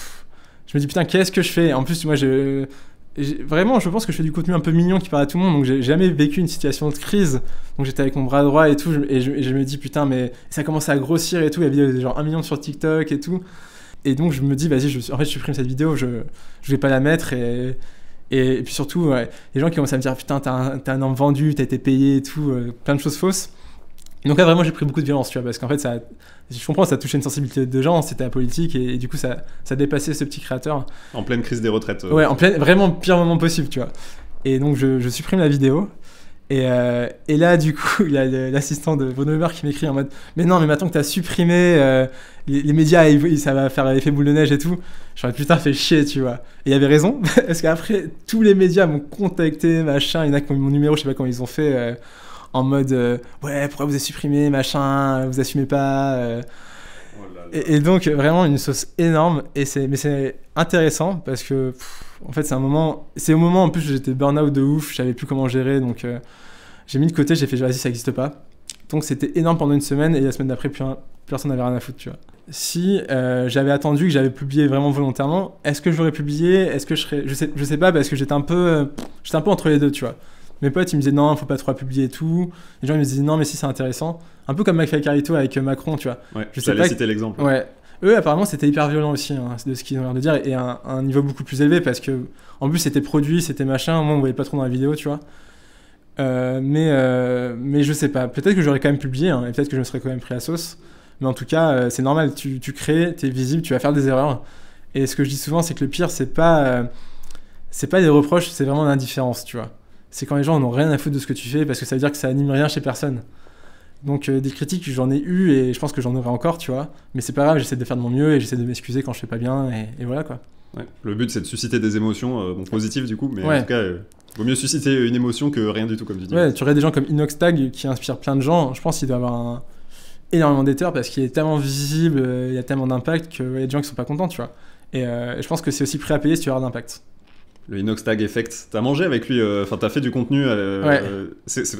me dis putain qu'est-ce que je fais? En plus moi vraiment je pense que je fais du contenu un peu mignon qui parle à tout le monde, donc j'ai jamais vécu une situation de crise, donc j'étais avec mon bras droit et tout et je me dis putain mais ça commence à grossir et tout, la vidéo est genre 1 million sur TikTok et tout. Et donc je me dis vas-y, en fait je supprime cette vidéo, je vais pas la mettre et puis surtout ouais, les gens qui commencent à me dire putain t'as un homme vendu, t'as été payé et tout, plein de choses fausses. Donc là vraiment j'ai pris beaucoup de violence, tu vois, parce qu'en fait je comprends, ça touchait une sensibilité de gens, c'était la politique et du coup ça dépassait ce petit créateur. En pleine crise des retraites. Ouais, en pleine, vraiment pire moment possible, tu vois. Et donc je supprime la vidéo. Et là, du coup, il y a l'assistant de Bruno Le Maire qui m'écrit en mode mais non, mais maintenant que t'as supprimé les médias, ça va faire l'effet boule de neige et tout. Je suis en mode putain, fait chier, tu vois. Et il avait raison, parce qu'après, tous les médias m'ont contacté, machin. Il y en a qui ont eu mon numéro, je sais pas comment ils ont fait, en mode ouais, pourquoi vous avez supprimé, machin, vous assumez pas. Et donc, vraiment, une sauce énorme. Mais c'est intéressant parce que. En fait, c'est au moment en plus où j'étais burn-out de ouf, je savais plus comment gérer, donc j'ai mis de côté, j'ai fait vas-y, ça n'existe pas. Donc c'était énorme pendant une semaine et la semaine d'après, personne n'avait rien à foutre, tu vois. Si j'avais attendu que j'avais publié vraiment volontairement, est-ce que je l'aurais publié? Est-ce que je sais pas, parce que j'étais un peu entre les deux, tu vois. Mes potes, ils me disaient non, faut pas trop publier et tout. Les gens ils me disaient non, mais si c'est intéressant. Un peu comme McFly et Carlito avec Macron, tu vois. Ouais, je sais pas. Citer l'exemple. Ouais. Eux, apparemment, c'était hyper violent aussi, hein, de ce qu'ils ont l'air de dire, et à un niveau beaucoup plus élevé, parce que, en plus, c'était produit, c'était machin, moi, on voyait pas trop dans la vidéo, tu vois. Mais je sais pas, peut-être que j'aurais quand même publié, hein, et peut-être que je me serais quand même pris la sauce, mais en tout cas, c'est normal, tu crées, t'es visible, tu vas faire des erreurs, et ce que je dis souvent, c'est que le pire, c'est pas c'est pas des reproches, c'est vraiment l'indifférence, tu vois. C'est quand les gens n'ont rien à foutre de ce que tu fais parce que ça veut dire que ça anime rien chez personne. Donc des critiques, j'en ai eu et je pense que j'en aurai encore, tu vois. Mais c'est pas grave, j'essaie de faire de mon mieux et j'essaie de m'excuser quand je fais pas bien et voilà quoi. Ouais. Le but c'est de susciter des émotions, bon, positives du coup, mais Ouais. en tout cas, vaut mieux susciter une émotion que rien du tout comme tu dis. Ouais, tu regardes des gens comme Inoxtag qui inspirent plein de gens, je pense qu'il doit avoir énormément d'haters parce qu'il est tellement visible, il y a tellement d'impact qu'il y a des gens qui sont pas contents, tu vois. Et je pense que c'est aussi prêt à payer si tu veux avoir d'impact. Le Inoxtag Effect, t'as mangé avec lui, enfin t'as fait du contenu. Ouais.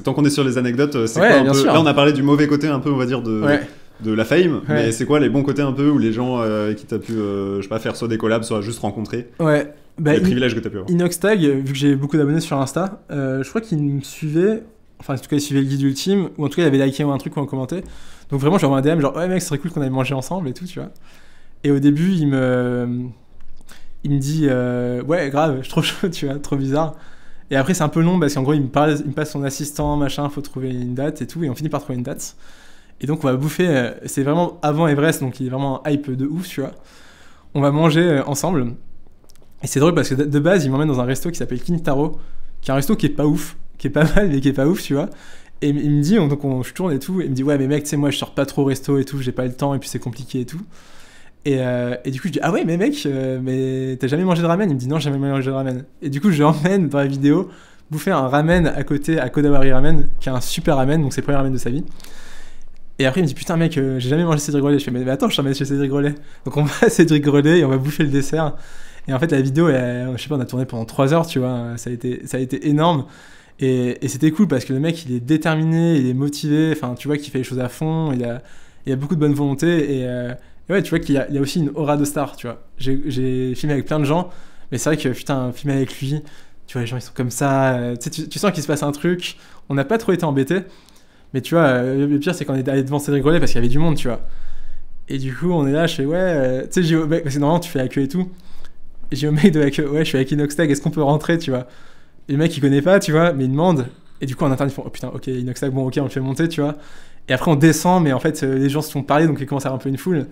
Tant qu'on est sur les anecdotes, c'est Ouais, quoi un bien peu. sûr. Là on a parlé du mauvais côté un peu, on va dire, Ouais. de la fame, Ouais. mais c'est quoi les bons côtés un peu où les gens qui t'as pu, je sais pas, faire soit des collabs, soit juste rencontrer, Ouais. Bah, les privilèges que t'as pu avoir. Inoxtag, vu que j'ai beaucoup d'abonnés sur Insta, je crois qu'il me suivait, enfin en tout cas il suivait le guide ultime, ou en tout cas il avait liké ou un truc ou un commenté. Donc vraiment j'ai envoyé un DM genre ouais mec ce serait cool qu'on aille manger ensemble et tout, tu vois. Et au début il me dit ouais grave, je suis trop chaud, tu vois, trop bizarre. Et après c'est un peu long parce qu'en gros il me passe son assistant, machin, faut trouver une date et tout, et on finit par trouver une date. Et donc on va bouffer, c'est vraiment avant Everest, donc il est vraiment hype de ouf, tu vois. On va manger ensemble. Et c'est drôle parce que de base, il m'emmène dans un resto qui s'appelle Kintaro, qui est un resto qui est pas ouf, qui est pas mal, mais qui est pas ouf, tu vois. Et il me dit, je tourne et tout, et il me dit, ouais, mais mec, tu sais, moi, je sors pas trop au resto et tout, j'ai pas le temps, et puis c'est compliqué et tout. Et du coup, je dis, ah ouais, mais mec, mais t'as jamais mangé de ramen? Il me dit, non, j'ai jamais mangé de ramen. Et du coup, je l'emmène dans la vidéo bouffer un ramen à côté, à Kodawari Ramen, qui est un super ramen, donc c'est le premier ramen de sa vie. Et après, il me dit, putain, mec, j'ai jamais mangé Cédric Grolet. Je fais, mais attends, je t'emmène chez Cédric Grolet. Donc on va à Cédric Grolet et on va bouffer le dessert. Et en fait, la vidéo, je sais pas, on a tourné pendant 3 heures, tu vois. Ça a été énorme. Et c'était cool parce que le mec, il est déterminé, il est motivé. Enfin, tu vois qu'il fait les choses à fond. Il a beaucoup de bonne volonté. Et ouais, tu vois qu'il y a aussi une aura de star, tu vois. J'ai filmé avec plein de gens. Mais c'est vrai que, putain, filmer avec lui, tu vois, les gens, ils sont comme ça. Tu sens qu'il se passe un truc. On n'a pas trop été embêtés. Mais tu vois, le pire, c'est qu'on est allé devant Cédric Grolet parce qu'il y avait du monde, tu vois. Et du coup, on est là, je fais, ouais, tu sais, j'ai au mec, parce que normalement, tu fais la queue et tout. Et j'ai au mec de la queue, ouais, je suis avec Inoxtag, est-ce qu'on peut rentrer, tu vois. Et le mec, il connaît pas, tu vois, mais il demande. Et du coup, en interne, ils font, oh putain, ok, Inoxtag, bon, ok, on le fait monter, tu vois. Et après, on descend, mais en fait, les gens se font parler, donc il commence à avoir un peu une foule.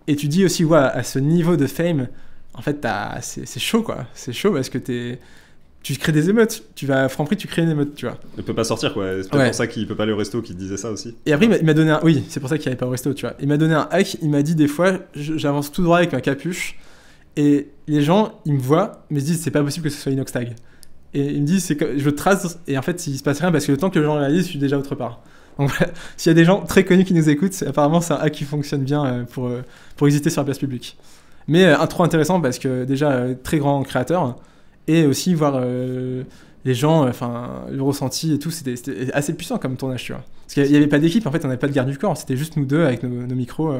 Et tu dis aussi, ouais, à ce niveau de fame, en fait, c'est chaud, quoi. C'est chaud parce que tu crées des émeutes. Tu vas à Franprix, tu crées une émeute, tu vois. Il peut pas sortir quoi, c'est peut-être pour ça qu'il peut pas aller au resto, qu'il disait ça aussi. Et après, il m'a donné un. Oui, c'est pour ça qu'il allait pas au resto, tu vois. Il m'a donné un hack, il m'a dit des fois, j'avance tout droit avec ma capuche, et les gens, ils me voient, mais ils se disent, c'est pas possible que ce soit Inoxtag. Et ils me disent, c'est que je trace, et en fait, il se passe rien parce que le temps que les gens réalisent, je suis déjà autre part. Donc voilà, s'il y a des gens très connus qui nous écoutent, apparemment, c'est un hack qui fonctionne bien pour exister sur la place publique. Mais trop intéressant parce que déjà, très grand créateur, et aussi voir les gens, enfin le ressenti et tout, c'était assez puissant comme tournage, tu vois. Parce qu'il n'y avait pas d'équipe, en fait, on n'avait pas de garde du corps, c'était juste nous deux avec nos micros.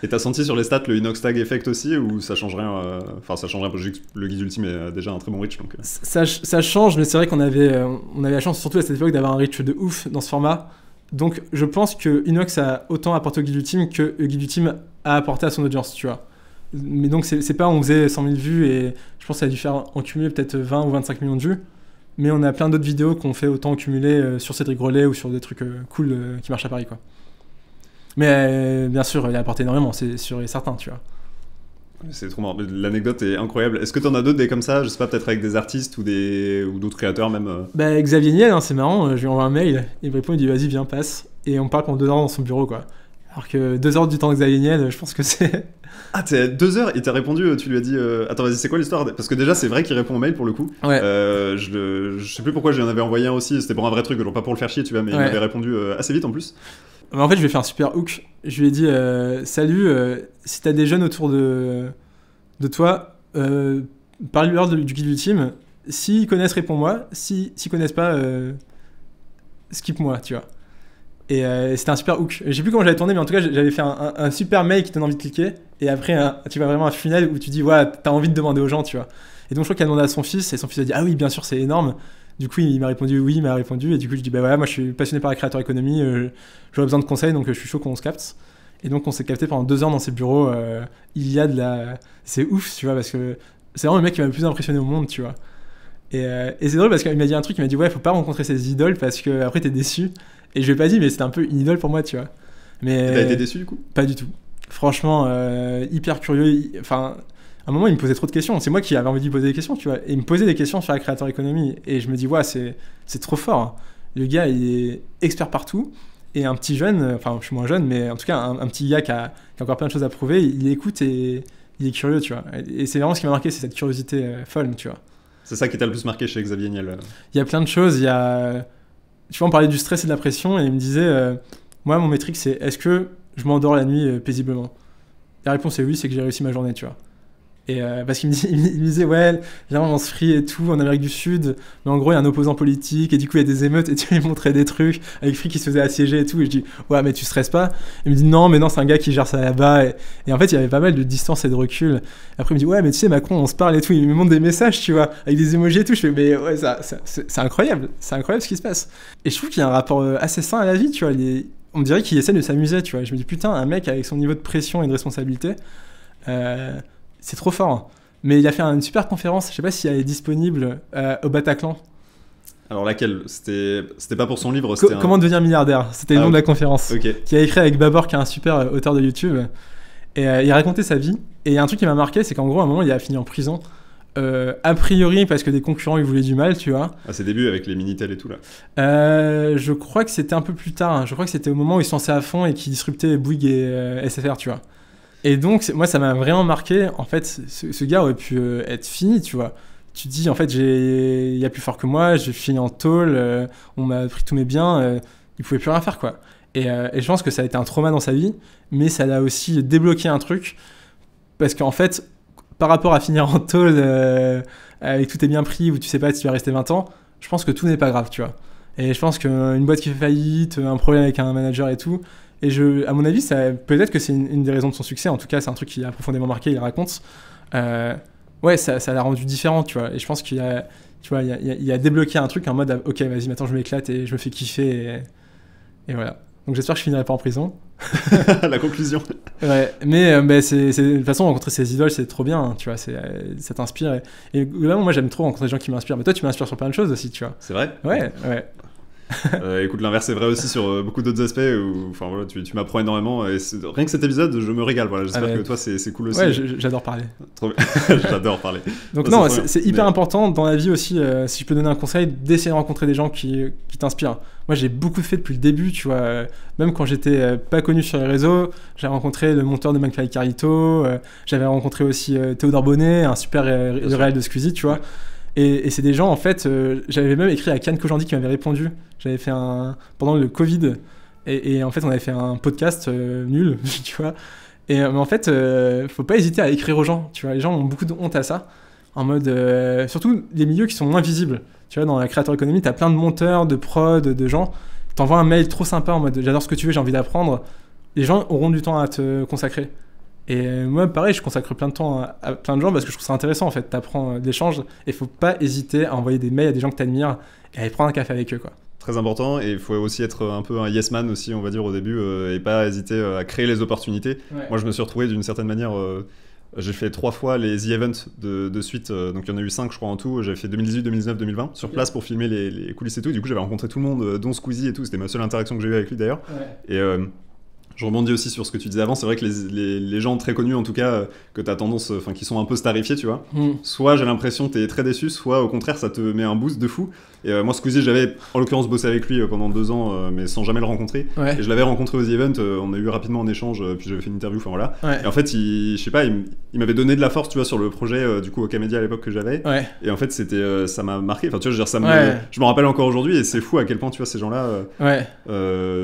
Et t'as senti sur les stats le Inoxtag Effect aussi, ou ça change rien? Enfin, ça change rien parce que le guide ultime est déjà un très bon reach. Donc... Ça change, mais c'est vrai qu'on avait la chance, surtout à cette époque, d'avoir un reach de ouf dans ce format. Donc je pense que Inox a autant apporté au guide ultime que le guide ultime a apporté à son audience, tu vois. Mais donc c'est pas on faisait 100 000 vues et je pense que ça a dû faire en cumulé peut-être 20 ou 25 millions de vues. Mais on a plein d'autres vidéos qu'on fait autant en cumulé sur Cédric Grolet ou sur des trucs cool qui marchent à Paris, quoi. Mais bien sûr, il a apporté énormément, c'est sûr et certain, tu vois. C'est trop marrant. L'anecdote est incroyable. Est-ce que t'en as d'autres des comme ça? Je sais pas, peut-être avec des artistes ou d'autres créateurs même. Bah Xavier Niel, hein, c'est marrant. Je lui envoie un mail, il me répond, il dit vas-y viens passe. Et on parle pendant 2 heures dans son bureau, quoi. Alors que 2 heures du temps de Xavier Niel, je pense que c'est... Ah, t'es à 2 heures et t'as répondu, tu lui as dit... Attends, vas-y, c'est quoi l'histoire? Parce que déjà, c'est vrai qu'il répond au mail pour le coup. Ouais. Je sais plus pourquoi je lui en avais envoyé un aussi, c'était pour un vrai truc, genre pas pour le faire chier, tu vois, mais il m'avait répondu assez vite en plus. En fait, je lui ai fait un super hook. Je lui ai dit salut, si t'as des jeunes autour de toi, parle-leur du guide ultime. S'ils connaissent, réponds-moi. S'ils connaissent pas, skip-moi, tu vois. Et c'était un super hook. Je sais plus comment j'avais tourné, mais en tout cas, j'avais fait un super mail qui donne envie de cliquer. Et après, tu vois vraiment un funnel où tu dis, ouais, t'as envie de demander aux gens, tu vois. Et donc, je crois qu'il a demandé à son fils, et son fils a dit, ah oui, bien sûr, c'est énorme. Du coup, il m'a répondu oui, il m'a répondu. Et du coup, je dis, bah voilà, moi, je suis passionné par la créateur économie, j'aurais besoin de conseils, donc je suis chaud qu'on se capte. Et donc, on s'est capté pendant 2 heures dans ses bureaux. Il y a de la. C'est ouf, tu vois, parce que c'est vraiment le mec qui m'a le plus impressionné au monde, tu vois. Et c'est drôle parce qu'il m'a dit un truc, il m'a dit, ouais, faut pas rencontrer ses idoles parce que après t'es déçu. Et je lui ai pas dit, mais c'était un peu une idole pour moi, tu vois. Mais t'as été déçu du coup? Pas du tout. Franchement, hyper curieux. Enfin, un moment, il me posait trop de questions. C'est moi qui avais envie de lui poser des questions, tu vois. Et il me posait des questions sur la creator economy. Et je me dis, ouais, c'est trop fort. Le gars, il est expert partout. Et un petit jeune, enfin, je suis moins jeune, mais en tout cas, un petit gars qui a encore plein de choses à prouver, il écoute et il est curieux, tu vois. Et c'est vraiment ce qui m'a marqué, c'est cette curiosité folle, tu vois. C'est ça qui t'a le plus marqué chez Xavier Niel. Il y a plein de choses. Tu vois, on parlait du stress et de la pression, et il me disait, moi, mon métrique, c'est est-ce que je m'endors la nuit paisiblement? La réponse est oui, c'est que j'ai réussi ma journée, tu vois. Et parce qu'il me disait, ouais, là on se frie et tout en Amérique du Sud, mais en gros il y a un opposant politique et du coup il y a des émeutes et tu lui montrais des trucs avec Free qui se faisait assiéger et tout. Et je dis, ouais, mais tu stresses pas? Il me dit, non, mais non, c'est un gars qui gère ça là-bas. Et en fait, il y avait pas mal de distance et de recul. Et après, il me dit, ouais, mais tu sais, Macron, on se parle et tout. Il me montre des messages, tu vois, avec des emojis et tout. Je fais, mais ouais, c'est incroyable. C'est incroyable ce qui se passe. Et je trouve qu'il y a un rapport assez sain à la vie, tu vois. On dirait qu'il essaie de s'amuser, tu vois. Je me dis, putain, un mec avec son niveau de pression et de responsabilité, c'est trop fort. Mais il a fait une super conférence, je sais pas si elle est disponible au Bataclan. Alors laquelle? C'était pas pour son livre, Comment devenir milliardaire, c'était le nom de la conférence. Okay. Qui a écrit avec Babor, qui est un super auteur de YouTube. Et il racontait sa vie. Et il y a un truc qui m'a marqué, c'est qu'en gros, à un moment, il a fini en prison. A priori, parce que des concurrents lui voulaient du mal, tu vois. À ses débuts avec les Minitel et tout là. Je crois que c'était un peu plus tard. Je crois que c'était au moment où il se lançait à fond et qu'il disruptait Bouygues et SFR, tu vois. Et donc, moi, ça m'a vraiment marqué. En fait, ce gars aurait pu être fini, tu vois. Tu te dis, en fait, il y a plus fort que moi, j'ai fini en tôle, on m'a pris tous mes biens, il pouvait plus rien faire, quoi. Et je pense que ça a été un trauma dans sa vie, mais ça l'a aussi débloqué un truc, parce qu'en fait, par rapport à finir en tôle, avec tous tes biens pris, où tu sais pas si tu vas rester 20 ans, je pense que tout n'est pas grave, tu vois. Et je pense qu'une boîte qui fait faillite, un problème avec un manager et tout, et à mon avis, peut-être que c'est une des raisons de son succès. En tout cas, c'est un truc qui a profondément marqué, il raconte. Ouais, ça l'a rendu différent, tu vois. Et je pense qu'il a débloqué un truc en mode, ok, vas-y, maintenant je m'éclate et je me fais kiffer. Et voilà. Donc j'espère que je finirai pas en prison. La conclusion. Ouais, mais de toute façon, rencontrer ses idoles, c'est trop bien, hein, tu vois. Ça t'inspire. Et là, moi, j'aime trop rencontrer des gens qui m'inspirent. Mais toi, tu m'inspires sur plein de choses aussi, tu vois. C'est vrai? Ouais. Écoute, l'inverse est vrai aussi sur beaucoup d'autres aspects où, enfin voilà, tu m'apprends énormément et rien que cet épisode, je me régale. Voilà, j'espère que toi c'est cool aussi. Ouais, j'adore parler. Trop bien. J'adore parler. Donc non, c'est hyper important dans la vie aussi. Si je peux donner un conseil, d'essayer de rencontrer des gens qui t'inspirent. Moi, j'ai beaucoup fait depuis le début, tu vois. Même quand j'étais pas connu sur les réseaux, j'ai rencontré le monteur de McFly Carito. J'avais rencontré aussi Théodore Bonnet, un super réel de Squeezie, tu vois. Et c'est des gens, en fait, j'avais même écrit à Kian Kojandi qui m'avait répondu. J'avais fait pendant le Covid, et en fait, on avait fait un podcast nul, tu vois. Mais en fait, faut pas hésiter à écrire aux gens, tu vois. Les gens ont beaucoup de honte à ça, en mode, surtout les milieux qui sont moins visibles. Tu vois, dans la creator economy, t'as plein de monteurs, de prod, de gens. T'envoies un mail trop sympa en mode, j'adore ce que tu veux, j'ai envie d'apprendre. Les gens auront du temps à te consacrer. Et moi, pareil, je consacre plein de temps à plein de gens parce que je trouve ça intéressant, en fait. T'apprends d'échanges et faut pas hésiter à envoyer des mails à des gens que t'admires et à aller prendre un café avec eux, quoi. Très important, et il faut aussi être un peu un yes man aussi, on va dire, au début, et pas hésiter à créer les opportunités. Ouais. Moi, je me suis retrouvé d'une certaine manière... j'ai fait 3 fois les The Event de suite, donc il y en a eu 5 je crois en tout. J'avais fait 2018, 2019, 2020 sur place pour filmer les coulisses et tout. Du coup j'avais rencontré tout le monde, dont Squeezie et tout. C'était ma seule interaction que j'ai eue avec lui d'ailleurs. Ouais. Et je rebondis aussi sur ce que tu disais avant. C'est vrai que les gens très connus en tout cas, que t'as tendance, enfin qui sont un peu starifiés, tu vois. Soit j'ai l'impression que t'es très déçu, soit au contraire ça te met un boost de fou. Et moi Squeezie, j'avais en l'occurrence bossé avec lui pendant 2 ans, mais sans jamais le rencontrer. Ouais. Et je l'avais rencontré aux Event, on a eu rapidement un échange, puis j'avais fait une interview, enfin voilà. Ouais. Et en fait, je sais pas, il m'avait donné de la force, tu vois, sur le projet du coup Ocamedia à l'époque que j'avais. Ouais. Et en fait, c'était, ça m'a marqué. Enfin, tu vois, je veux dire, je me rappelle encore aujourd'hui, et c'est fou à quel point, tu vois, ces gens-là,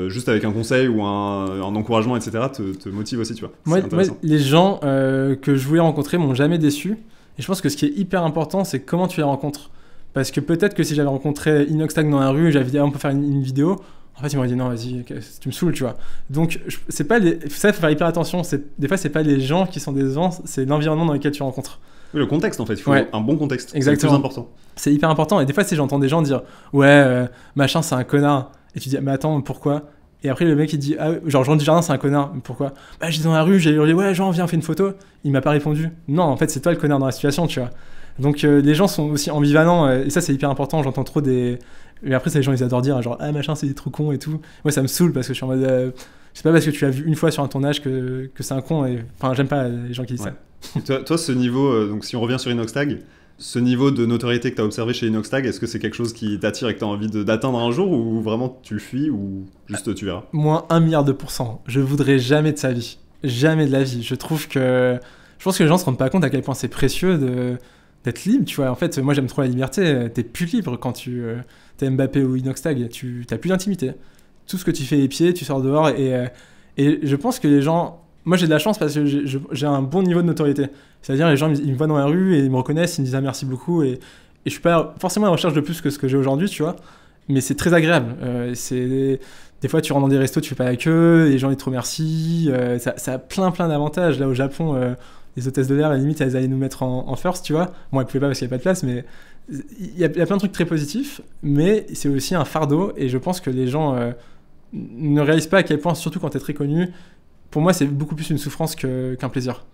juste avec un conseil ou un encouragement, etc., te motive aussi, tu vois. Moi, les gens que je voulais rencontrer m'ont jamais déçu. Et je pense que ce qui est hyper important, c'est comment tu les rencontres. Parce que peut-être que si j'avais rencontré Inoxtag dans la rue, j'avais dit on peut faire une vidéo, en fait il m'aurait dit non vas-y tu me saoules, tu vois. Donc c'est pas ça, il faut faire hyper attention. Des fois c'est pas les gens qui sont des gens, c'est l'environnement dans lequel tu rencontres. Oui, le contexte en fait, il faut un bon contexte. Exactement. C'est le plus important. C'est hyper important. Et des fois j'entends des gens dire ouais machin c'est un connard, et tu dis mais attends pourquoi? Et après le mec il dit genre Jean Dujardin c'est un connard, mais pourquoi? Bah j'étais dans la rue, j'ai hurlé ouais Jean viens on fait une photo, il m'a pas répondu. Non en fait c'est toi le connard dans la situation, tu vois. Donc les gens sont aussi ambivalents, et ça c'est hyper important. J'entends trop des Et après, c'est les gens, ils adorent dire genre, ah machin, c'est trop con et tout. Moi, ça me saoule parce que je suis en mode. C'est pas parce que tu as vu une fois sur un tournage que c'est un con. Enfin, j'aime pas les gens qui disent ça. Toi, ce niveau, donc si on revient sur Inoxtag, ce niveau de notoriété que tu as observé chez Inoxtag, est-ce que c'est quelque chose qui t'attire et que tu as envie d'atteindre un jour ou vraiment tu le fuis ou juste tu verras? Moins 1 milliard de %. Je voudrais jamais de sa vie. Jamais de la vie. Je pense que les gens se rendent pas compte à quel point c'est précieux d'être libre, tu vois. En fait, moi j'aime trop la liberté. T'es plus libre quand t'es Mbappé ou Inoxtag. T'as plus d'intimité. Tout ce que tu fais les pieds, tu sors dehors et je pense que les gens... Moi j'ai de la chance parce que j'ai un bon niveau de notoriété. C'est-à-dire les gens ils me voient dans la rue et ils me reconnaissent, ils me disent ah, merci beaucoup et je suis pas forcément à la recherche de plus que ce que j'ai aujourd'hui, tu vois. Mais c'est très agréable. Des fois tu rentres dans des restos, tu fais pas la queue, les gens ils te remercient. Ça a plein d'avantages. Là au Japon, les hôtesses de l'air, à la limite elles allaient nous mettre en first, tu vois. Bon elles pouvaient pas parce qu'il y avait pas de place, mais il y a plein de trucs très positifs. Mais c'est aussi un fardeau et je pense que les gens ne réalisent pas à quel point, surtout quand t'es très connu. Pour moi, c'est beaucoup plus une souffrance qu'un plaisir.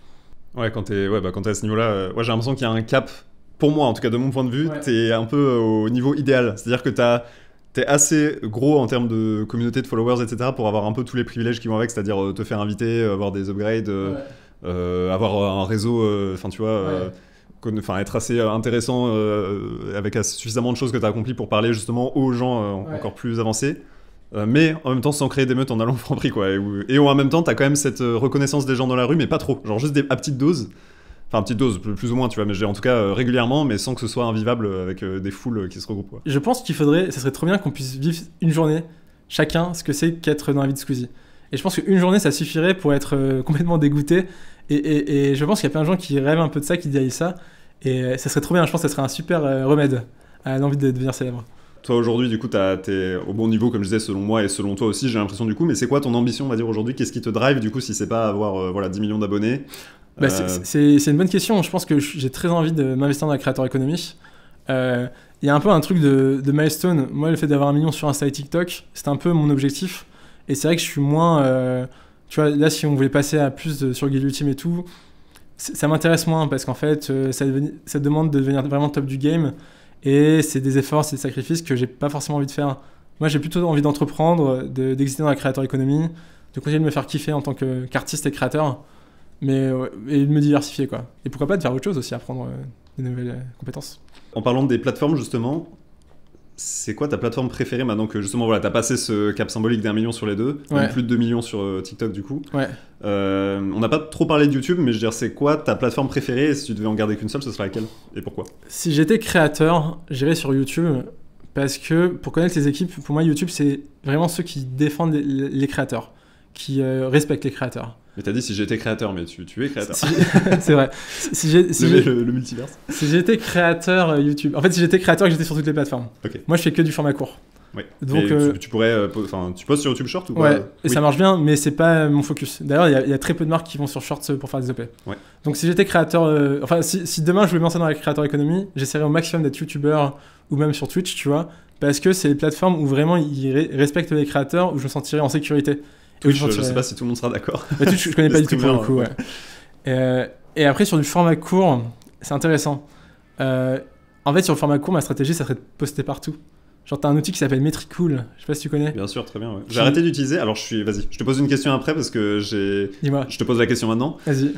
Ouais, quand t'es à ce niveau-là, j'ai l'impression qu'il y a un cap, pour moi en tout cas de mon point de vue, t'es un peu au niveau idéal. C'est-à-dire que t'es assez gros en termes de communauté de followers, etc. pour avoir un peu tous les privilèges qui vont avec, c'est-à-dire te faire inviter, avoir des upgrades, avoir un réseau, enfin tu vois... être assez intéressant avec suffisamment de choses que tu as accompli pour parler justement aux gens encore plus avancés. Mais en même temps sans créer d'émeutes en allant au Franprix quoi. Et en même temps t'as quand même cette reconnaissance des gens dans la rue mais pas trop, genre juste à petite dose, enfin petite dose plus ou moins tu vois, mais en tout cas régulièrement mais sans que ce soit invivable avec des foules qui se regroupent quoi. Je pense ça serait trop bien qu'on puisse vivre une journée chacun ce que c'est qu'être dans la vie de Squeezie. Et je pense qu'une journée ça suffirait pour être complètement dégoûté et je pense qu'il y a plein de gens qui rêvent un peu de ça, qui idéalisent ça et ça serait trop bien, je pense que ça serait un super remède à l'envie de devenir célèbre. Toi aujourd'hui du coup t'es au bon niveau comme je disais selon moi et selon toi aussi j'ai l'impression du coup, mais c'est quoi ton ambition on va dire aujourd'hui, qu'est-ce qui te drive du coup si c'est pas avoir 10 millions d'abonnés? C'est une bonne question, je pense que j'ai très envie de m'investir dans la creator economy. Il y a un peu un truc de milestone, moi le fait d'avoir 1 million sur Insta et TikTok c'est un peu mon objectif et c'est vrai que je suis moins tu vois là si on voulait passer à plus sur Guild Ultime et tout ça m'intéresse moins parce qu'en fait ça demande de devenir vraiment top du game. Et c'est des efforts, c'est des sacrifices que j'ai pas forcément envie de faire. Moi, j'ai plutôt envie d'entreprendre, d'exister dans la creator economy, de continuer de me faire kiffer en tant qu'artiste et créateur, et de me diversifier, quoi. Et pourquoi pas de faire autre chose aussi, apprendre de nouvelles compétences. En parlant des plateformes, justement, c'est quoi ta plateforme préférée maintenant que justement t'as passé ce cap symbolique d'1 million sur les deux, même plus de 2 millions sur TikTok du coup. On n'a pas trop parlé de YouTube, mais je veux dire, c'est quoi ta plateforme préférée et si tu devais en garder qu'une seule, ce serait laquelle et pourquoi? Si j'étais créateur, j'irais sur YouTube parce que pour connaître les équipes, pour moi YouTube c'est vraiment ceux qui défendent les créateurs, qui respectent les créateurs. Mais t'as dit si j'étais créateur, mais tu es créateur. C'est vrai. Le multiverse. Si j'étais créateur YouTube... En fait, si j'étais créateur, j'étais sur toutes les plateformes. Okay. Moi, je fais que du format court. Oui. Donc, tu pourrais... tu postes sur YouTube Short ou pas? Ouais, et ça marche bien, mais c'est pas mon focus. D'ailleurs, il y a très peu de marques qui vont sur Shorts pour faire des OP. Ouais. Donc, si j'étais créateur... si demain, je voulais me lancer dans la creator economy, j'essaierais au maximum d'être YouTubeur ou même sur Twitch, tu vois, parce que c'est les plateformes où vraiment ils respectent les créateurs, où je me sentirais en sécurité. Twitch, je sais pas si tout le monde sera d'accord. Twitch, je connais pas du tout pour le coup. Ouais. Et après, sur du format court, c'est intéressant. En fait, sur le format court, ma stratégie, ça serait de poster partout. Genre, t'as un outil qui s'appelle Metricool. Je sais pas si tu connais. Bien sûr, très bien. Ouais. J'ai arrêté d'utiliser. Alors, vas-y, je te pose une question après parce que Dis-moi. Je te pose la question maintenant. Vas-y.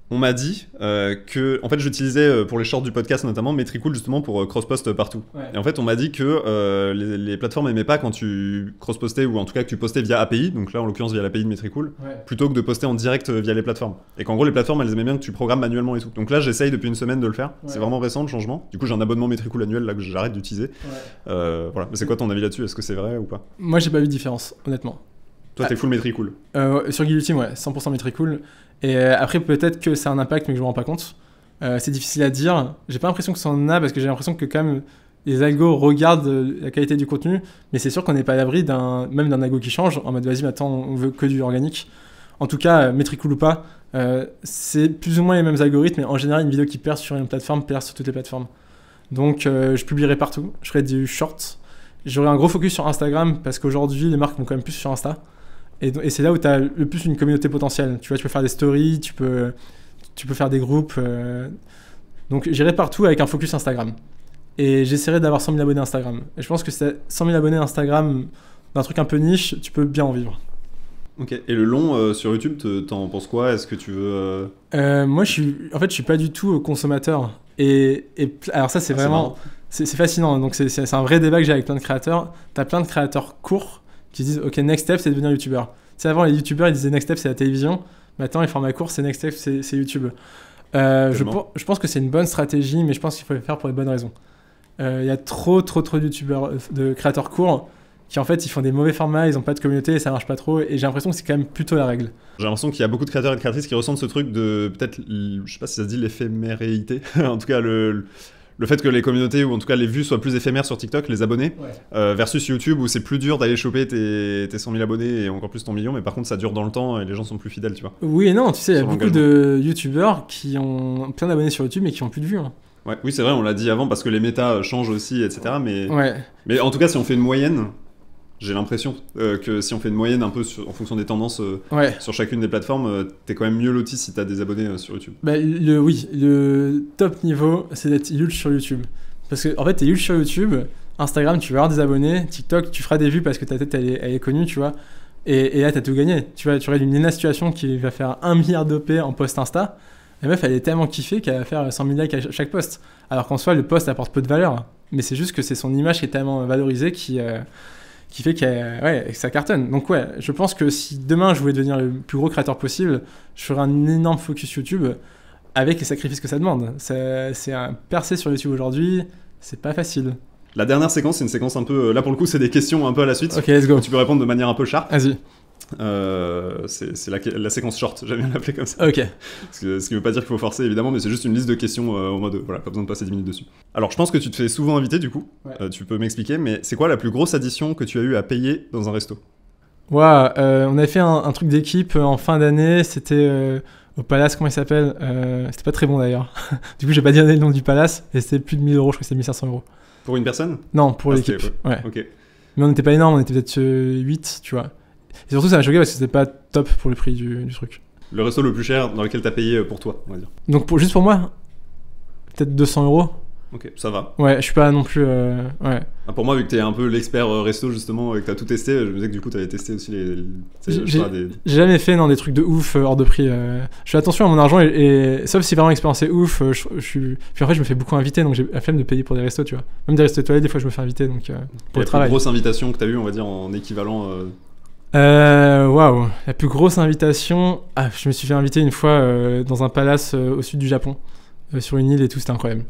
On m'a dit que, en fait, j'utilisais pour les shorts du podcast notamment Metricool justement pour cross-post partout. Ouais. Et en fait, on m'a dit que les plateformes aimaient pas quand tu cross-postais ou en tout cas que tu postais via API, donc là en l'occurrence via l'API de Metricool, plutôt que de poster en direct via les plateformes. Et qu'en gros, les plateformes elles aimaient bien que tu programmes manuellement et tout. Donc là, j'essaye depuis une semaine de le faire. Ouais. C'est vraiment récent le changement. Du coup, j'ai un abonnement Metricool annuel là que j'arrête d'utiliser. Ouais. Voilà. Mais c'est quoi ton avis là-dessus? Est-ce que c'est vrai ou pas? Moi, j'ai pas vu de différence, honnêtement. Toi, t'es full Metricool. Sur Guild Ultime, ouais, 100% Metricool. Et après, peut-être que ça a un impact, mais que je me rends pas compte. C'est difficile à dire. J'ai pas l'impression que ça en a, parce que j'ai l'impression que quand même, les algos regardent la qualité du contenu, mais c'est sûr qu'on n'est pas à l'abri même d'un algo qui change, en mode vas-y, maintenant on veut que du organique. En tout cas, Metricool ou pas, c'est plus ou moins les mêmes algorithmes, mais en général, une vidéo qui perce sur une plateforme perce sur toutes les plateformes. Donc, je publierai partout. Je ferai du short. J'aurai un gros focus sur Instagram, parce qu'aujourd'hui, les marques vont quand même plus sur Insta. Et c'est là où tu as le plus une communauté potentielle. Tu vois, tu peux faire des stories, tu peux faire des groupes. Donc j'irai partout avec un focus Instagram. et j'essaierai d'avoir 100 000 abonnés Instagram. Et je pense que c'est 100 000 abonnés Instagram d'un truc un peu niche, tu peux bien en vivre. Ok. Et le long sur YouTube, t'en penses quoi? Est-ce que tu veux... Moi, je suis pas du tout consommateur. Alors ça, c'est vraiment... C'est fascinant. Donc, c'est un vrai débat que j'ai avec plein de créateurs. T'as plein de créateurs courts qui disent « Ok, next step, c'est devenir youtubeur. » Tu sais, avant, les youtubeurs, ils disaient « Next step, c'est la télévision. » Maintenant, les formats courts, c'est next step, c'est YouTube. Je pense que c'est une bonne stratégie, mais je pense qu'il faut le faire pour les bonnes raisons. Il y a trop de youtubeurs, de créateurs courts qui en fait ils font des mauvais formats, ils n'ont pas de communauté et ça marche pas trop, et j'ai l'impression que c'est quand même plutôt la règle. J'ai l'impression qu'il y a beaucoup de créateurs et de créatrices qui ressentent ce truc de peut-être, je sais pas si ça se dit, l'éphéméréité, en tout cas le fait que les communautés ou en tout cas les vues soient plus éphémères sur TikTok, les abonnés, versus YouTube où c'est plus dur d'aller choper tes 100 000 abonnés et encore plus ton million, mais par contre ça dure dans le temps et les gens sont plus fidèles, tu vois. Oui et non, tu sais, il y a beaucoup de youtubeurs qui ont plein d'abonnés sur YouTube mais qui ont plus de vues. Hein. Ouais, oui, c'est vrai, on l'a dit avant parce que les méta changent aussi, etc. Mais en tout cas, si on fait une moyenne, j'ai l'impression que si on fait une moyenne un peu en fonction des tendances sur chacune des plateformes, t'es quand même mieux loti si t'as des abonnés sur YouTube. Bah, le top niveau, c'est d'être huge sur YouTube. Parce que en fait, t'es huge sur YouTube, Instagram, tu vas avoir des abonnés, TikTok, tu feras des vues parce que ta tête, elle est connue, tu vois. Et là, t'as tout gagné. Tu vois, tu aurais une Nina Situation qui va faire 1 milliard d'OP en post Insta. La meuf, elle est tellement kiffée qu'elle va faire 100 000 likes à chaque post. Alors qu'en soi, le post apporte peu de valeur. Mais c'est juste que c'est son image qui est tellement valorisée qui fait que ça cartonne. Donc ouais, je pense que si demain je voulais devenir le plus gros créateur possible, je ferais un énorme focus YouTube avec les sacrifices que ça demande. C'est un percer sur YouTube aujourd'hui, c'est pas facile. La dernière séquence, c'est une séquence un peu... Là, pour le coup, c'est des questions un peu à la suite. Ok, let's go. Tu peux répondre de manière un peu sharp. Vas-y. C'est la séquence short, j'aime bien l'appeler comme ça. Ok. Ce qui veut pas dire qu'il faut forcer, évidemment, mais c'est juste une liste de questions en mode... Voilà, pas besoin de passer 10 minutes dessus. Alors, je pense que tu te fais souvent inviter, du coup. Ouais. Tu peux m'expliquer, mais c'est quoi la plus grosse addition que tu as eu à payer dans un resto? On avait fait un truc d'équipe en fin d'année, c'était... au Palace, comment il s'appelle c'était pas très bon d'ailleurs. Du coup, j'ai pas dit le nom du Palace, et c'était plus de 1 000 euros, je crois que c'était 1 500 euros. Pour une personne? Non, pour l'équipe. Ouais. Ok. Mais on n'était pas énorme, on était peut-être 8, tu vois. Et surtout, ça m'a choqué parce que c'était pas top pour le prix du truc. Le resto le plus cher dans lequel t'as payé pour toi, on va dire. Donc, juste pour moi, peut-être 200 euros. Ok, ça va. Ouais, je suis pas non plus. Ouais. Ah, pour moi, vu que t'es un peu l'expert resto justement et que t'as tout testé, je me disais que du coup t'avais testé aussi J'ai jamais fait des trucs de ouf hors de prix. Je fais attention à mon argent et sauf si vraiment l'expérience est ouf, Puis en fait, je me fais beaucoup inviter donc j'ai la flemme de payer pour des restos, tu vois. Même des restos toilettes, des fois je me fais inviter donc pour le travail. La plus grosse invitation que t'as eu, on va dire en équivalent. Waouh, la plus grosse invitation. Ah, je me suis fait inviter une fois dans un palace au sud du Japon, sur une île et tout, c'était incroyable.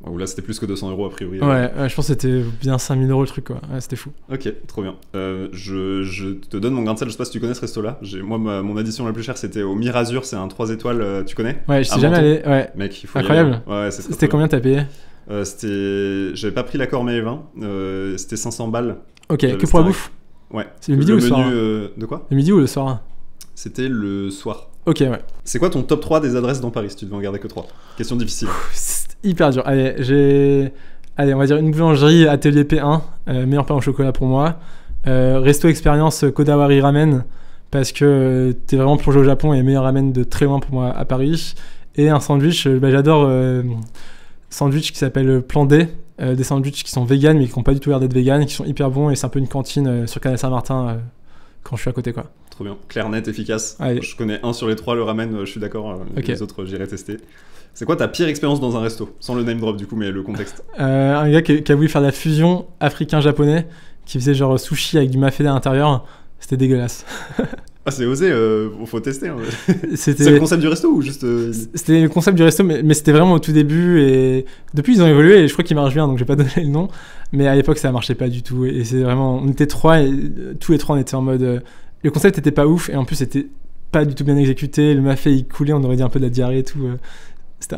Ou là c'était plus que 200 euros a priori. Ouais, je pense que c'était bien 5 000 euros le truc quoi. Ouais, c'était fou. Ok, trop bien. Je te donne mon grain de sel, je sais pas si tu connais ce resto là. Moi mon addition la plus chère c'était au Mirazur, c'est un 3 étoiles, tu connais? Ouais, je suis jamais allé. Ouais. Mec, il faut incroyable. Y aller. Ouais, c'était combien t'as payé? J'avais pas pris l'accord mais 20, c'était 500 balles. Ok, que pour la bouffe? Ouais. C'est le midi ou le soir? De quoi? Le midi ou le soir? C'était le soir. Ok, ouais. C'est quoi ton top 3 des adresses dans Paris si tu devais en garder que 3? Question difficile. C'est hyper dur. Allez, on va dire une boulangerie Atelier P1, meilleur pain au chocolat pour moi. Resto expérience Kodawari Ramen, parce que t'es vraiment plongé au Japon et meilleur ramen de très loin pour moi à Paris. Et un sandwich, j'adore sandwich qui s'appelle Plan D. Des sandwichs qui sont vegan mais qui n'ont pas du tout l'air d'être vegan, qui sont hyper bons et c'est un peu une cantine sur Canal Saint-Martin quand je suis à côté quoi. Trop bien, clair, net, efficace. Allez. Je connais un sur les 3, le ramen, je suis d'accord, Okay. Les autres j'irai tester. C'est quoi ta pire expérience dans un resto? Sans le name drop du coup, mais le contexte. Un gars qui a voulu faire de la fusion africain-japonais, qui faisait genre sushi avec du mafé à l'intérieur, c'était dégueulasse. Ah, c'est osé, faut tester. Hein. C'est le concept du resto ou juste... C'était le concept du resto, mais c'était vraiment au tout début. Et depuis, ils ont évolué et je crois qu'ils marchent bien, donc je vais pas donner le nom. Mais à l'époque, ça marchait pas du tout. Et c'est vraiment... On était 3 et tous les 3, on était en mode... le concept était pas ouf et en plus, c'était pas du tout bien exécuté. Le mafé, il coulait, on aurait dit un peu de la diarrhée et tout. C'était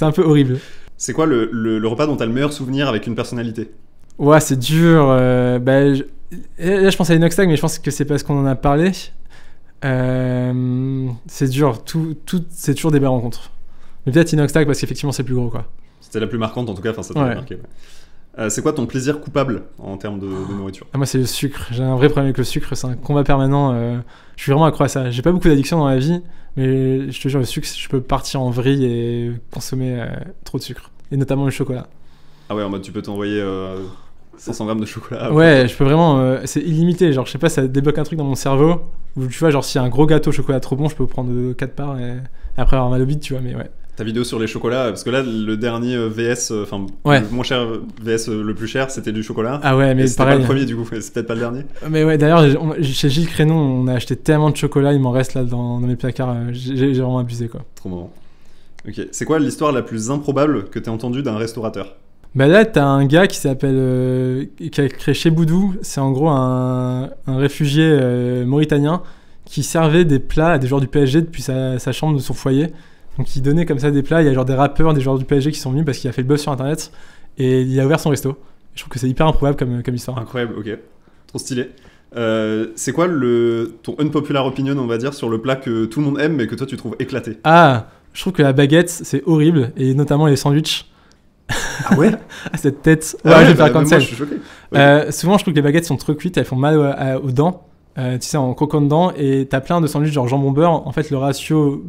un peu horrible. C'est quoi le repas dont t'as le meilleur souvenir avec une personnalité? Ouais, c'est dur. Là, je pense à Inoxtag, mais je pense que c'est parce qu'on en a parlé. C'est dur. C'est toujours des belles rencontres. Mais peut-être Inoxtag parce qu'effectivement, c'est plus gros, quoi. C'était la plus marquante, en tout cas. Enfin, ça t'a marqué. Ouais. C'est quoi ton plaisir coupable en termes de nourriture? Moi, c'est le sucre. J'ai un vrai problème avec le sucre. C'est un combat permanent. Je suis vraiment accro à ça. J'ai pas beaucoup d'addictions dans la vie, mais je te jure, le sucre, je peux partir en vrille et consommer trop de sucre. Et notamment le chocolat. Ah ouais, en mode tu peux t'envoyer 500 grammes de chocolat. Ouais, je peux vraiment. C'est illimité. Genre, je sais pas, ça débloque un truc dans mon cerveau. Où tu vois, genre, s'il y a un gros gâteau au chocolat trop bon, je peux prendre 4 parts et après avoir mal au bide, tu vois. Mais ouais. Ta vidéo sur les chocolats, parce que là, le dernier VS, enfin, Ouais. le moins cher VS, le plus cher, c'était du chocolat. Ah ouais, mais Et c'était pas pareil. le premier du coup, c'est peut-être pas le dernier. Mais ouais, d'ailleurs, chez Gilles Crénon, on a acheté tellement de chocolat, il m'en reste là dans mes placards. J'ai vraiment abusé, quoi. Trop marrant. Ok, c'est quoi l'histoire la plus improbable que t'aies entendue d'un restaurateur? Bah là, t'as un gars qui s'appelle. Qui a créé Chez Boudou. C'est en gros un réfugié mauritanien qui servait des plats à des joueurs du PSG depuis sa chambre de son foyer. Donc il donnait comme ça des plats. Il y a genre des rappeurs, des joueurs du PSG qui sont venus parce qu'il a fait le buzz sur internet. Et il a ouvert son resto. Je trouve que c'est hyper improbable comme histoire. Incroyable, ok. Trop stylé. C'est quoi ton unpopular opinion, on va dire, sur le plat que tout le monde aime mais que toi tu trouves éclaté? Ah, je trouve que la baguette, c'est horrible. Et notamment les sandwichs. Ah ouais? Ah, cette tête. Ouais, Ah je vais bah, faire moi, cancel. je suis choqué. Souvent, je trouve que les baguettes sont trop cuites, elles font mal aux dents. Tu sais, en croquant dedans, et t'as plein de sandwichs genre jambon-beurre. En fait, le ratio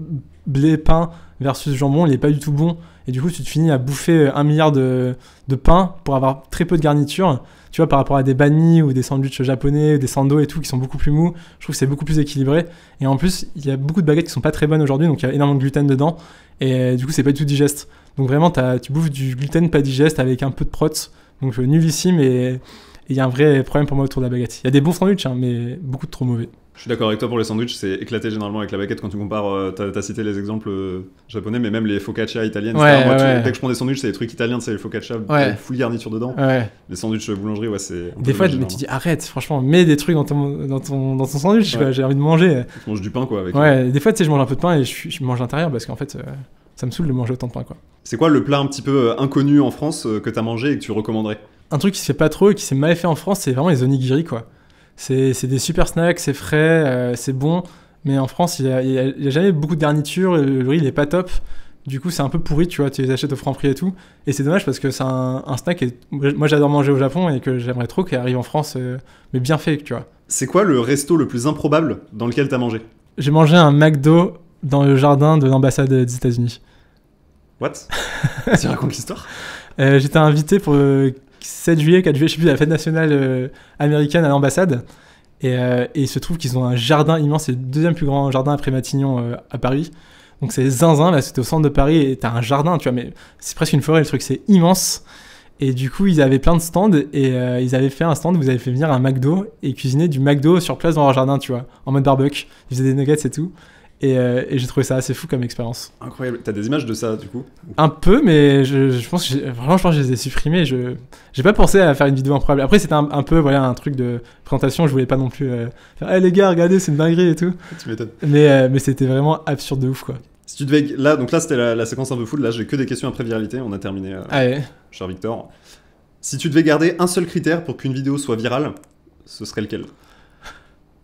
blé-pain versus jambon, il est pas du tout bon. Et du coup, tu te finis à bouffer 1 milliard de pain pour avoir très peu de garniture. Tu vois, par rapport à des banh mi ou des sandwichs japonais, ou des sando et tout, qui sont beaucoup plus mous, je trouve que c'est beaucoup plus équilibré. Et en plus, il y a beaucoup de baguettes qui sont pas très bonnes aujourd'hui, donc il y a énormément de gluten dedans. Et du coup, c'est pas du tout digeste. Donc vraiment, tu bouffes du gluten pas digeste avec un peu de prots. Donc nullissime et il y a un vrai problème pour moi autour de la baguette. Il y a des bons sandwichs, hein, mais beaucoup de trop mauvais. Je suis d'accord avec toi pour les sandwichs, c'est éclaté généralement avec la baguette quand tu compares. T'as cité les exemples japonais, mais même les focaccia italiennes. Ouais, Moi, ouais. dès que je prends des sandwichs, c'est des trucs italiens, c'est les focaccia, Ouais. full garniture dedans. Ouais. Les sandwichs boulangerie, ouais, c'est. un peu Des fois, dommage, tu dis arrête, franchement, mets des trucs dans ton sandwich, Ouais. quoi, j'ai envie de manger. Tu manges du pain, quoi. Avec Ouais, des fois, tu sais, je mange un peu de pain et je mange l'intérieur parce qu'en fait, ça me saoule de manger autant de pain, quoi. C'est quoi le plat un petit peu inconnu en France que t'as mangé et que tu recommanderais? Un truc qui se fait pas trop et qui s'est mal fait en France, c'est vraiment les onigiri, quoi. C'est des super snacks, c'est frais, c'est bon, mais en France, il y a jamais beaucoup de garniture, le riz, il est pas top. Du coup, c'est un peu pourri, tu vois, tu les achètes au Franprix et tout. Et c'est dommage parce que c'est un snack que moi j'adore manger au Japon et que j'aimerais trop qu'il arrive en France, mais bien fait, tu vois. C'est quoi le resto le plus improbable dans lequel t'as mangé? J'ai mangé un McDo dans le jardin de l'ambassade des États-Unis. What? Tu racontes l'histoire? J'étais invité pour le 7 juillet, 4 juillet, je sais plus, à la fête nationale américaine à l'ambassade. Et il se trouve qu'ils ont un jardin immense, c'est le deuxième plus grand jardin après Matignon à Paris. Donc c'est zinzin, là c'était au centre de Paris et t'as un jardin, tu vois, mais c'est presque une forêt, le truc c'est immense. Et du coup ils avaient plein de stands et ils avaient fait un stand où ils avaient fait venir un McDo et cuisiner du McDo sur place dans leur jardin, tu vois, en mode barbecue. Ils faisaient des nuggets et tout. Et j'ai trouvé ça assez fou comme expérience. Incroyable. T'as des images de ça, du coup? Un peu, mais je pense que vraiment, je pense que je les ai supprimés. J'ai pas pensé à faire une vidéo improbable. Après, c'était un peu voilà, un truc de présentation. Je voulais pas non plus faire hey, les gars, regardez, c'est une dinguerie et tout. Tu m'étonnes. Mais c'était vraiment absurde de ouf, quoi. Si tu devais. Là, donc là, c'était la séquence un peu full. Là, j'ai que des questions après viralité. On a terminé, Allez. cher Victor. Si tu devais garder un seul critère pour qu'une vidéo soit virale, ce serait lequel?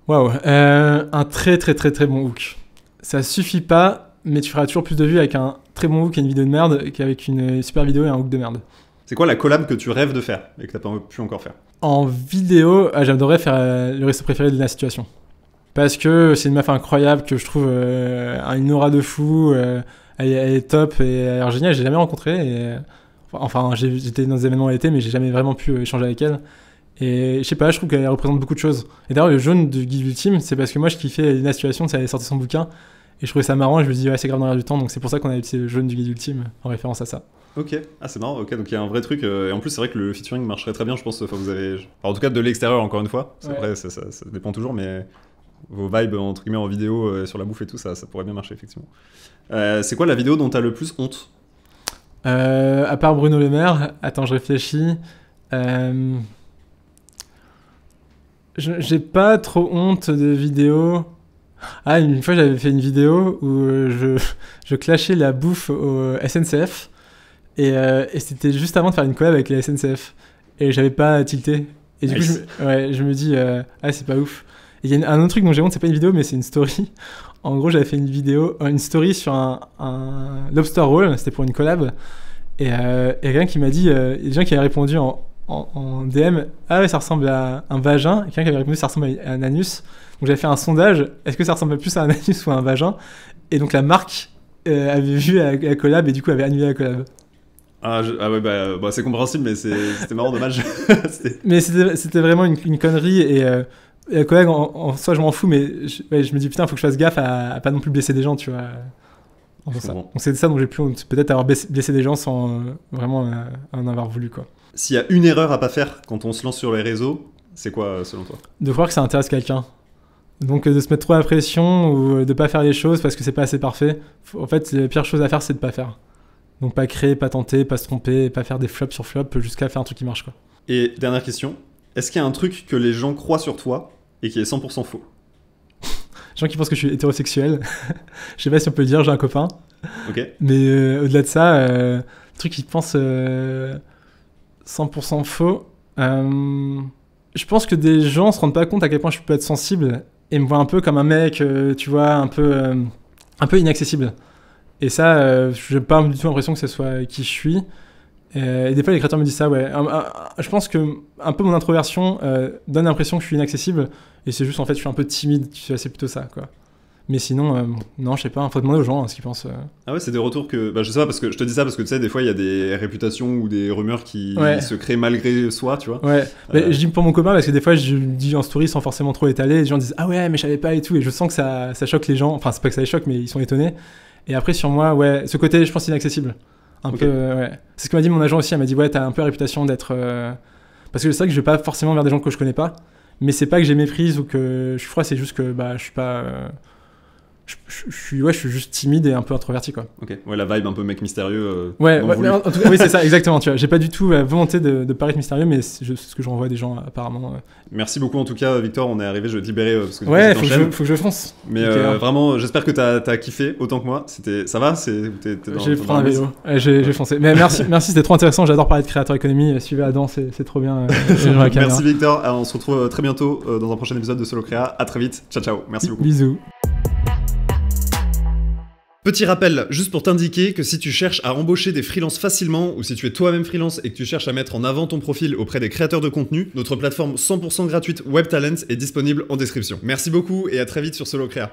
Waouh. Un très, très, très, très bon hook. Ça suffit pas, mais tu feras toujours plus de vues avec un très bon hook et une vidéo de merde qu'avec une super vidéo et un hook de merde. C'est quoi la collab que tu rêves de faire et que t'as pas pu encore faire? En vidéo, j'adorerais faire le resto préféré de la situation. Parce que c'est une meuf incroyable que je trouve une aura de fou, elle est top et elle a l'air géniale, je l'ai jamais rencontrée. Enfin, j'étais dans des événements l'été, mais j'ai jamais vraiment pu échanger avec elle. Et je sais pas, je trouve qu'elle représente beaucoup de choses. Et d'ailleurs, le jaune du Guide Ultime, c'est parce que moi je kiffais la situation, ça avait sorti son bouquin. Et je trouvais ça marrant et je me dis, ouais, c'est grave dans l'air du temps, donc c'est pour ça qu'on a utilisé le jaune du Guide Ultime en référence à ça. Ok, ah c'est marrant, ok, donc il y a un vrai truc, et en plus c'est vrai que le featuring marcherait très bien, je pense, enfin, vous avez... Enfin, en tout cas de l'extérieur encore une fois, Ouais. après ça dépend toujours, mais vos vibes entre guillemets en vidéo, sur la bouffe et tout, ça pourrait bien marcher effectivement. C'est quoi la vidéo dont t'as le plus honte? À part Bruno Le Maire, attends, je réfléchis. J'ai pas trop honte de vidéos. Ah, une fois j'avais fait une vidéo où je clashais la bouffe au SNCF et c'était juste avant de faire une collab avec les SNCF et j'avais pas tilté et du Nice. coup je me dis ah c'est pas ouf. Et il y a un autre truc dont j'ai honte, c'est pas une vidéo mais c'est une story. En gros j'avais fait une story sur un lobster roll, c'était pour une collab et quelqu'un qui m'a dit, il y a des gens qui avaient répondu en DM, ah ouais ça ressemble à un vagin, et quelqu'un qui avait répondu ça ressemble à un anus. Donc j'avais fait un sondage, est-ce que ça ressemble plus à un anus ou à un vagin? Et donc la marque avait vu la collab et du coup avait annulé la collab. Ah ouais, bah, c'est compréhensible, mais c'était marrant, dommage. Mais c'était vraiment une connerie et un collègue, en soi, je m'en fous, mais je me dis putain, faut que je fasse gaffe à pas non plus blesser des gens, tu vois. Donc c'est ça dont j'ai pu peut-être avoir blessé des gens sans vraiment en avoir voulu, quoi. S'il y a une erreur à pas faire quand on se lance sur les réseaux, c'est quoi selon toi? De croire que ça intéresse quelqu'un. Donc de se mettre trop la pression ou de pas faire les choses parce que c'est pas assez parfait. En fait, la pire chose à faire, c'est de pas faire. Donc pas créer, pas tenter, pas se tromper, pas faire des flops sur flops jusqu'à faire un truc qui marche, quoi. Et dernière question, est-ce qu'il y a un truc que les gens croient sur toi et qui est 100% faux? Les gens qui pensent que je suis hétérosexuel, je sais pas si on peut le dire, j'ai un copain. Ok. Mais au-delà de ça, le truc qu'ils pensent 100% faux, je pense que des gens se rendent pas compte à quel point je peux être sensible et me voient un peu comme un mec, tu vois, un peu inaccessible. Et ça, j'ai pas du tout l'impression que ce soit qui je suis. Et des fois, les créateurs me disent ça, ouais. Je pense que un peu mon introversion donne l'impression que je suis inaccessible. Et c'est juste, en fait, je suis un peu timide. Tu vois, c'est plutôt ça, quoi. Mais sinon, non, je sais pas. Faut demander aux gens ce qu'ils pensent. Ah ouais, c'est des retours que... Bah, je sais pas, parce que je te dis ça parce que tu sais, des fois, il y a des réputations ou des rumeurs qui se créent malgré soi, tu vois. Ouais. Mais je dis pour mon copain parce que des fois, je le dis en story sans forcément trop étaler. Les gens disent « Ah ouais, mais je savais pas et tout. » Et je sens que ça choque les gens. Enfin, c'est pas que ça les choque, mais ils sont étonnés. Et après, sur moi, ouais, ce côté, je pense, inaccessible. Un peu, ouais. C'est ce que m'a dit mon agent aussi. Elle m'a dit, ouais, t'as un peu la réputation d'être. Parce que c'est vrai que je vais pas forcément vers des gens que je connais pas. Mais c'est pas que j'ai méprise ou que je suis froid, c'est juste que je suis pas. Je suis juste timide et un peu introverti, quoi. Ok, ouais, la vibe un peu mec mystérieux. Ouais, mais en tout cas, oui, c'est ça, exactement. Tu vois, j'ai pas du tout la volonté de paraître mystérieux, mais c'est ce que je renvoie à des gens, apparemment. Merci beaucoup, en tout cas, Victor. On est arrivé, je vais te libérer. Parce que ouais, faut que je fonce. Mais vraiment, j'espère que t'as kiffé autant que moi. Ça va? J'ai pris un vélo. J'ai foncé. Mais merci, c'était trop intéressant. J'adore parler de créateur économie. Suivez Adam, c'est trop bien. Merci, Victor. Alors, on se retrouve très bientôt dans un prochain épisode de Solo Créa. À très vite. Ciao, ciao. Merci beaucoup. Bisous. Petit rappel, juste pour t'indiquer que si tu cherches à embaucher des freelances facilement ou si tu es toi-même freelance et que tu cherches à mettre en avant ton profil auprès des créateurs de contenu, notre plateforme 100% gratuite WebTalent est disponible en description. Merci beaucoup et à très vite sur Solo Créa.